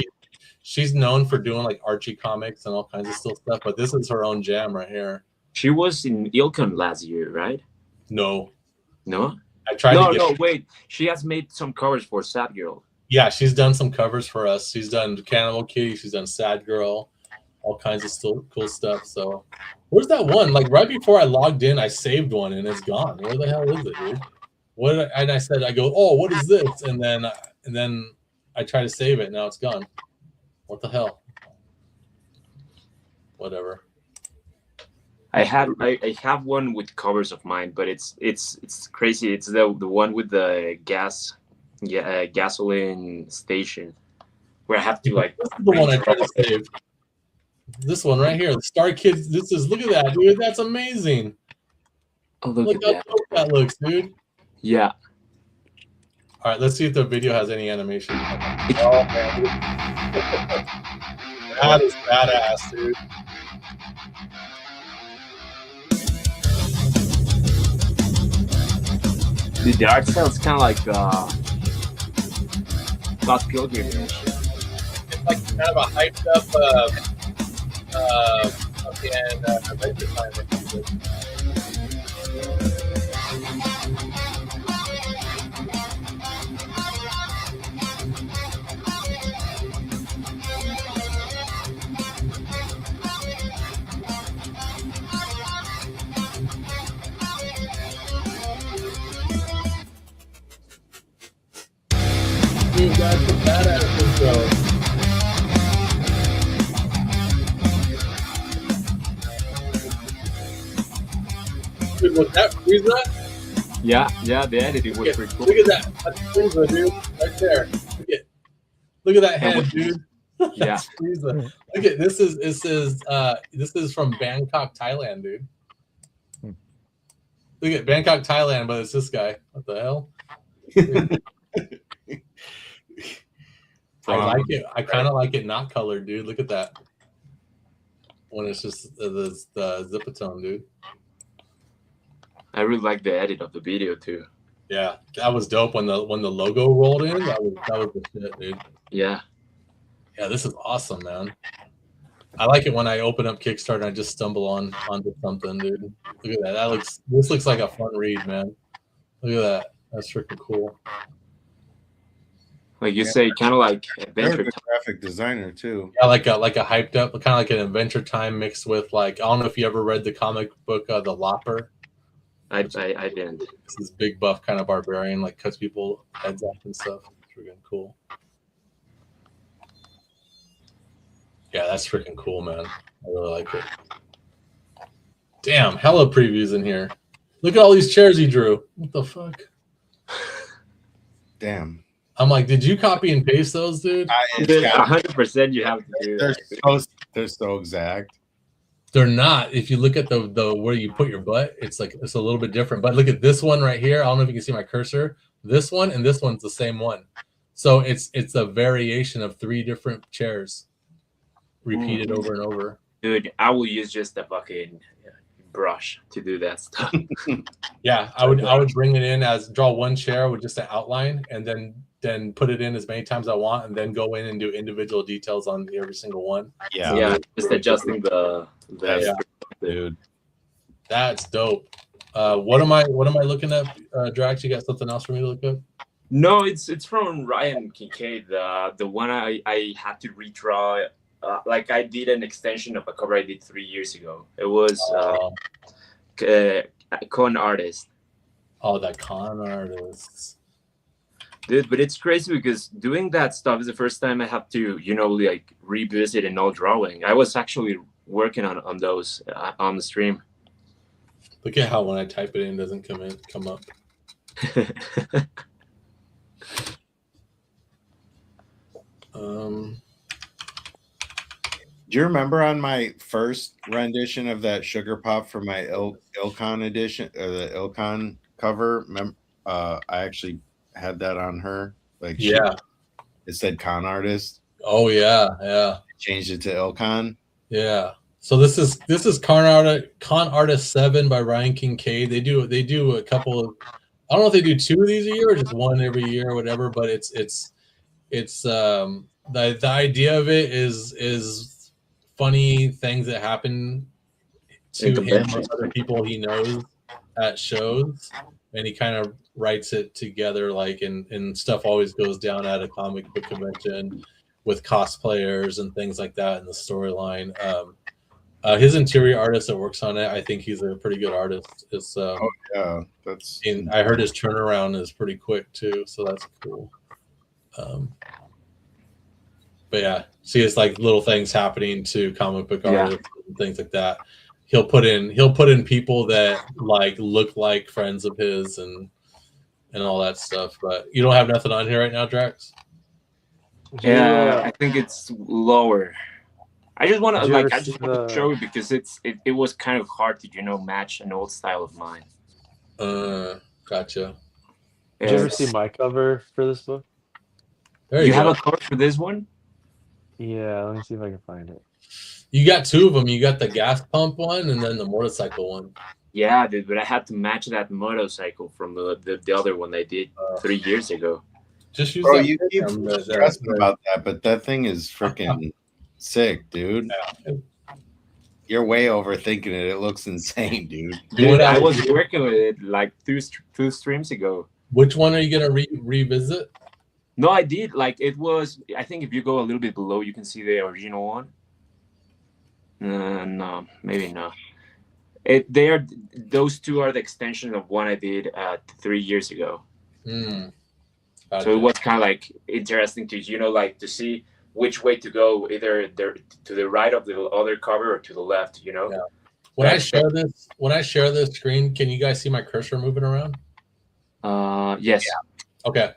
She's known for doing like Archie comics and all kinds of still stuff, but this is her own jam right here. She was in Ilcon last year, right? No. No. I tried to get No, wait. She has made some covers for Sad Girl. Yeah, she's done some covers for us. She's done Cannibal Kitty, she's done Sad Girl, all kinds of still cool stuff. So where's that one? Like right before I logged in, I saved one and it's gone. Where the hell is it, dude? And I said, I go, oh, what is this? And then I try to save it. Now it's gone. What the hell? Whatever. I have one with covers of mine, but it's crazy. It's the one with the gasoline station where I have to like. This is the one I tried to save. This one right here, the Star Kids. Look at that, dude. That's amazing. Oh, look how at dope that looks, dude. Yeah. All right, let's see if the video has any animation. Oh man, that is badass, dude. Dude, the art style is kind of like Scott Pilgrim and shit. It's like kind of a hyped up fucking adventure time. That's a badass intro. Dude, was that Frieza? Yeah, the editing was Look at, pretty cool. look at that. That's Frieza, dude. Right there. Look at that head, dude. Yeah. That's Frieza. Look at this is from Bangkok, Thailand, dude. Look at Bangkok, Thailand, but it's this guy. What the hell? I like it. I kind of like it not colored, dude. Look at that. When it's just the Zipatone, dude. I really like the edit of the video too. Yeah, that was dope when the logo rolled in. That was the shit, dude. Yeah. Yeah, this is awesome, man. I like it when I open up Kickstarter and I just stumble onto something, dude. Look at that. This looks like a fun read, man. Look at that. That's freaking cool. Like you say, kind of like They're a Adventure good Time. graphic designer too. Yeah, like a hyped up, kind of like an Adventure Time mixed with like, I don't know if you ever read the comic book The Lopper. I didn't. It's this big buff kind of barbarian, like cuts people heads off and stuff. It's freaking cool. Yeah, that's freaking cool, man. I really like it. Damn, hella previews in here. Look at all these chairs he drew. What the fuck? Damn. I'm like, did you copy and paste those, dude? It's got- 100% you have to do that. they're so exact. They're not. If you look at the where you put your butt, it's like it's a little bit different. But look at this one right here. I don't know if you can see my cursor. This one and this one's the same one. So it's a variation of 3 different chairs repeated over and over. Dude, I will use just a fucking brush to do that stuff. Yeah, I would bring it in as draw one chair with just an outline and then put it in as many times as I want and then go in and do individual details on every single one. Yeah, just adjusting the Yeah. Dude. That's dope. What am I looking at, Drax? You got something else for me to look up? No, it's from Ryan Kincaid. The one I had to redraw. Like I did an extension of a cover I did 3 years ago. It was Con Artist. Oh, that Con Artists. Dude, but it's crazy because doing that stuff is the first time I have to, like revisit an old drawing. I was actually working on those on the stream. Look at how when I type it in, it doesn't come up. Do you remember on my first rendition of that Sugar Pop for my Ilcon edition or the Ilcon cover? I actually had that on her. Like, Yeah. it said Con Artist. Oh yeah. Changed it to Ilcon. Yeah. So this is Con Artist 7 by Ryan Kincaid. They do a couple of, I don't know if they do 2 of these a year or just 1 every year or whatever, but it's the idea of it is funny things that happen to him or other people he knows at shows, and he kind of writes it together like and stuff always goes down at a comic book convention with cosplayers and things like that in the storyline. His interior artist that works on it, I think he's a pretty good artist. It's Yeah, that's. and I heard his turnaround is pretty quick too, so that's cool. But yeah, see, it's like little things happening to comic book artists and things like that. He'll put in people that like look like friends of his and all that stuff. But you don't have nothing on here right now, Drax? Yeah, I think it's lower. I just want Did to you ever I just see want to the- show it because it was kind of hard to match an old style of mine. Gotcha. Did you ever It's- see my cover for this book? There you you have go. a cover for this one? Yeah, let me see if I can find it. You got 2 of them. You got the gas pump one and then the motorcycle one. Yeah, dude, but I had to match that motorcycle from the other one I did 3 years ago. Just use Bro, that you keep program, stressing about that, but that thing is freaking sick, dude. You're way overthinking it. It looks insane, dude. Dude, I was working with it like two streams ago. Which one are you gonna revisit? No, I did. Like it was. I think if you go a little bit below, you can see the original one. No, maybe not. Those 2 are the extension of one I did 3 years ago. So it was kind of like interesting to like to see which way to go, either to the right of the other cover or to the left. Yeah. When I share this screen, can you guys see my cursor moving around? Yes. Yeah. Okay.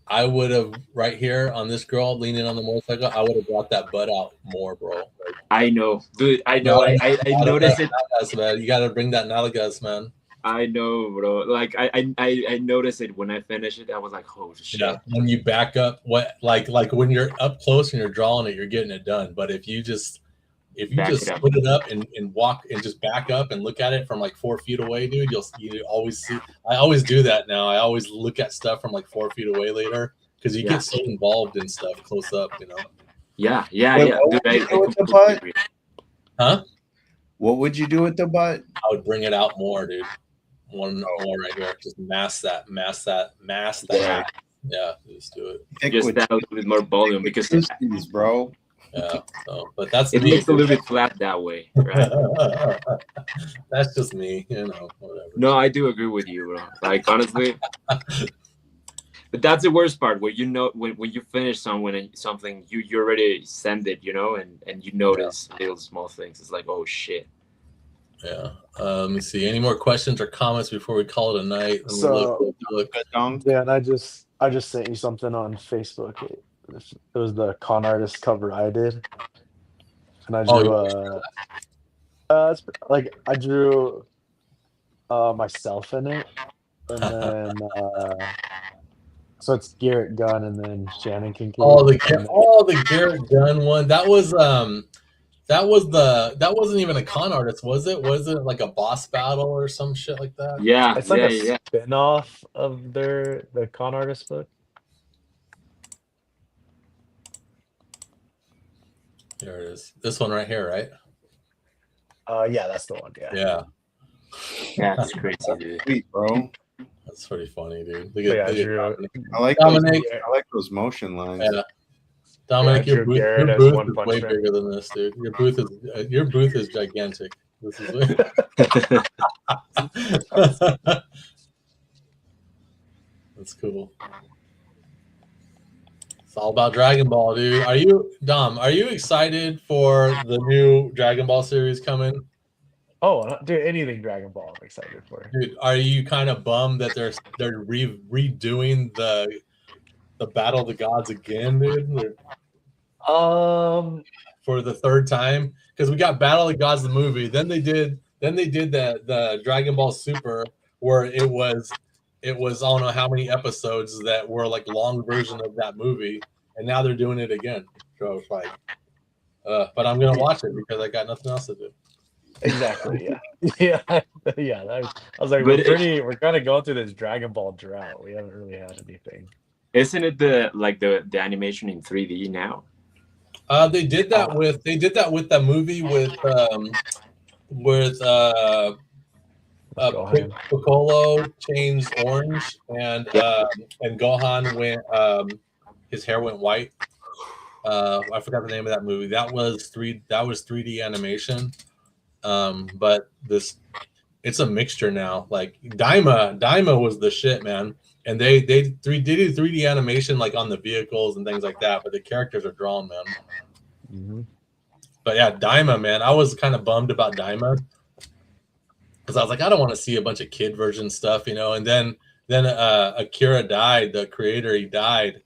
I would have right here on this girl leaning on the motorcycle. I would have brought that butt out more, bro. Like, I know, dude. I know. I noticed it. Nalgas, man. You got to bring that nalgas, man. I know, bro. Like I noticed it when I finished it. I was like, oh shit. Yeah. When you back up, like when you're up close and you're drawing it, you're getting it done. But if you just split it up and walk and just back up and look at it from like 4 feet away, dude, you always see. I always do that now. I always look at stuff from like 4 feet away later because you get so involved in stuff close up, you know. Yeah. Dude, Huh? What would you do with the butt? I would bring it out more, dude. One more right here. Just mask that. Yeah. Yeah, just do it. Just that a little bit more volume because bro. Yeah. So, but that's it me. looks a little bit flat that way, right? That's just me, you know. Whatever. No, I do agree with you, bro. Like honestly, but that's the worst part. Where when you finish something, you already send it, and you notice little small things. It's like, oh shit. Yeah. Let me see. Any more questions or comments before we call it a night? So, look. Yeah, and I just sent you something on Facebook. It was the con artist cover I did, and I drew I drew myself in it, and then so it's Garrett Gunn and then Shannon Kincaid. The Garrett Gunn one. That wasn't even a con artist, was it? Was it like a boss battle or some shit like that? Yeah, it's like a spin-off of the con artist book. There it is. This one right here, right? Yeah, that's the one. Yeah. Yeah. That's crazy, dude. Sweet, bro. That's pretty funny, dude. I like Dominic. I like those motion lines. Yeah. Dominic, your booth is way bigger than this, dude. Your booth is gigantic. This is That's cool. It's all about Dragon Ball, dude. Are you excited for the new Dragon Ball series coming? Oh, dude, anything Dragon Ball I'm excited for. Dude, are you kind of bummed that they're redoing the Battle of the Gods again, dude? For the third time, because we got Battle of the Gods the movie, then they did the Dragon Ball Super where it was I don't know how many episodes that were like long version of that movie, and now they're doing it again. So it's like, but I'm gonna watch it because I got nothing else to do. Exactly. Yeah. Yeah. I was like, we're kind of going through this Dragon Ball drought. We haven't really had anything. Isn't it the animation in 3D now? They did that with the movie with Piccolo changed orange and Gohan went his hair went white. I forgot the name of that movie. That was 3D animation. But it's a mixture now. Like Daima was the shit, man. And they do 3D animation like on the vehicles and things like that, but the characters are drawn, man. Mm-hmm. But yeah, Daima, man, I was kind of bummed about Daima because I was like, I don't want to see a bunch of kid version stuff, And then Akira died, the creator, he died,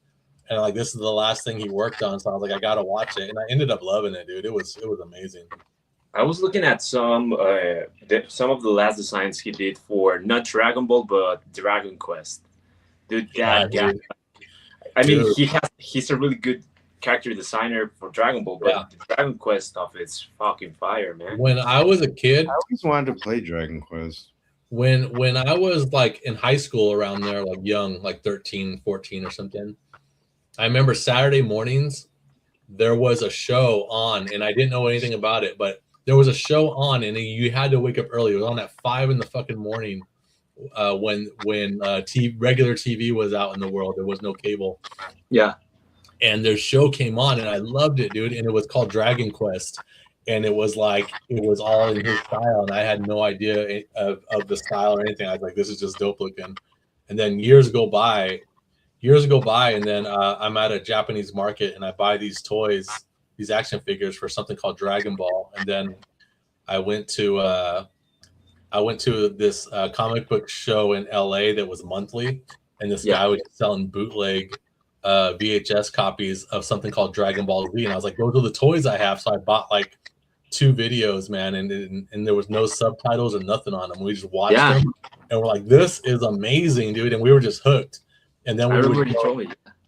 and like this is the last thing he worked on, so I was like, I gotta watch it, and I ended up loving it, dude. It was amazing. I was looking at some of the last designs he did for not Dragon Ball but Dragon Quest. Dude, yeah. I mean, he's a really good character designer for Dragon Ball, but the Dragon Quest stuff is fucking fire, man. When I was a kid, I always wanted to play Dragon Quest. When I was like in high school around there, like young, like 13, 14 or something, I remember Saturday mornings there was a show on, and I didn't know anything about it, but there was a show on, and you had to wake up early. It was on at 5 in the fucking morning when regular TV was out in the world. There was no cable. Yeah. And their show came on, and I loved it, dude. And it was called Dragon Quest, and it was all in his style, and I had no idea of the style or anything. I was like, this is just dope looking. And then years go by, years go by, and then I'm at a Japanese market and I buy these toys, these action figures for something called Dragon Ball, and then I went to this comic book show in LA that was monthly, and this guy was selling bootleg VHS copies of something called Dragon Ball Z, and I was like, those are the toys I have. So I bought like 2 videos, man, and there was no subtitles or nothing on them. We just watched them, and we're like, this is amazing, dude, and we were just hooked. And then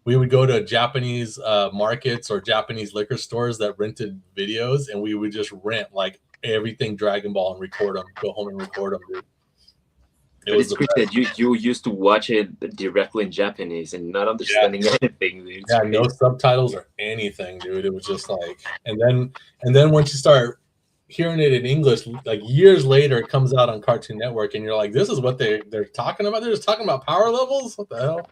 we would go to Japanese markets or Japanese liquor stores that rented videos, and we would just rent like everything Dragon Ball and record them, go home and record them, dude. It's great that you used to watch it directly in Japanese and not understanding anything, dude. Yeah, no subtitles or anything, dude. It was just like, and then once you start hearing it in English, like years later, it comes out on Cartoon Network, and you're like, this is what they're talking about. They're just talking about power levels. What the hell?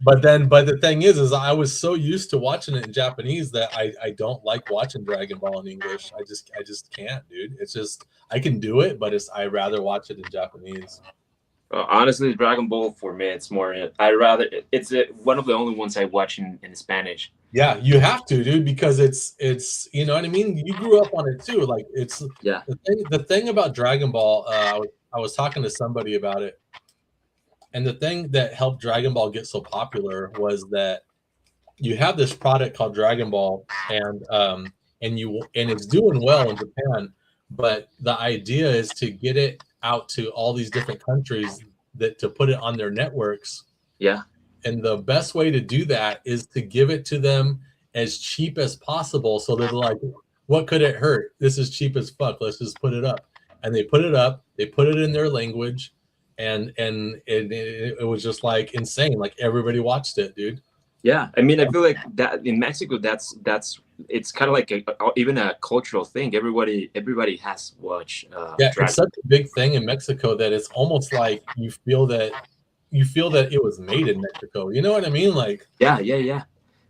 But the thing is I was so used to watching it in Japanese that I don't like watching Dragon Ball in English. I just can't, dude. It's just, I can do it, but I rather watch it in Japanese. Honestly, Dragon Ball for me, it's more. It's one of the only ones I watch in Spanish. Yeah, you have to, dude, because it's you know what I mean. You grew up on it too. Like it's the thing about Dragon Ball. I was talking to somebody about it. And the thing that helped Dragon Ball get so popular was that you have this product called Dragon Ball, and it's doing well in Japan, but the idea is to get it out to all these different countries to put it on their networks. Yeah. And the best way to do that is to give it to them as cheap as possible. So they're like, what could it hurt? This is cheap as fuck. Let's just put it up. And they put it up. They put it in their language. And it was just like insane. Like everybody watched it, dude. Yeah, I mean, I feel like that in Mexico, that's it's kind of like even a cultural thing. Everybody has watched. It's such a big thing in Mexico that it's almost like you feel that it was made in Mexico. You know what I mean? Like yeah.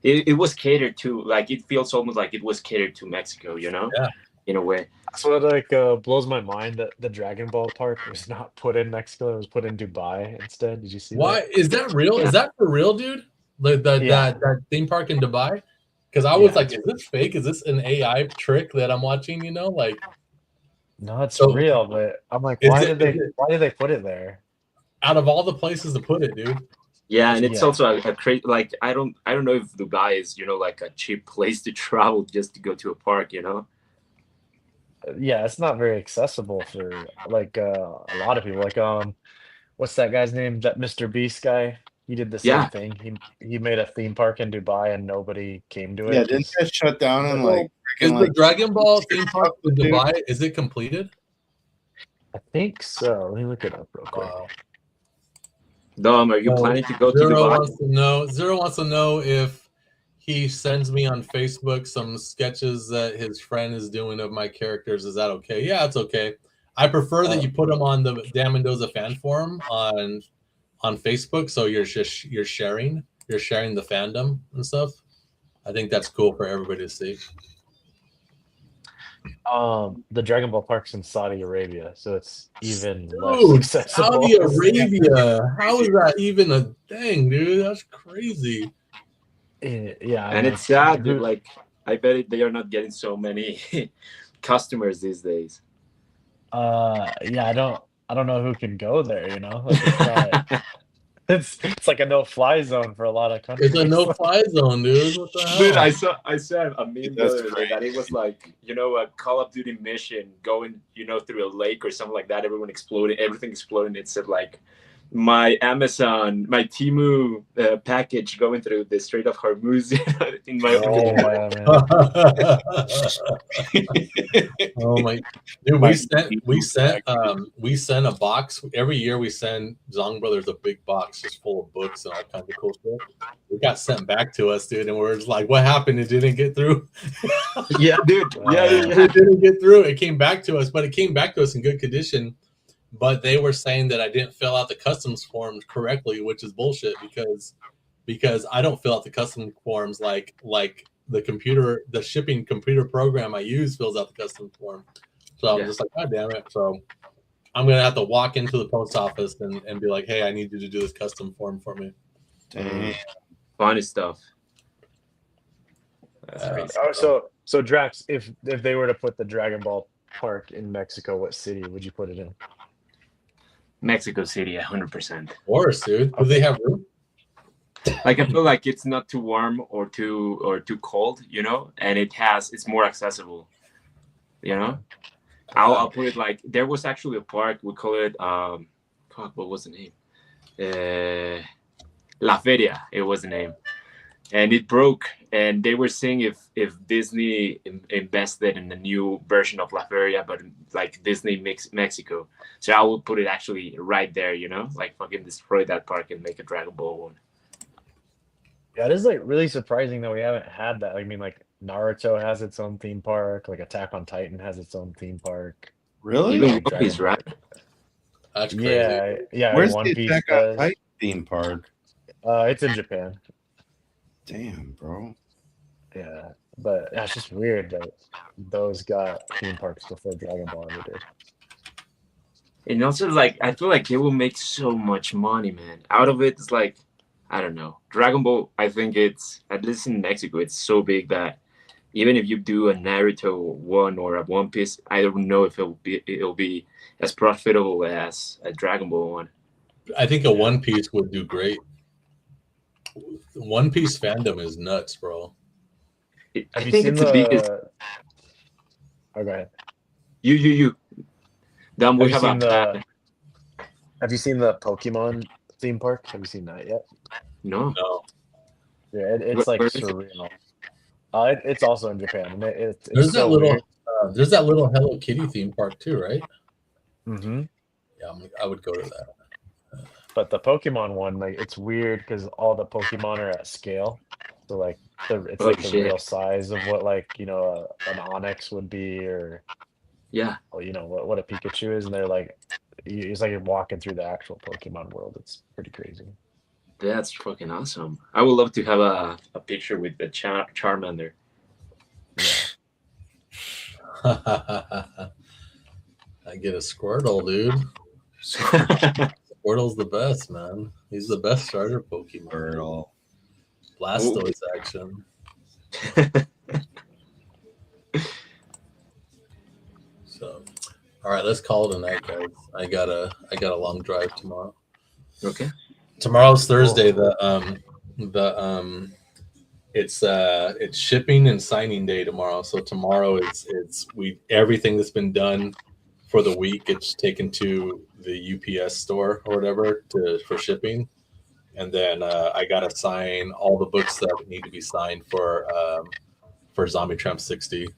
It was catered to. Like it feels almost like it was catered to Mexico. You know? Yeah. In a way. That's what blows my mind that the Dragon Ball park was not put in Mexico. It was put in Dubai instead. Did you see why? that? Is that real? Yeah. Is that for real, dude? That theme park in Dubai? Because I was like, is this fake? Is this an AI trick that I'm watching? You know, like no, it's real. But I'm like, why did they put it there? Out of all the places to put it, dude. Yeah, and it's also a crazy. Like I don't know if Dubai is like a cheap place to travel just to go to a park. You know. Yeah, it's not very accessible for like a lot of people. Like what's that guy's name? That Mr. Beast guy. He did the same thing. He made a theme park in Dubai and nobody came to it. Yeah, didn't that shut down and like? Is the Dragon Ball theme park in Dubai? Is it completed? I think so. Let me look it up real quick. Dom, are you planning to go to Dubai? Zero wants to know if he sends me on Facebook some sketches that his friend is doing of my characters. Is that okay? Yeah, it's okay. I prefer that you put them on the Dan Mendoza fan forum on Facebook, so you're sharing the fandom and stuff. I think that's cool for everybody to see. The Dragon Ball park's in Saudi Arabia, so it's even less accessible. Saudi Arabia, how is that even a thing, dude? That's crazy. Yeah, and it's sad. Dude, like, I bet they are not getting so many customers these days. Yeah, I don't know who can go there. You know, like, it's like a no-fly zone for a lot of countries. It's a no-fly zone, dude. What the hell? Dude, I saw a meme that it was like, a Call of Duty mission going, through a lake or something like that. Everything exploding. It said like, my Amazon, my Temu package going through the Strait of Hormuz in my Oh my dude, we sent a box every year. We send Zong Brothers a big box just full of books and all kinds of cool stuff. It got sent back to us, dude, and we're just like, what happened? It didn't get through. Yeah, dude. It didn't get through. It came back to us, but it came back to us in good condition. But they were saying that I didn't fill out the customs forms correctly, which is bullshit because I don't fill out the customs forms like the shipping computer program I use fills out the customs form. So I'm just like, God damn it. So I'm gonna have to walk into the post office and be like, hey, I need you to do this custom form for me. Dang. Funny stuff. So Drax, if they were to put the Dragon Ball Park in Mexico, what city would you put it in? Mexico City, 100%. Of course, dude. Do they have room? Like I feel like it's not too warm or too cold, you know, and it's more accessible, you know. I'll put it like there was actually a park, we call it fuck, what was the name? La Feria, it was the name, and it broke, and they were saying if Disney invested in the new version of La Feria, but like Disney Mexico, so I would put it actually right there, you know, like fucking destroy that park and make a Dragon Ball one. Yeah, it is like really surprising that we haven't had that. I mean, like Naruto has its own theme park, like Attack on Titan has its own theme park. Really? Even Like One Piece, Dragon right? That's crazy. Yeah, Where's One the Piece Attack on does. Titan theme park? It's in Japan. Damn, bro. Yeah, but that's just weird that those got theme parks before Dragon Ball ever did. And also, like, I feel like they will make so much money, man. Out of it, it's like, I don't know. Dragon Ball, I think it's, at least in Mexico, it's so big that even if you do a Naruto one or a One Piece, I don't know if it'll be as profitable as a Dragon Ball one. I think a One Piece would do great. One Piece fandom is nuts, bro. Have I you think seen it's the biggest. Oh, go ahead. You. Then we have Have you seen the Pokemon theme park? Have you seen that yet? No. No. Yeah, it's like Where is it? surreal. It's also in Japan, and it's There's so that little weird. there's that little Hello Kitty theme park too, right? Mm-hmm. Yeah, I would go to that. But the Pokemon one, like, it's weird because all the Pokemon are at scale. So like it's Oh, like the shit. real size of what, like, you know, an Onix would be, or Yeah. well, you know what a Pikachu is, and they're like, it's like you're walking through the actual Pokemon world. It's pretty crazy. That's fucking awesome. I would love to have a picture with the Charmander. I get a Squirtle, dude. Squirtle's the best, man. He's the best starter Pokemon. Squirtle. Blastoise action. So, all right, let's call it a night, guys. I got a long drive tomorrow. Okay. Tomorrow's Thursday. It's shipping and signing day tomorrow. So tomorrow it's everything that's been done for the week, it's taken to the UPS store or whatever for shipping. And then I gotta sign all the books that need to be signed for Zombie Tramp 60.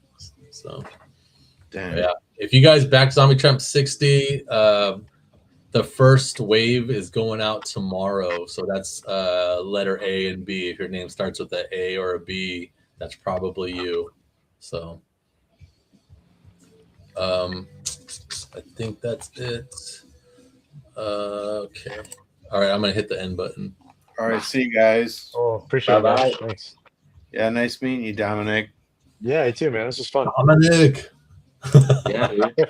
So Damn. yeah, if you guys back Zombie Tramp 60, the first wave is going out tomorrow. So that's letter A and B. If your name starts with an A or a B, that's probably you. So I think that's it. Okay. All right, I'm gonna hit the end button. All right, see you guys. Oh, appreciate it, Bye-bye. guys. Thanks. Yeah, nice meeting you, Dominic. Yeah, you too, man. This was fun. Dominic. Yeah. Dude.